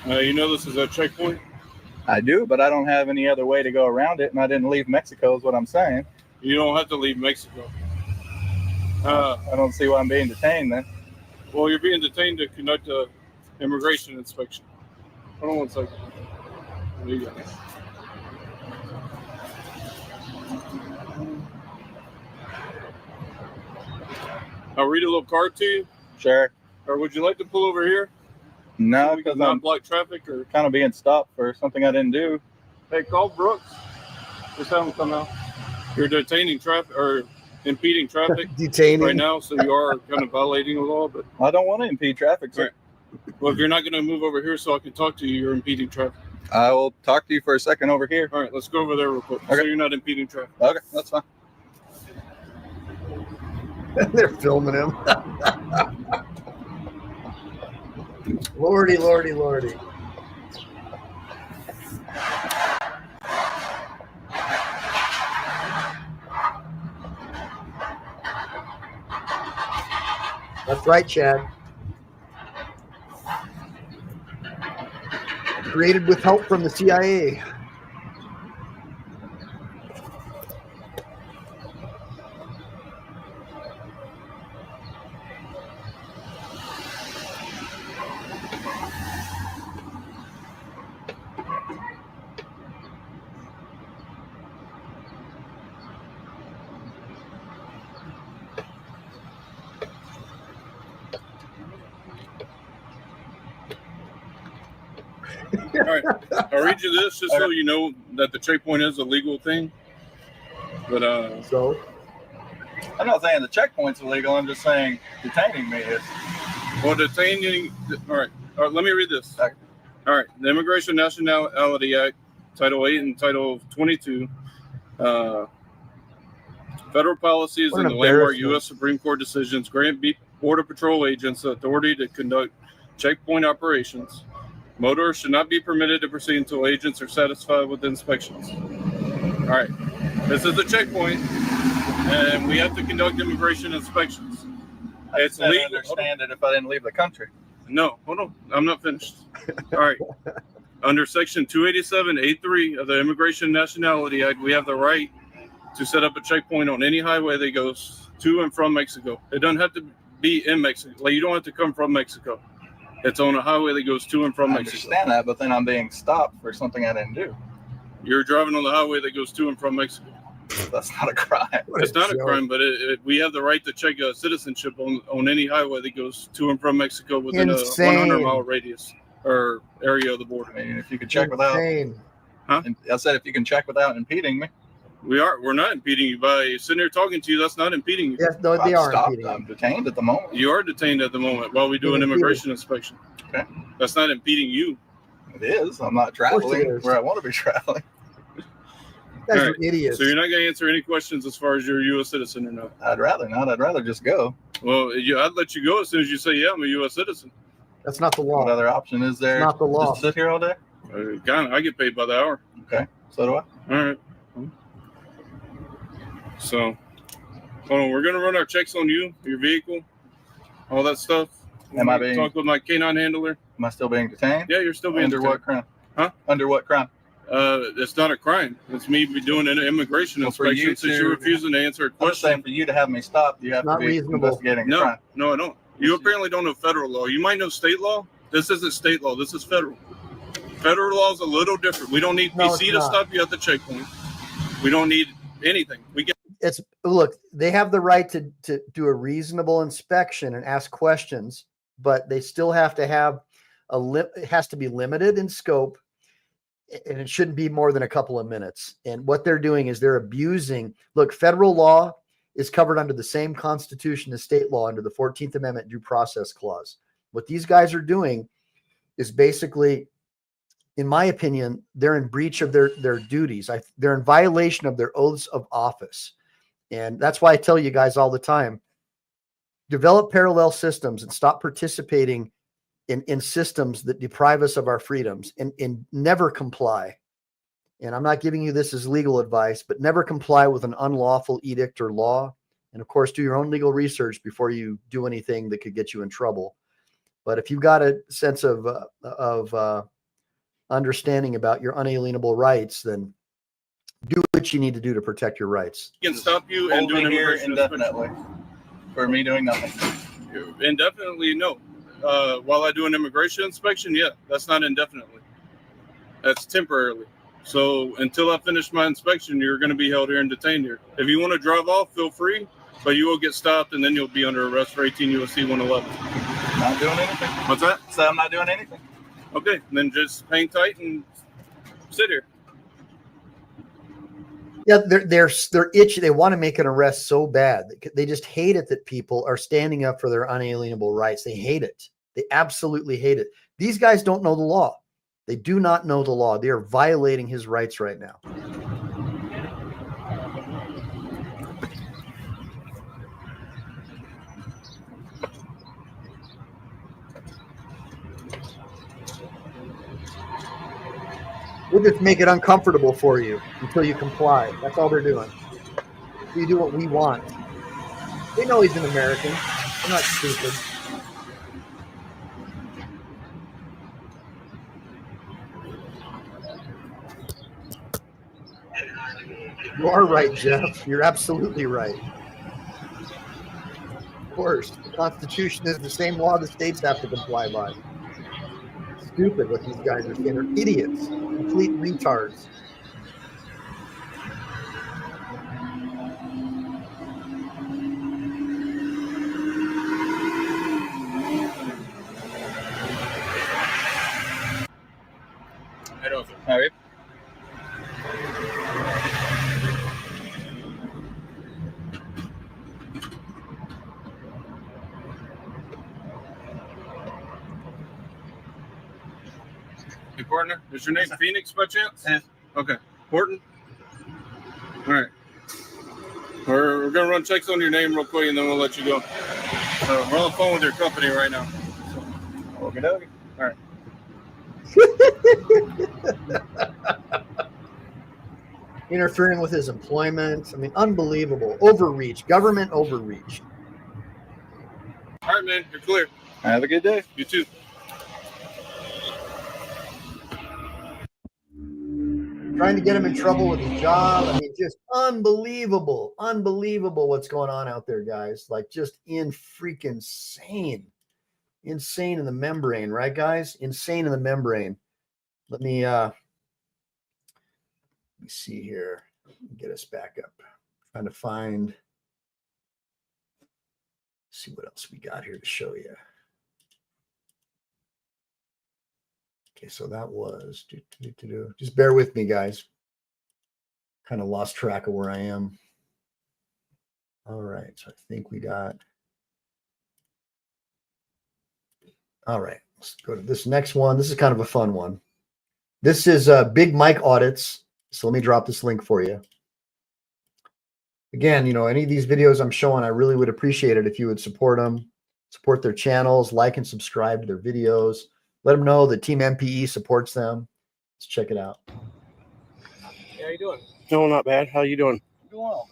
You know this is a checkpoint? I do, but I don't have any other way to go around it, and I didn't leave Mexico is what I'm saying. You don't have to leave Mexico. I don't see why I'm being detained then. Well, you're being detained to conduct a immigration inspection. Hold on one second. There you go. I'll read a little card to you. Sure. Or would you like to pull over here? No, so we because can not I'm block traffic or kind of being stopped for something I didn't do. Hey, call Brooks. Just have him come out. You're detaining traffic or impeding traffic Detaining right now, so you are kind of violating the law. But I don't want to impede traffic, sir. Right. Well, if you're not going to move over here so I can talk to you, you're impeding traffic. I will talk to you for a second over here. All right, let's go over there real quick. Okay. So you're not impeding traffic. Okay, that's fine. They're filming him. Lordy, lordy, lordy. That's right, Chad. Created with help from the CIA. All right, I'll read you this just so you know that the checkpoint is a legal thing. But so I'm not saying the checkpoint's illegal. I'm just saying detaining me is. Well, detaining. All right, let me read this. Okay. All right, the Immigration Nationality Act, Title 8 and Title 22. Federal policies What and an the landmark embarrassment. U.S. Supreme Court decisions grant Border Patrol agents the authority to conduct checkpoint operations. Motorists should not be permitted to proceed until agents are satisfied with inspections. All right, this is a checkpoint, and we have to conduct immigration inspections. It's I legal. understand it if I didn't leave the country. No, hold on. I'm not finished. All right. Under Section 287A3 of the Immigration Nationality Act, we have the right to set up a checkpoint on any highway that goes to and from Mexico. It doesn't have to be in Mexico. Like, you don't have to come from Mexico. It's on a highway that goes to and from I Mexico. understand that, but then I'm being stopped for something I didn't do. You're driving on the highway that goes to and from Mexico. That's not a crime. It's not a crime, but we have the right to check citizenship on any highway that goes to and from Mexico within a 100-mile radius or area of the border. I mean, if you could check without. Huh? I said if you can check without impeding me. We're not impeding you by sitting here talking to you. That's not impeding you. Yes, no, they are stopped. impeding. I'm detained at the moment. You are detained at the moment while we do an immigration inspection. Okay. That's not impeding you. It is. I'm not traveling where I want to be traveling. Guys All are idiots. So you're not going to answer any questions as far as you're a U.S. citizen or not? I'd rather not. I'd rather just go. Well, I'd let you go as soon as you say, yeah, I'm a U.S. citizen. That's not the law. What other option is there? It's not the law. Just sit here all day? I get paid by the hour. Okay. So do I. All right. So, hold on. We're going to run our checks on you, your vehicle, all that stuff. Am I being? Talk with my canine handler. Am I still being detained? Yeah, you're still being Under detained. what crime? Huh? Under what crime? It's not a crime. It's me doing an immigration inspection since you're refusing to answer a I'm just question. saying for you to have me stopped, you have Not to be reasonable. investigating a crime. No, I don't. You apparently don't know federal law. You might know state law. This isn't state law. This is federal. Federal law is a little different. We don't need No, PC it's to not. stop you at the checkpoint. We don't need anything. We get. Look, they have the right to do a reasonable inspection and ask questions, but they still have to have it has to be limited in scope, and it shouldn't be more than a couple of minutes. And what they're doing is they're abusing. Look, federal law is covered under the same Constitution as state law under the 14th Amendment Due Process Clause. What these guys are doing is basically, in my opinion, they're in breach of their duties. They're in violation of their oaths of office. And that's why I tell you guys all the time, develop parallel systems and stop participating in systems that deprive us of our freedoms, and never comply. And I'm not giving you this as legal advice, but never comply with an unlawful edict or law. And of course, do your own legal research before you do anything that could get you in trouble. But if you've got a sense of understanding about your unalienable rights, then do what you need to do to protect your rights. Can stop you and Hold do an me here immigration indefinitely for me doing nothing. inspection. Indefinitely, no. While I do an immigration inspection, yeah, that's not indefinitely. That's temporarily. So until I finish my inspection, you're going to be held here and detained here. If you want to drive off, feel free. But you will get stopped, and then you'll be under arrest for 18 U.S.C. 111. Not doing anything. What's that? So I'm not doing anything. Okay, then just hang tight and sit here. Yeah, they're itchy. They want to make an arrest so bad. They just hate it that people are standing up for their unalienable rights. They hate it. They absolutely hate it. These guys don't know the law. They do not know the law. They are violating his rights right now. We'll just make it uncomfortable for you until you comply. That's all they're doing. We do what we want. They know he's an American. They're not stupid. You are right, Jeff. You're absolutely right. Of course, the Constitution is the same law the states have to comply by. Stupid what these guys are saying. They're idiots, complete retards. I don't know. All right. Hey, partner, is your name Phoenix by chance? Yes. Okay. Horton? All right. We're going to run checks on your name real quick, and then we'll let you go. We're on the phone with your company right now. Okay, dokie. All right. Interfering with his employment. I mean, unbelievable. Overreach. Government overreach. All right, man. You're clear. Have a good day. You too. Trying to get him in trouble with his job. I mean, just unbelievable. Unbelievable what's going on out there, guys. Like, just freaking insane. Insane in the membrane, right, guys? Insane in the membrane. Let me see here. Get us back up. Trying to find. See what else we got here to show you. Okay, so that was. Just bear with me, guys. Kind of lost track of where I am. All right, so I think we got. All right, let's go to this next one. This is kind of a fun one. This is Big Mike Audits. So let me drop this link for you. Again, any of these videos I'm showing, I really would appreciate it if you would support them, support their channels, like and subscribe to their videos. Let them know that Team MPE supports them. Let's check it out. How you doing? No, not bad. How you doing? Doing well.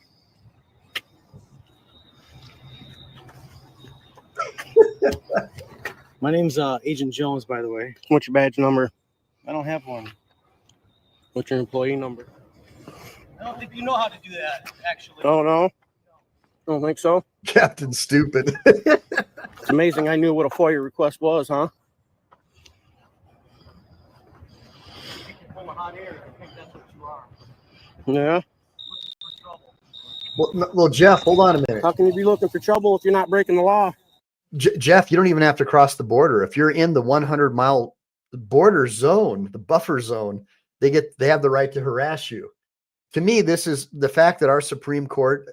My name's Agent Jones, by the way. What's your badge number? I don't have one. What's your employee number? I don't think you know how to do that, actually. Oh, no? Don't think so? Captain Stupid. It's amazing I knew what a FOIA request was, huh? Full of hot air. I think that's what you are. Yeah. Well, Jeff, hold on a minute. How can you be looking for trouble if you're not breaking the law? Jeff, you don't even have to cross the border. If you're in the 100-mile border zone, the buffer zone, they have the right to harass you. To me, this is the fact that our Supreme Court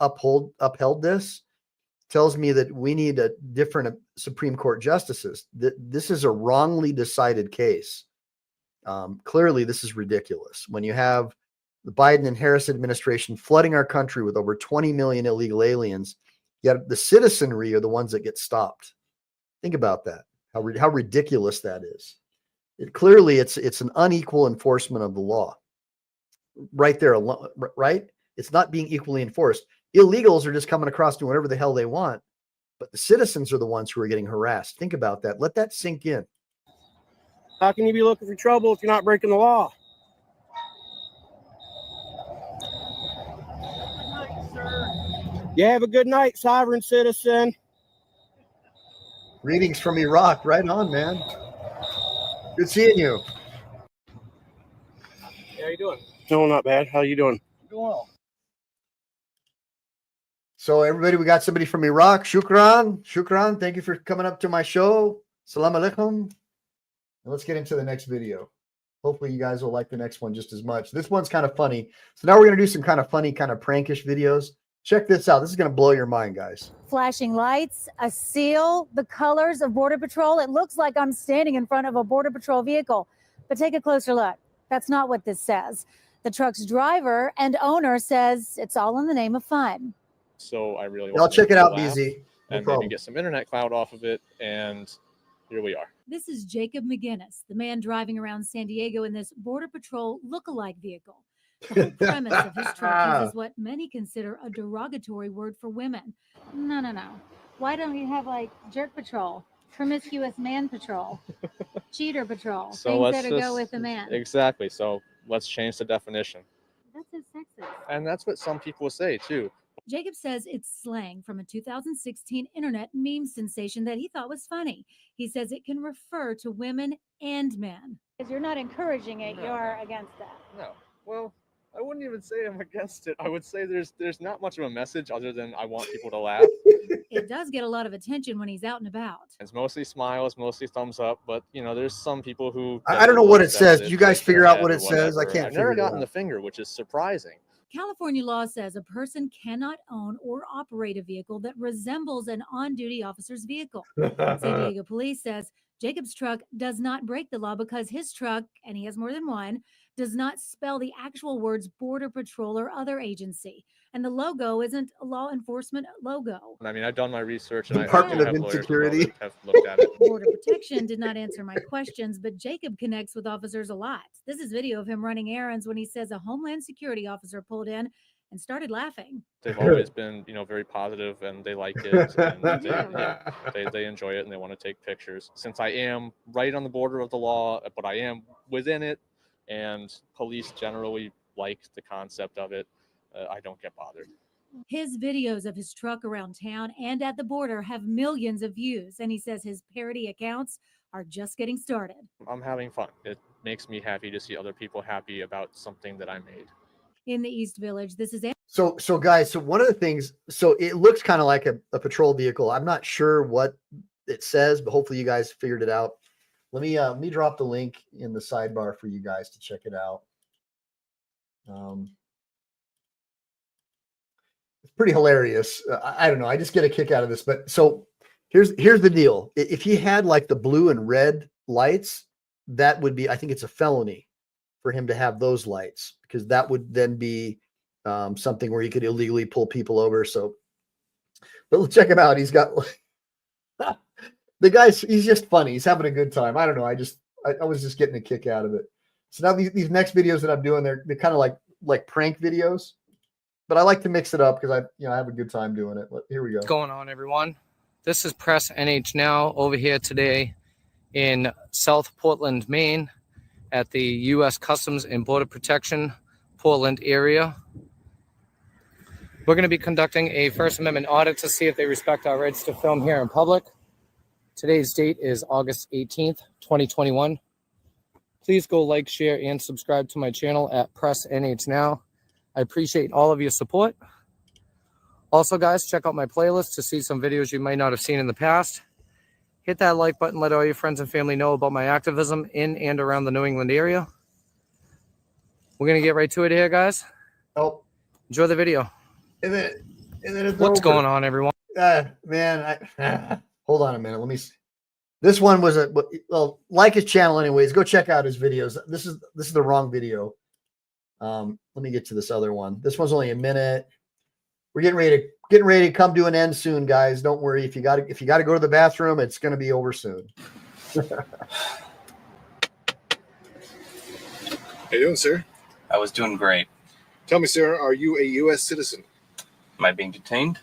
upheld this tells me that we need a different Supreme Court justices. This is a wrongly decided case. Clearly, this is ridiculous. When you have the Biden and Harris administration flooding our country with over 20 million illegal aliens, yet the citizenry are the ones that get stopped. Think about that. How ridiculous that is. Clearly, it's an unequal enforcement of the law. Right there, right? It's not being equally enforced. Illegals are just coming across doing whatever the hell they want, but the citizens are the ones who are getting harassed. Think about that. Let that sink in. How can you be looking for trouble if you're not breaking the law? Good night, sir. You have a good night, sovereign citizen. Greetings from Iraq. Right on, man. Good seeing you. How you doing? No, not bad. How you doing? Doing well. So everybody, we got somebody from Iraq. Shukran. Thank you for coming up to my show. Salam alaikum. And let's get into the next video. Hopefully you guys will like the next one just as much. This one's kind of funny. So now we're going to do some kind of funny, kind of prankish videos. Check this out. This is going to blow your mind, guys. Flashing lights, a seal, the colors of Border Patrol. It looks like I'm standing in front of a Border Patrol vehicle. But take a closer look. That's not what this says. The truck's driver and owner says it's all in the name of fun. So I really I'll check it out, BZ. No and problem. maybe get some internet cloud off of it. And here we are. This is Jacob McGinnis, the man driving around San Diego in this Border Patrol look-alike vehicle. The whole premise of his truck uses what many consider a derogatory word for women. No. Why don't you have like jerk patrol, promiscuous man patrol, cheater patrol, things that go with a man? Exactly. So let's change the definition. That's so sexist. And that's what some people say too. Jacob says it's slang from a 2016 internet meme sensation that he thought was funny. He says it can refer to women and men. If you're not encouraging it, you're against that. No. Well, I wouldn't even say I'm against it. I would say there's not much of a message other than I want people to laugh. It does get a lot of attention when he's out and about. It's mostly smiles, mostly thumbs up, but you know, there's some people who I don't know what it says. Did you guys figure out what it says? I can't I've never figure it gotten out. the finger, which is surprising. California law says a person cannot own or operate a vehicle that resembles an on-duty officer's vehicle. San Diego police says Jacob's truck does not break the law because his truck, and he has more than one, does not spell the actual words Border Patrol or other agency. And the logo isn't a law enforcement logo. I mean, I've done my research and Department I of have lawyers Insecurity. that have looked at it. Border Protection did not answer my questions, but Jacob connects with officers a lot. This is video of him running errands when he says a Homeland Security officer pulled in and started laughing. They've always been, you know, very positive and they like it and they enjoy it and they want to take pictures. Since I am right on the border of the law, but I am within it, and police generally like the concept of it, I don't get bothered. His videos of his truck around town and at the border have millions of views, and he says his parody accounts are just getting started. I'm having fun. It makes me happy to see other people happy about something that I made. In the East Village, this is So guys, so one of the things, so it looks kind of like a patrol vehicle. I'm not sure what it says, but hopefully you guys figured it out. Let me drop the link in the sidebar for you guys to check it out. It's pretty hilarious. I don't know. I just get a kick out of this. But so here's the deal. If he had like the blue and red lights, that would be, I think it's a felony for him to have those lights, because that would then be something where he could illegally pull people over. So, but let's check him out. He's got the guy's, he's just funny. He's having a good time. I don't know. I was just getting a kick out of it. So now these next videos that I'm doing, they're kind of like prank videos, but I like to mix it up because I have a good time doing it. But here we go. What's going on, everyone? This is Press NH Now over here today in South Portland, Maine, at the U.S. Customs and Border Protection Portland area. We're going to be conducting a First Amendment audit to see if they respect our rights to film here in public. Today's date is August 18th, 2021. Please go like, share, and subscribe to my channel at Press NH Now. I appreciate all of your support. Also, guys, check out my playlist to see some videos you might not have seen in the past. Hit that like button, let all your friends and family know about my activism in and around the New England area. We're going to get right to it here, guys. Oh. Enjoy the video. And then it's What's over. going on, everyone? Man, hold on a minute. Let me see. This one was well, like his channel anyways. Go check out his videos. This is the wrong video. Let me get to this other one. This one's only a minute. We're getting ready to come to an end soon, guys. Don't worry. If you got to go to the bathroom, it's going to be over soon. How you doing, sir? I was doing great. Tell me, sir, are you a U.S. citizen? Am I being detained?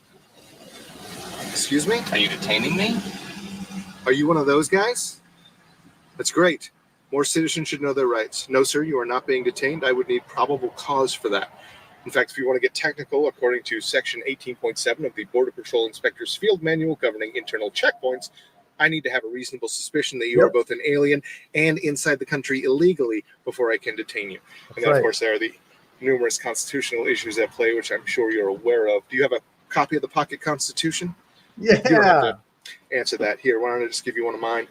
Excuse me? Are you detaining me? Are you one of those guys? That's great. More citizens should know their rights. No, sir, you are not being detained. I would need probable cause for that. In fact, if you want to get technical, according to Section 18.7 of the Border Patrol Inspector's Field Manual governing internal checkpoints, I need to have a reasonable suspicion that you are both an alien and inside the country illegally before I can detain you. And then, of course, there are the numerous constitutional issues at play, which I'm sure you're aware of. Do you have a copy of the Pocket Constitution? Yeah. You don't have to answer that. Here, why don't I just give you one of mine?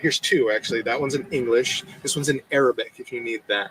Here's two, actually. That one's in English. This one's in Arabic, if you need that.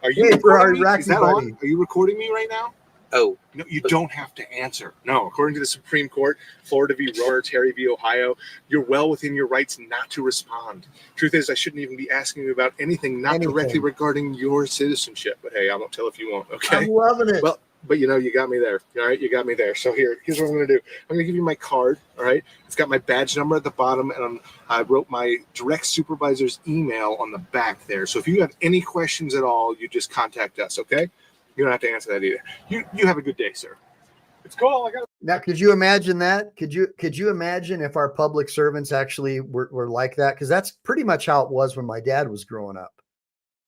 Are you recording me? Is that on? Are you recording me right now? Oh. No, you don't have to answer. No, according to the Supreme Court, Florida v. Roar, Terry v. Ohio, you're well within your rights not to respond. Truth is, I shouldn't even be asking you about anything not directly regarding your citizenship. But hey, I won't tell if you won't, okay? I'm loving it. Well, but you know, you got me there. All right, you got me there. So here's what I'm going to do. I'm going to give you my card. All right, it's got my badge number at the bottom, and I wrote my direct supervisor's email on the back there. So if you have any questions at all, you just contact us. Okay? You don't have to answer that either. You have a good day, sir. It's cool. Now, could you imagine that? Could you imagine if our public servants actually were like that? Because that's pretty much how it was when my dad was growing up.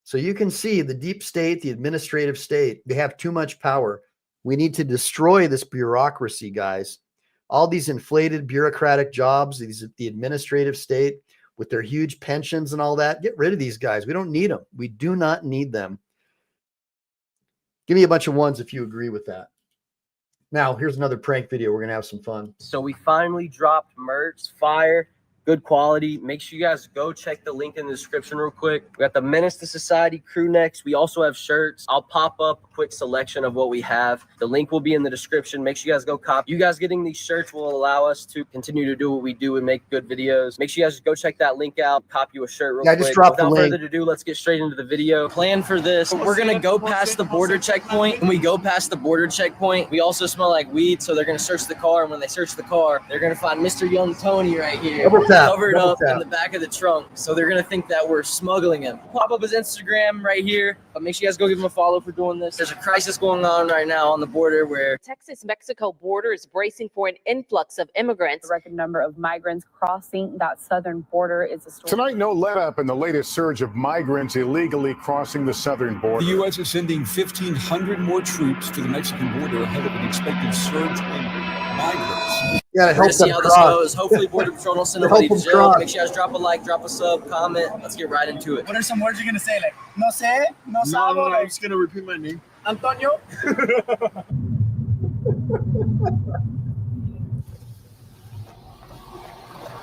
So you can see the deep state, the administrative state, they have too much power. We need to destroy this bureaucracy, guys. All these inflated bureaucratic jobs, the administrative state with their huge pensions and all that. Get rid of these guys. We don't need them. We do not need them. Give me a bunch of ones if you agree with that. Now, here's another prank video. We're going to have some fun. So we finally dropped merch, fire, good quality. Make sure you guys go check the link in the description real quick. We got the Menace to Society crew necks. We also have shirts. I'll pop up a quick selection of what we have. The link will be in the description. Make sure you guys go copy. You guys getting these shirts will allow us to continue to do what we do and make good videos. Make sure you guys go check that link out. Copy you a shirt real quick. Just drop the Without link. further ado, let's get straight into the video. Plan for this. We're going to go past the border checkpoint. When we go past the border checkpoint, we also smell like weed. So they're going to search the car. And when they search the car, they're going to find Mr. Young Tony right here. Covered up in the back of the trunk. So they're going to think that we're smuggling him. Pop up his Instagram right here. But make sure you guys go give him a follow for doing this. There's a crisis going on right now on the border where Texas-Mexico border is bracing for an influx of immigrants. The record number of migrants crossing that southern border is a story. Tonight, no let up in the latest surge of migrants illegally crossing the southern border. The U.S. is sending 1,500 more troops to the Mexican border ahead of an expected surge in migrants. Yeah, we're gonna see how this goes. Hopefully, Border Patrol don't send nobody to jail. Make sure you guys drop a like, drop a sub, comment. Let's get right into it. What are some words you're gonna say? Like, no sé, no sabo. No, I'm just gonna repeat my name. Antonio. What's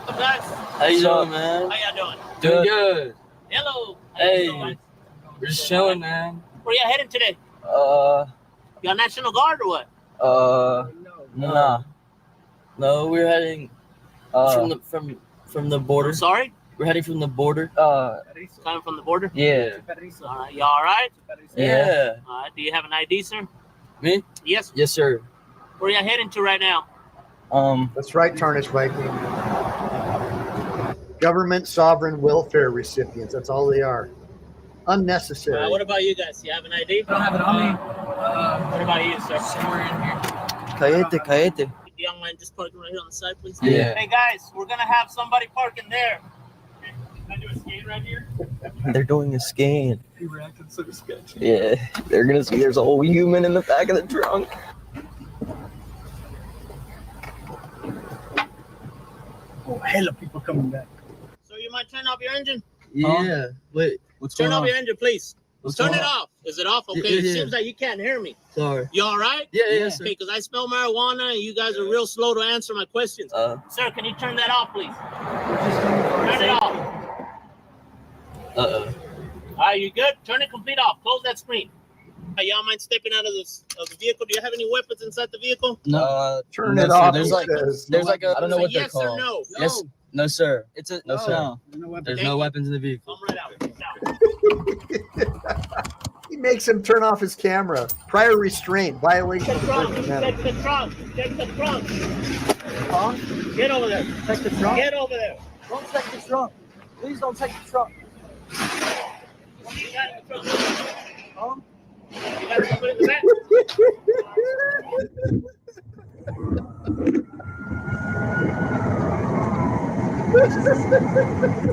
up, guys? How you doing, man? How y'all doing? Doing good. Hello. Hey, doing? we're just chilling, man. Where y'all heading today? Y'all National Guard or what? Nah. No, we're heading from the border. I'm sorry? We're heading from the border. Coming from the border? Yeah. All right. Y'all all right? Yeah. All right. Do you have an ID, sir? Me? Yes. Yes, sir. Where y'all heading to right now? That's right, Tarnished Viking. Government sovereign welfare recipients. That's all they are. Unnecessary. What about you guys? You have an ID? I don't have it on me. What about you, sir? Somewhere in here. Cállate. The young man just parking right here on the side, please. Yeah. Hey guys, we're gonna have somebody parking there. Can I do a scan right here? They're doing a scan. You were acting so sketchy. Yeah. They're gonna see there's a whole human in the back of the trunk. Oh, hella people coming back. So you might turn off your engine? Yeah. Wait. What's Turn going off on? your engine, please. What's Turn going it on? off. Is it off? Okay. Yeah, It yeah. seems like you can't hear me. Sorry. You all right? Yeah, sir. Okay, because I smell marijuana and you guys are real slow to answer my questions. Sir, can you turn that off, please? Turn it off. All right, you good? Turn it complete off. Close that screen. Y'all mind stepping out of the vehicle? Do you have any weapons inside the vehicle? No. Turn no, it sir. off. There's like a I don't know Say what they're yes or called. no? Yes. No, sir. It's a no, sir. There's no weapons in the vehicle. Come right out. He makes him turn off his camera. Prior restraint, violation. Check the trunk. Check the trunk. Huh? Get over there. Check the trunk. Get over there. Don't check the trunk. Please don't check the trunk. What do you got in the trunk? Huh? You got something in the back?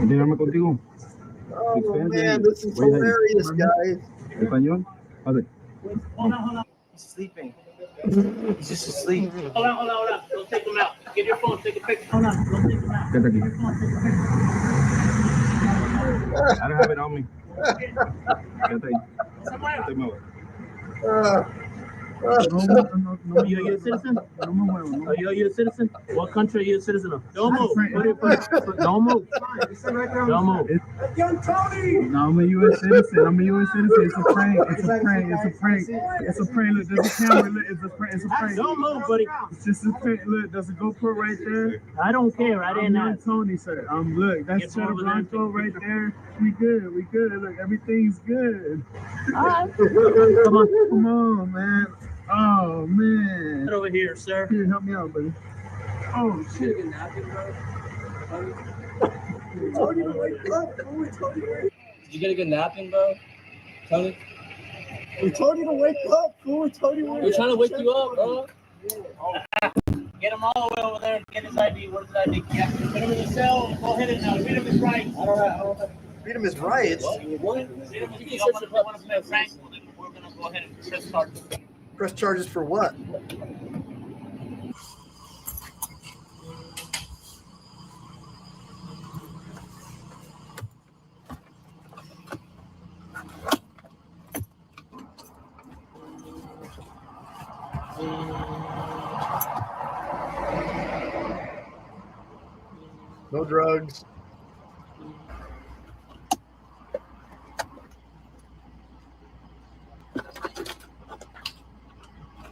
Dígame contigo. Oh man, this is hilarious, guys. Español. Hold on. He's sleeping. He's just asleep. Hold on. Don't take him out. Get your phone. Take a picture. Hold on. Don't take him out. Quédate aquí. I don't have it on me. Quédate ahí. Somewhere. Estoy mal. Are you a U.S. citizen? Are you a U.S. citizen? What country are you a citizen of? Don't move. Don't move. Don't move. Young Tony! No, I'm a U.S. citizen. I'm a U.S. citizen. It's a prank. It's a prank. It's a prank. It's a prank. Look, there's a camera. Look, it's a prank. It's a prank. Don't move, buddy. It's just a prank. Look, there's a GoPro right there. I don't care. I didn't I'm ask. Tony, sir. Look, that's Cheddar Blanco right there. We good. We good. Look, everything's good. All right. Come on, man. Oh, man. Get over here, sir. Here, help me out, buddy. Oh, shit. Tony, wake up. Tony, Did you get a good nap in, bro? Tony? We told you to wake up, fool. We're trying to wake you up, bro. Get him all the way over there and get his ID. What is his ID? Yeah. Put him in the cell. Go ahead and read him his rights. I don't know. Read him his rights. What? Read him his rights. Y'all want to play a prank? We're going to go ahead and press charges. Press charges for what? No drugs.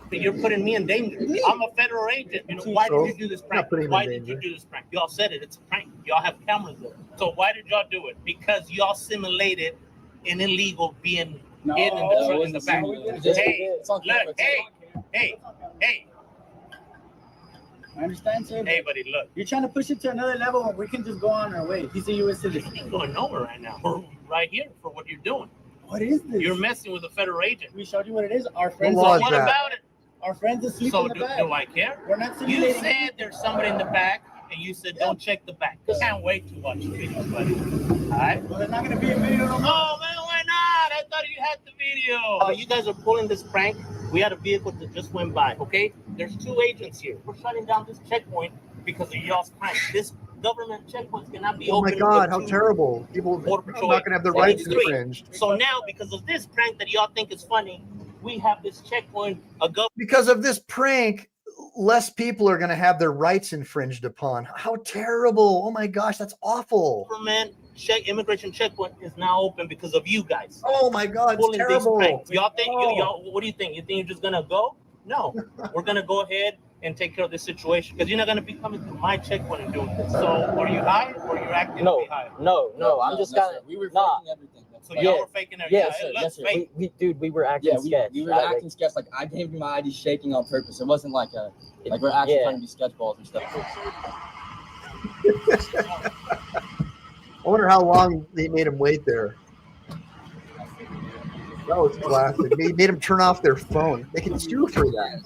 You're putting me in danger. I'm a federal agent. Why did you do this prank? Why did you do this prank? Y'all said it. It's a prank. Y'all have cameras there. So why did y'all do it? Because y'all simulated an illegal being hidden in the back. Hey, look, hey. I understand, sir. Hey, buddy, look. You're trying to push it to another level when we can just go on our way. He's a U.S. citizen. You ain't going nowhere right now. We're right here for what you're doing. What is this? You're messing with a federal agent. We showed you what it is. Our friends. So what about it? Our friends asleep So in the back. do I care? We're not You simulating. said there's somebody in the back, and you said don't check the back. Can't wait to watch the video, buddy. All right? Well, there's not going to be a video no more. Oh, man, why not? I thought you had the video. You guys are pulling this prank. We had a vehicle that just went by, okay? There's 2 agents here. We're shutting down this checkpoint because of y'all's prank. This government checkpoints cannot be Oh my open. God, how terrible. People are not going to have their rights infringed. So now, because of this prank that y'all think is funny, we have this checkpoint. Because of this prank, less people are going to have their rights infringed upon. How terrible. Oh my gosh, that's awful. Government immigration checkpoint is now open because of you guys. Oh my God, it's Pulling these terrible. pranks. Y'all think, what do you think? You think you're just going to go? No, we're going to go ahead and take care of this situation because you're not going to be coming to my checkpoint and doing this. So are you high or you're acting to be high? No. I'm just kind of. We were faking everything. So y'all were faking everything. Yes, sir. We were acting sketch. We were acting sketch. Like I gave you my ID shaking on purpose. It wasn't like we're actually trying to be sketchballs and stuff. I wonder how long they made him wait there. That was classic. They made him turn off their phone. They can sue for that.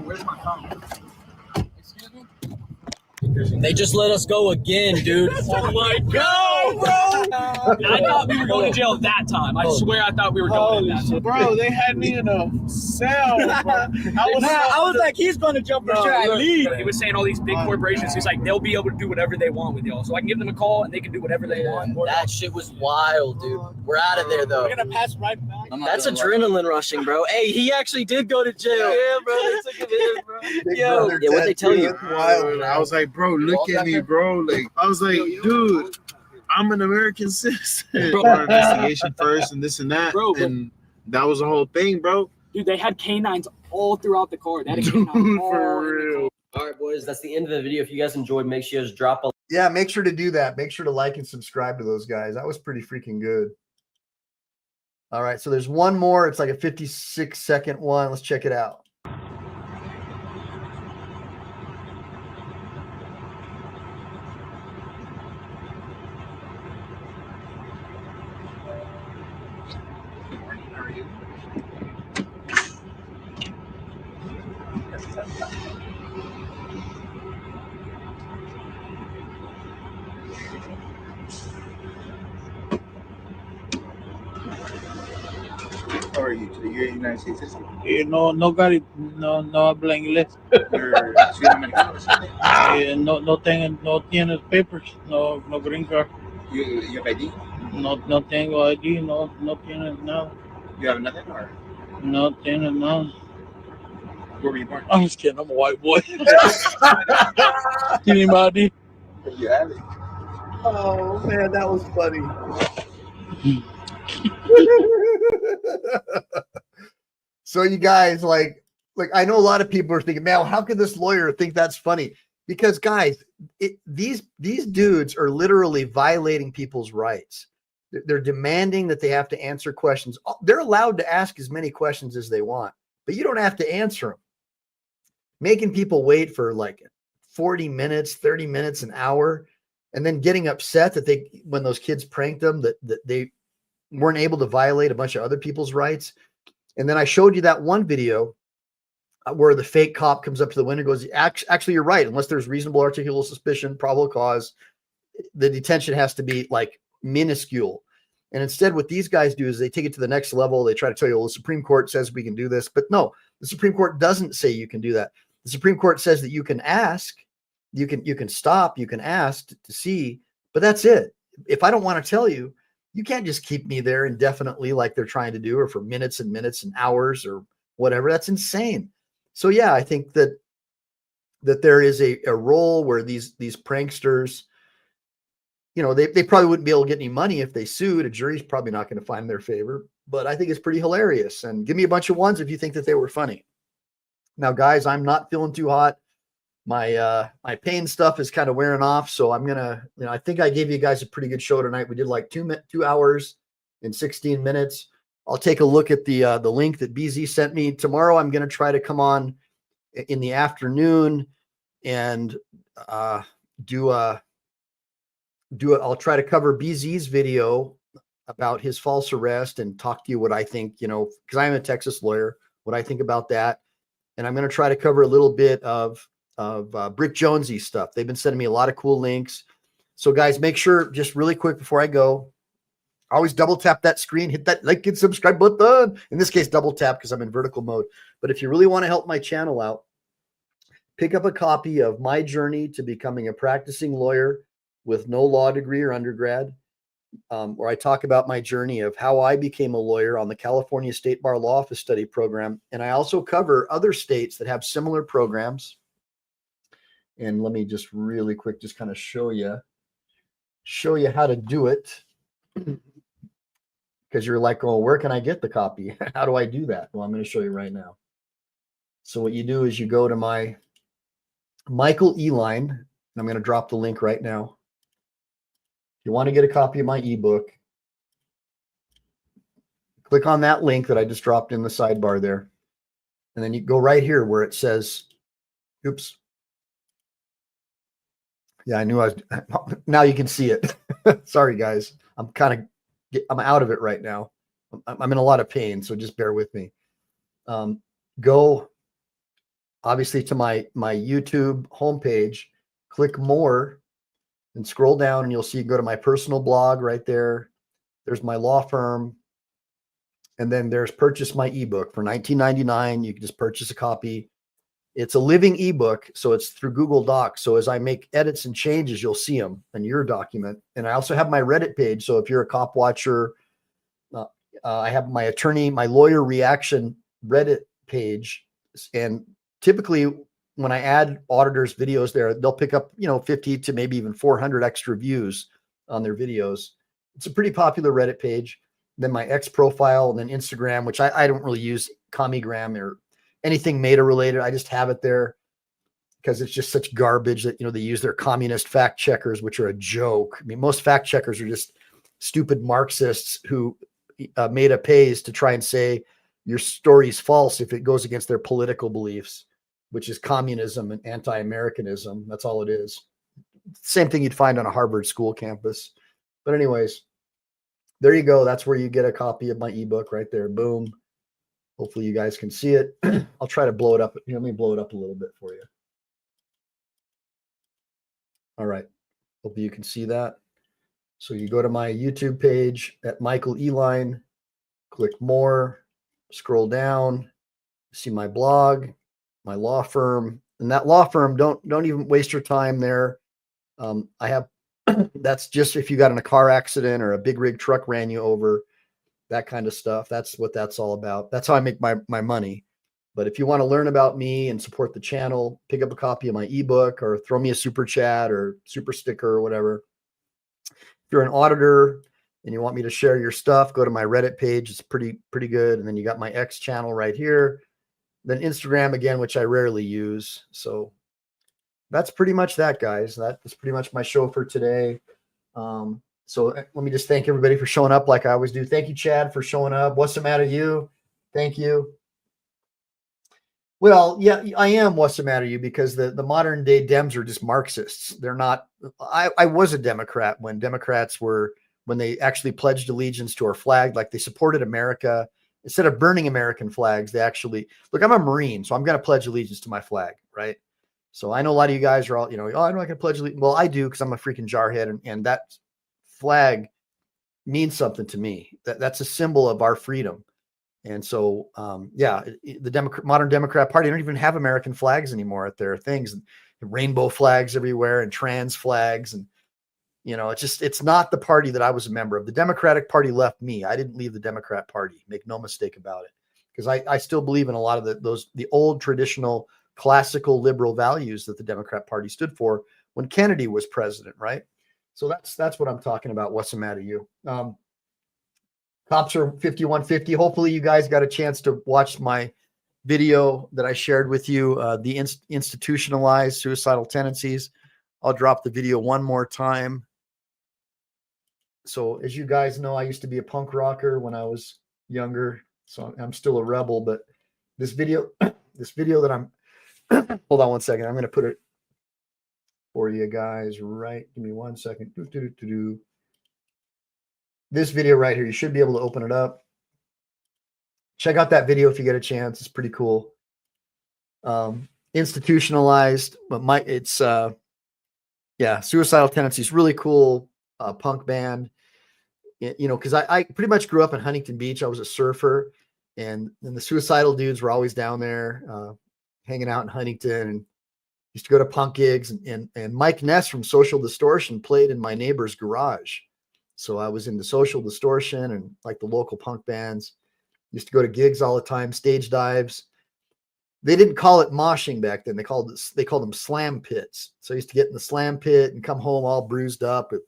Where's my phone? They just let us go again, dude. Oh my God, bro! I thought we were going to jail that time. I swear I thought we were going in that time. Bro, they had me in a cell, bro. I was like, he's going to jump for sure. I leave. He was saying all these big corporations. He's like, they'll be able to do whatever they want with y'all. So I can give them a call and they can do whatever they want. That shit was wild, dude. We're out of there, though. We're going to pass right back. That's adrenaline rushing, bro. Hey, he actually did go to jail. Yeah, bro. They took him in, bro. Yo, yeah, what'd they tell you? Wild. I was like, bro, look at me, bro. Like, I was like, dude, I'm an American citizen. Bro, investigation first and this and that. Bro, and that was the whole thing, bro. Dude, they had canines all throughout the car. They had a canine all for real. All right, boys, that's the end of the video. If you guys enjoyed, make sure you guys drop a Yeah, make sure to do that. Make sure to like and subscribe to those guys. That was pretty freaking good. All right, so there's one more. It's like a 56-second one. Let's check it out. How are you? You're a United States citizen? No habla inglés. You're ciudadano americano? No tiene papers, no green card. You have ID? No tengo ID, no tiene nada. You have nothing or? No tienes nada. Where were you born? I'm just kidding. I'm a white boy. Anybody? You have it. Oh man, that was funny. So you guys, like I know a lot of people are thinking, man, how could this lawyer think that's funny? Because guys, these dudes are literally violating people's rights. They're demanding that they have to answer questions. They're allowed to ask as many questions as they want, but you don't have to answer them. Making people wait for like 40 minutes, 30 minutes, an hour, and then getting upset that when those kids pranked them, that they weren't able to violate a bunch of other people's rights. And then I showed you that one video where the fake cop comes up to the window and goes, actually, you're right. Unless there's reasonable articulable suspicion, probable cause, the detention has to be like minuscule. And instead, what these guys do is they take it to the next level. They try to tell you, well, the Supreme Court says we can do this. But no, the Supreme Court doesn't say you can do that. The Supreme Court says that you can ask, you can stop, you can ask to see, but that's it. If I don't want to tell you, you can't just keep me there indefinitely like they're trying to do, or for minutes and minutes and hours or whatever. That's insane. So yeah, I think that there is a role where these pranksters, you know, they probably wouldn't be able to get any money if they sued. A jury's probably not going to find their favor, but I think it's pretty hilarious. And give me a bunch of ones if you think that they were funny. Now, guys, I'm not feeling too hot. My pain stuff is kind of wearing off. So I'm going to, I think I gave you guys a pretty good show tonight. We did like 2 hours and 16 minutes. I'll take a look at the link that BZ sent me. Tomorrow, I'm going to try to come on in the afternoon and I'll try to cover BZ's video about his false arrest and talk to you what I think, because I'm a Texas lawyer, what I think about that. And I'm going to try to cover a little bit of Brick Jonesy stuff. They've been sending me a lot of cool links. So guys, make sure, just really quick before I go, always double tap that screen, hit that like and subscribe button. In this case, double tap because I'm in vertical mode. But if you really want to help my channel out, pick up a copy of My Journey to Becoming a Practicing Lawyer with No Law Degree or Undergrad, where I talk about my journey of how I became a lawyer on the California State Bar Law Office Study Program. And I also cover other states that have similar programs. And let me just really quick, just kind of show you how to do it. Because you're like, oh, where can I get the copy? How do I do that? Well, I'm going to show you right now. So what you do is you go to my Michael Eline, and I'm going to drop the link right now. If you want to get a copy of my ebook, click on that link that I just dropped in the sidebar there. And then you go right here where it says, oops. Yeah, I knew I was, now you can see it. Sorry, guys. I'm out of it right now. I'm in a lot of pain, so just bear with me. Go obviously to my YouTube homepage, click more and scroll down and you'll see, go to my personal blog right there. There's my law firm. And then there's purchase my ebook for $19.99. You can just purchase a copy. It's a living ebook, so it's through Google Docs. So as I make edits and changes, you'll see them in your document. And I also have my Reddit page. So if you're a cop watcher, I have my lawyer reaction Reddit page. And typically when I add auditors videos there, they'll pick up, 50 to maybe even 400 extra views on their videos. It's a pretty popular Reddit page. Then my X profile, and then Instagram, which I don't really use Commigram or anything Meta related. I just have it there because it's just such garbage that, they use their communist fact checkers, which are a joke. I mean, most fact checkers are just stupid Marxists who Meta pays to try and say your story's false if it goes against their political beliefs, which is communism and anti-Americanism. That's all it is. Same thing you'd find on a Harvard school campus. But anyways, there you go. That's where you get a copy of my ebook right there. Boom. Hopefully you guys can see it. I'll try to blow it up. Let me blow it up a little bit for you. All right. Hopefully you can see that. So you go to my YouTube page at Michael Eline, click more, scroll down, see my blog, my law firm. And that law firm, don't even waste your time there. I have, that's just if you got in a car accident or a big rig truck ran you over. that kind of stuff. That's what that's all about. That's how I make my money. But if you want to learn about me and support the channel, pick up a copy of my ebook or throw me a super chat or super sticker or whatever. If you're an auditor and you want me to share your stuff, go to my Reddit page. It's pretty good. And then you got my X channel right here. Then Instagram again, which I rarely use. So that's pretty much that, guys. That is pretty much my show for today. So let me just thank everybody for showing up like I always do. Thank you, Chad, for showing up. What's the matter, you? Thank you. Well, yeah, I am. What's the matter, you? Because the modern day Dems are just Marxists. They're not. I was a Democrat when Democrats were, when they actually pledged allegiance to our flag, like they supported America. Instead of burning American flags, they actually, look, I'm a Marine, so I'm going to pledge allegiance to my flag, right? So I know a lot of you guys are all, oh, I'm not going to pledge allegiance. Well, I do, because I'm a freaking jarhead, and that flag means something to me. That's a symbol of our freedom. And so, yeah, the modern Democrat Party don't even have American flags anymore at their things, and rainbow flags everywhere and trans flags. And, it's not the party that I was a member of. The Democratic Party left me. I didn't leave the Democrat Party. Make no mistake about it. Because I still believe in a lot of the old traditional classical liberal values that the Democrat Party stood for when Kennedy was president, right? So that's what I'm talking about. What's the matter, you? Cops are 5150. Hopefully you guys got a chance to watch my video that I shared with you, the institutionalized suicidal tendencies. I'll drop the video one more time. So as you guys know, I used to be a punk rocker when I was younger. So I'm still a rebel, but this video that I'm, hold on one second. I'm going to put it for you guys, right? Give me 1 second. This video right here, you should be able to open it up. Check out that video if you get a chance. It's pretty cool. Institutionalized, but it's suicidal tendencies, really cool punk band. Because I pretty much grew up in Huntington Beach. I was a surfer, and the suicidal dudes were always down there hanging out in Huntington, and used to go to punk gigs. And Mike Ness from Social Distortion played in my neighbor's garage. So I was into Social Distortion and like the local punk bands. Used to go to gigs all the time, stage dives. They didn't call it moshing back then. They called them slam pits. So I used to get in the slam pit and come home all bruised up with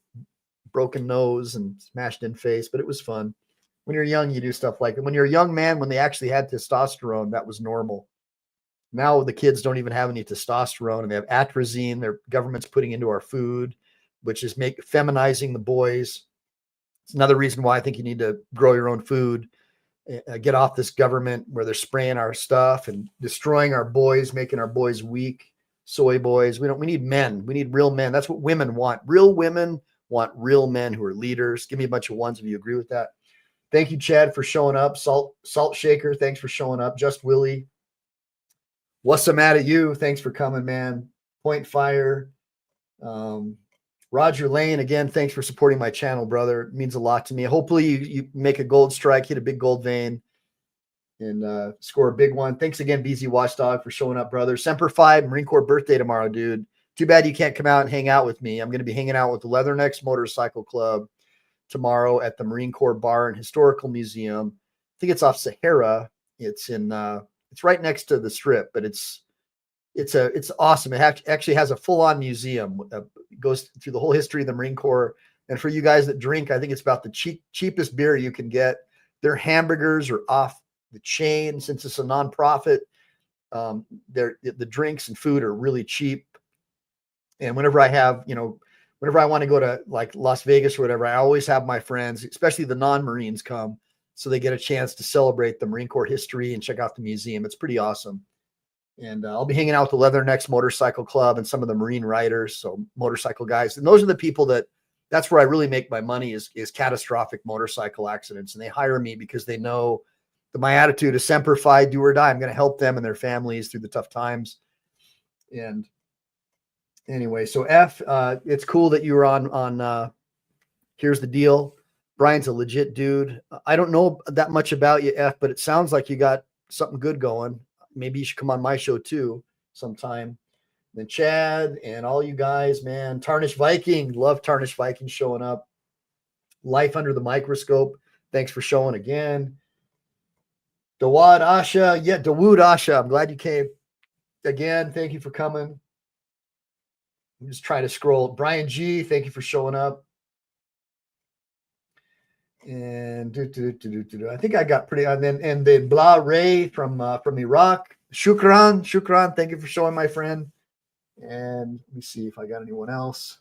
broken nose and smashed in face, but it was fun. When you're young, you do stuff like that. When you're a young man, when they actually had testosterone, that was normal. Now the kids don't even have any testosterone, and they have atrazine. Their government's putting into our food, which is feminizing the boys. It's another reason why I think you need to grow your own food. Get off this government where they're spraying our stuff and destroying our boys, making our boys weak. Soy boys. We need men. We need real men. That's what women want. Real women want real men who are leaders. Give me a bunch of ones if you agree with that. Thank you, Chad, for showing up. Salt Shaker, thanks for showing up. Just Willie. What's the matter, you? Thanks for coming, man. Point Fire. Roger Lane, again, thanks for supporting my channel, brother. It means a lot to me. Hopefully you make a gold strike, hit a big gold vein, and score a big one. Thanks again, BZ Watchdog, for showing up, brother. Semper Fi, Marine Corps birthday tomorrow, dude. Too bad you can't come out and hang out with me. I'm going to be hanging out with the Leathernecks Motorcycle Club tomorrow at the Marine Corps Bar and Historical Museum. I think it's off Sahara. It's right next to the Strip, but it's awesome. It actually has a full-on museum. It goes through the whole history of the Marine Corps. And for you guys that drink, I think it's about the cheapest beer you can get. Their hamburgers are off the chain. Since it's a nonprofit, the drinks and food are really cheap. And whenever I want to go to like Las Vegas or whatever, I always have my friends, especially the non-Marines, come so they get a chance to celebrate the Marine Corps history and check out the museum. It's pretty awesome. And I'll be hanging out with the Leathernecks Motorcycle Club and some of the Marine riders, so motorcycle guys. And those are the people that's where I really make my money is catastrophic motorcycle accidents. And they hire me because they know that my attitude is Semper Fi, do or die. I'm going to help them and their families through the tough times. And anyway, so F, it's cool that you were on Here's the Deal. Brian's a legit dude. I don't know that much about you, F, but it sounds like you got something good going. Maybe you should come on my show too sometime. Then Chad and all you guys, man. Tarnished Viking. Love Tarnished Viking showing up. Life Under the Microscope. Thanks for showing again. Dawad Asha. Yeah, Dawood Asha. I'm glad you came. Again, thank you for coming. I'm just trying to scroll. Brian G, thank you for showing up. And I think I got pretty. And then Blah Ray from Iraq. Shukran, thank you for showing, my friend. And let me see if I got anyone else.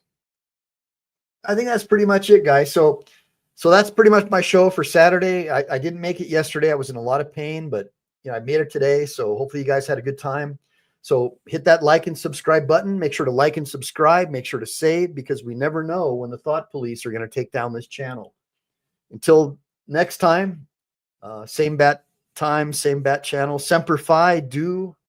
I think that's pretty much it, guys. So that's pretty much my show for Saturday. I didn't make it yesterday. I was in a lot of pain, but I made it today. So hopefully you guys had a good time. So hit that like and subscribe button. Make sure to like and subscribe. Make sure to save, because we never know when the thought police are going to take down this channel. Until next time, same bat time, same bat channel. Semper Fi, do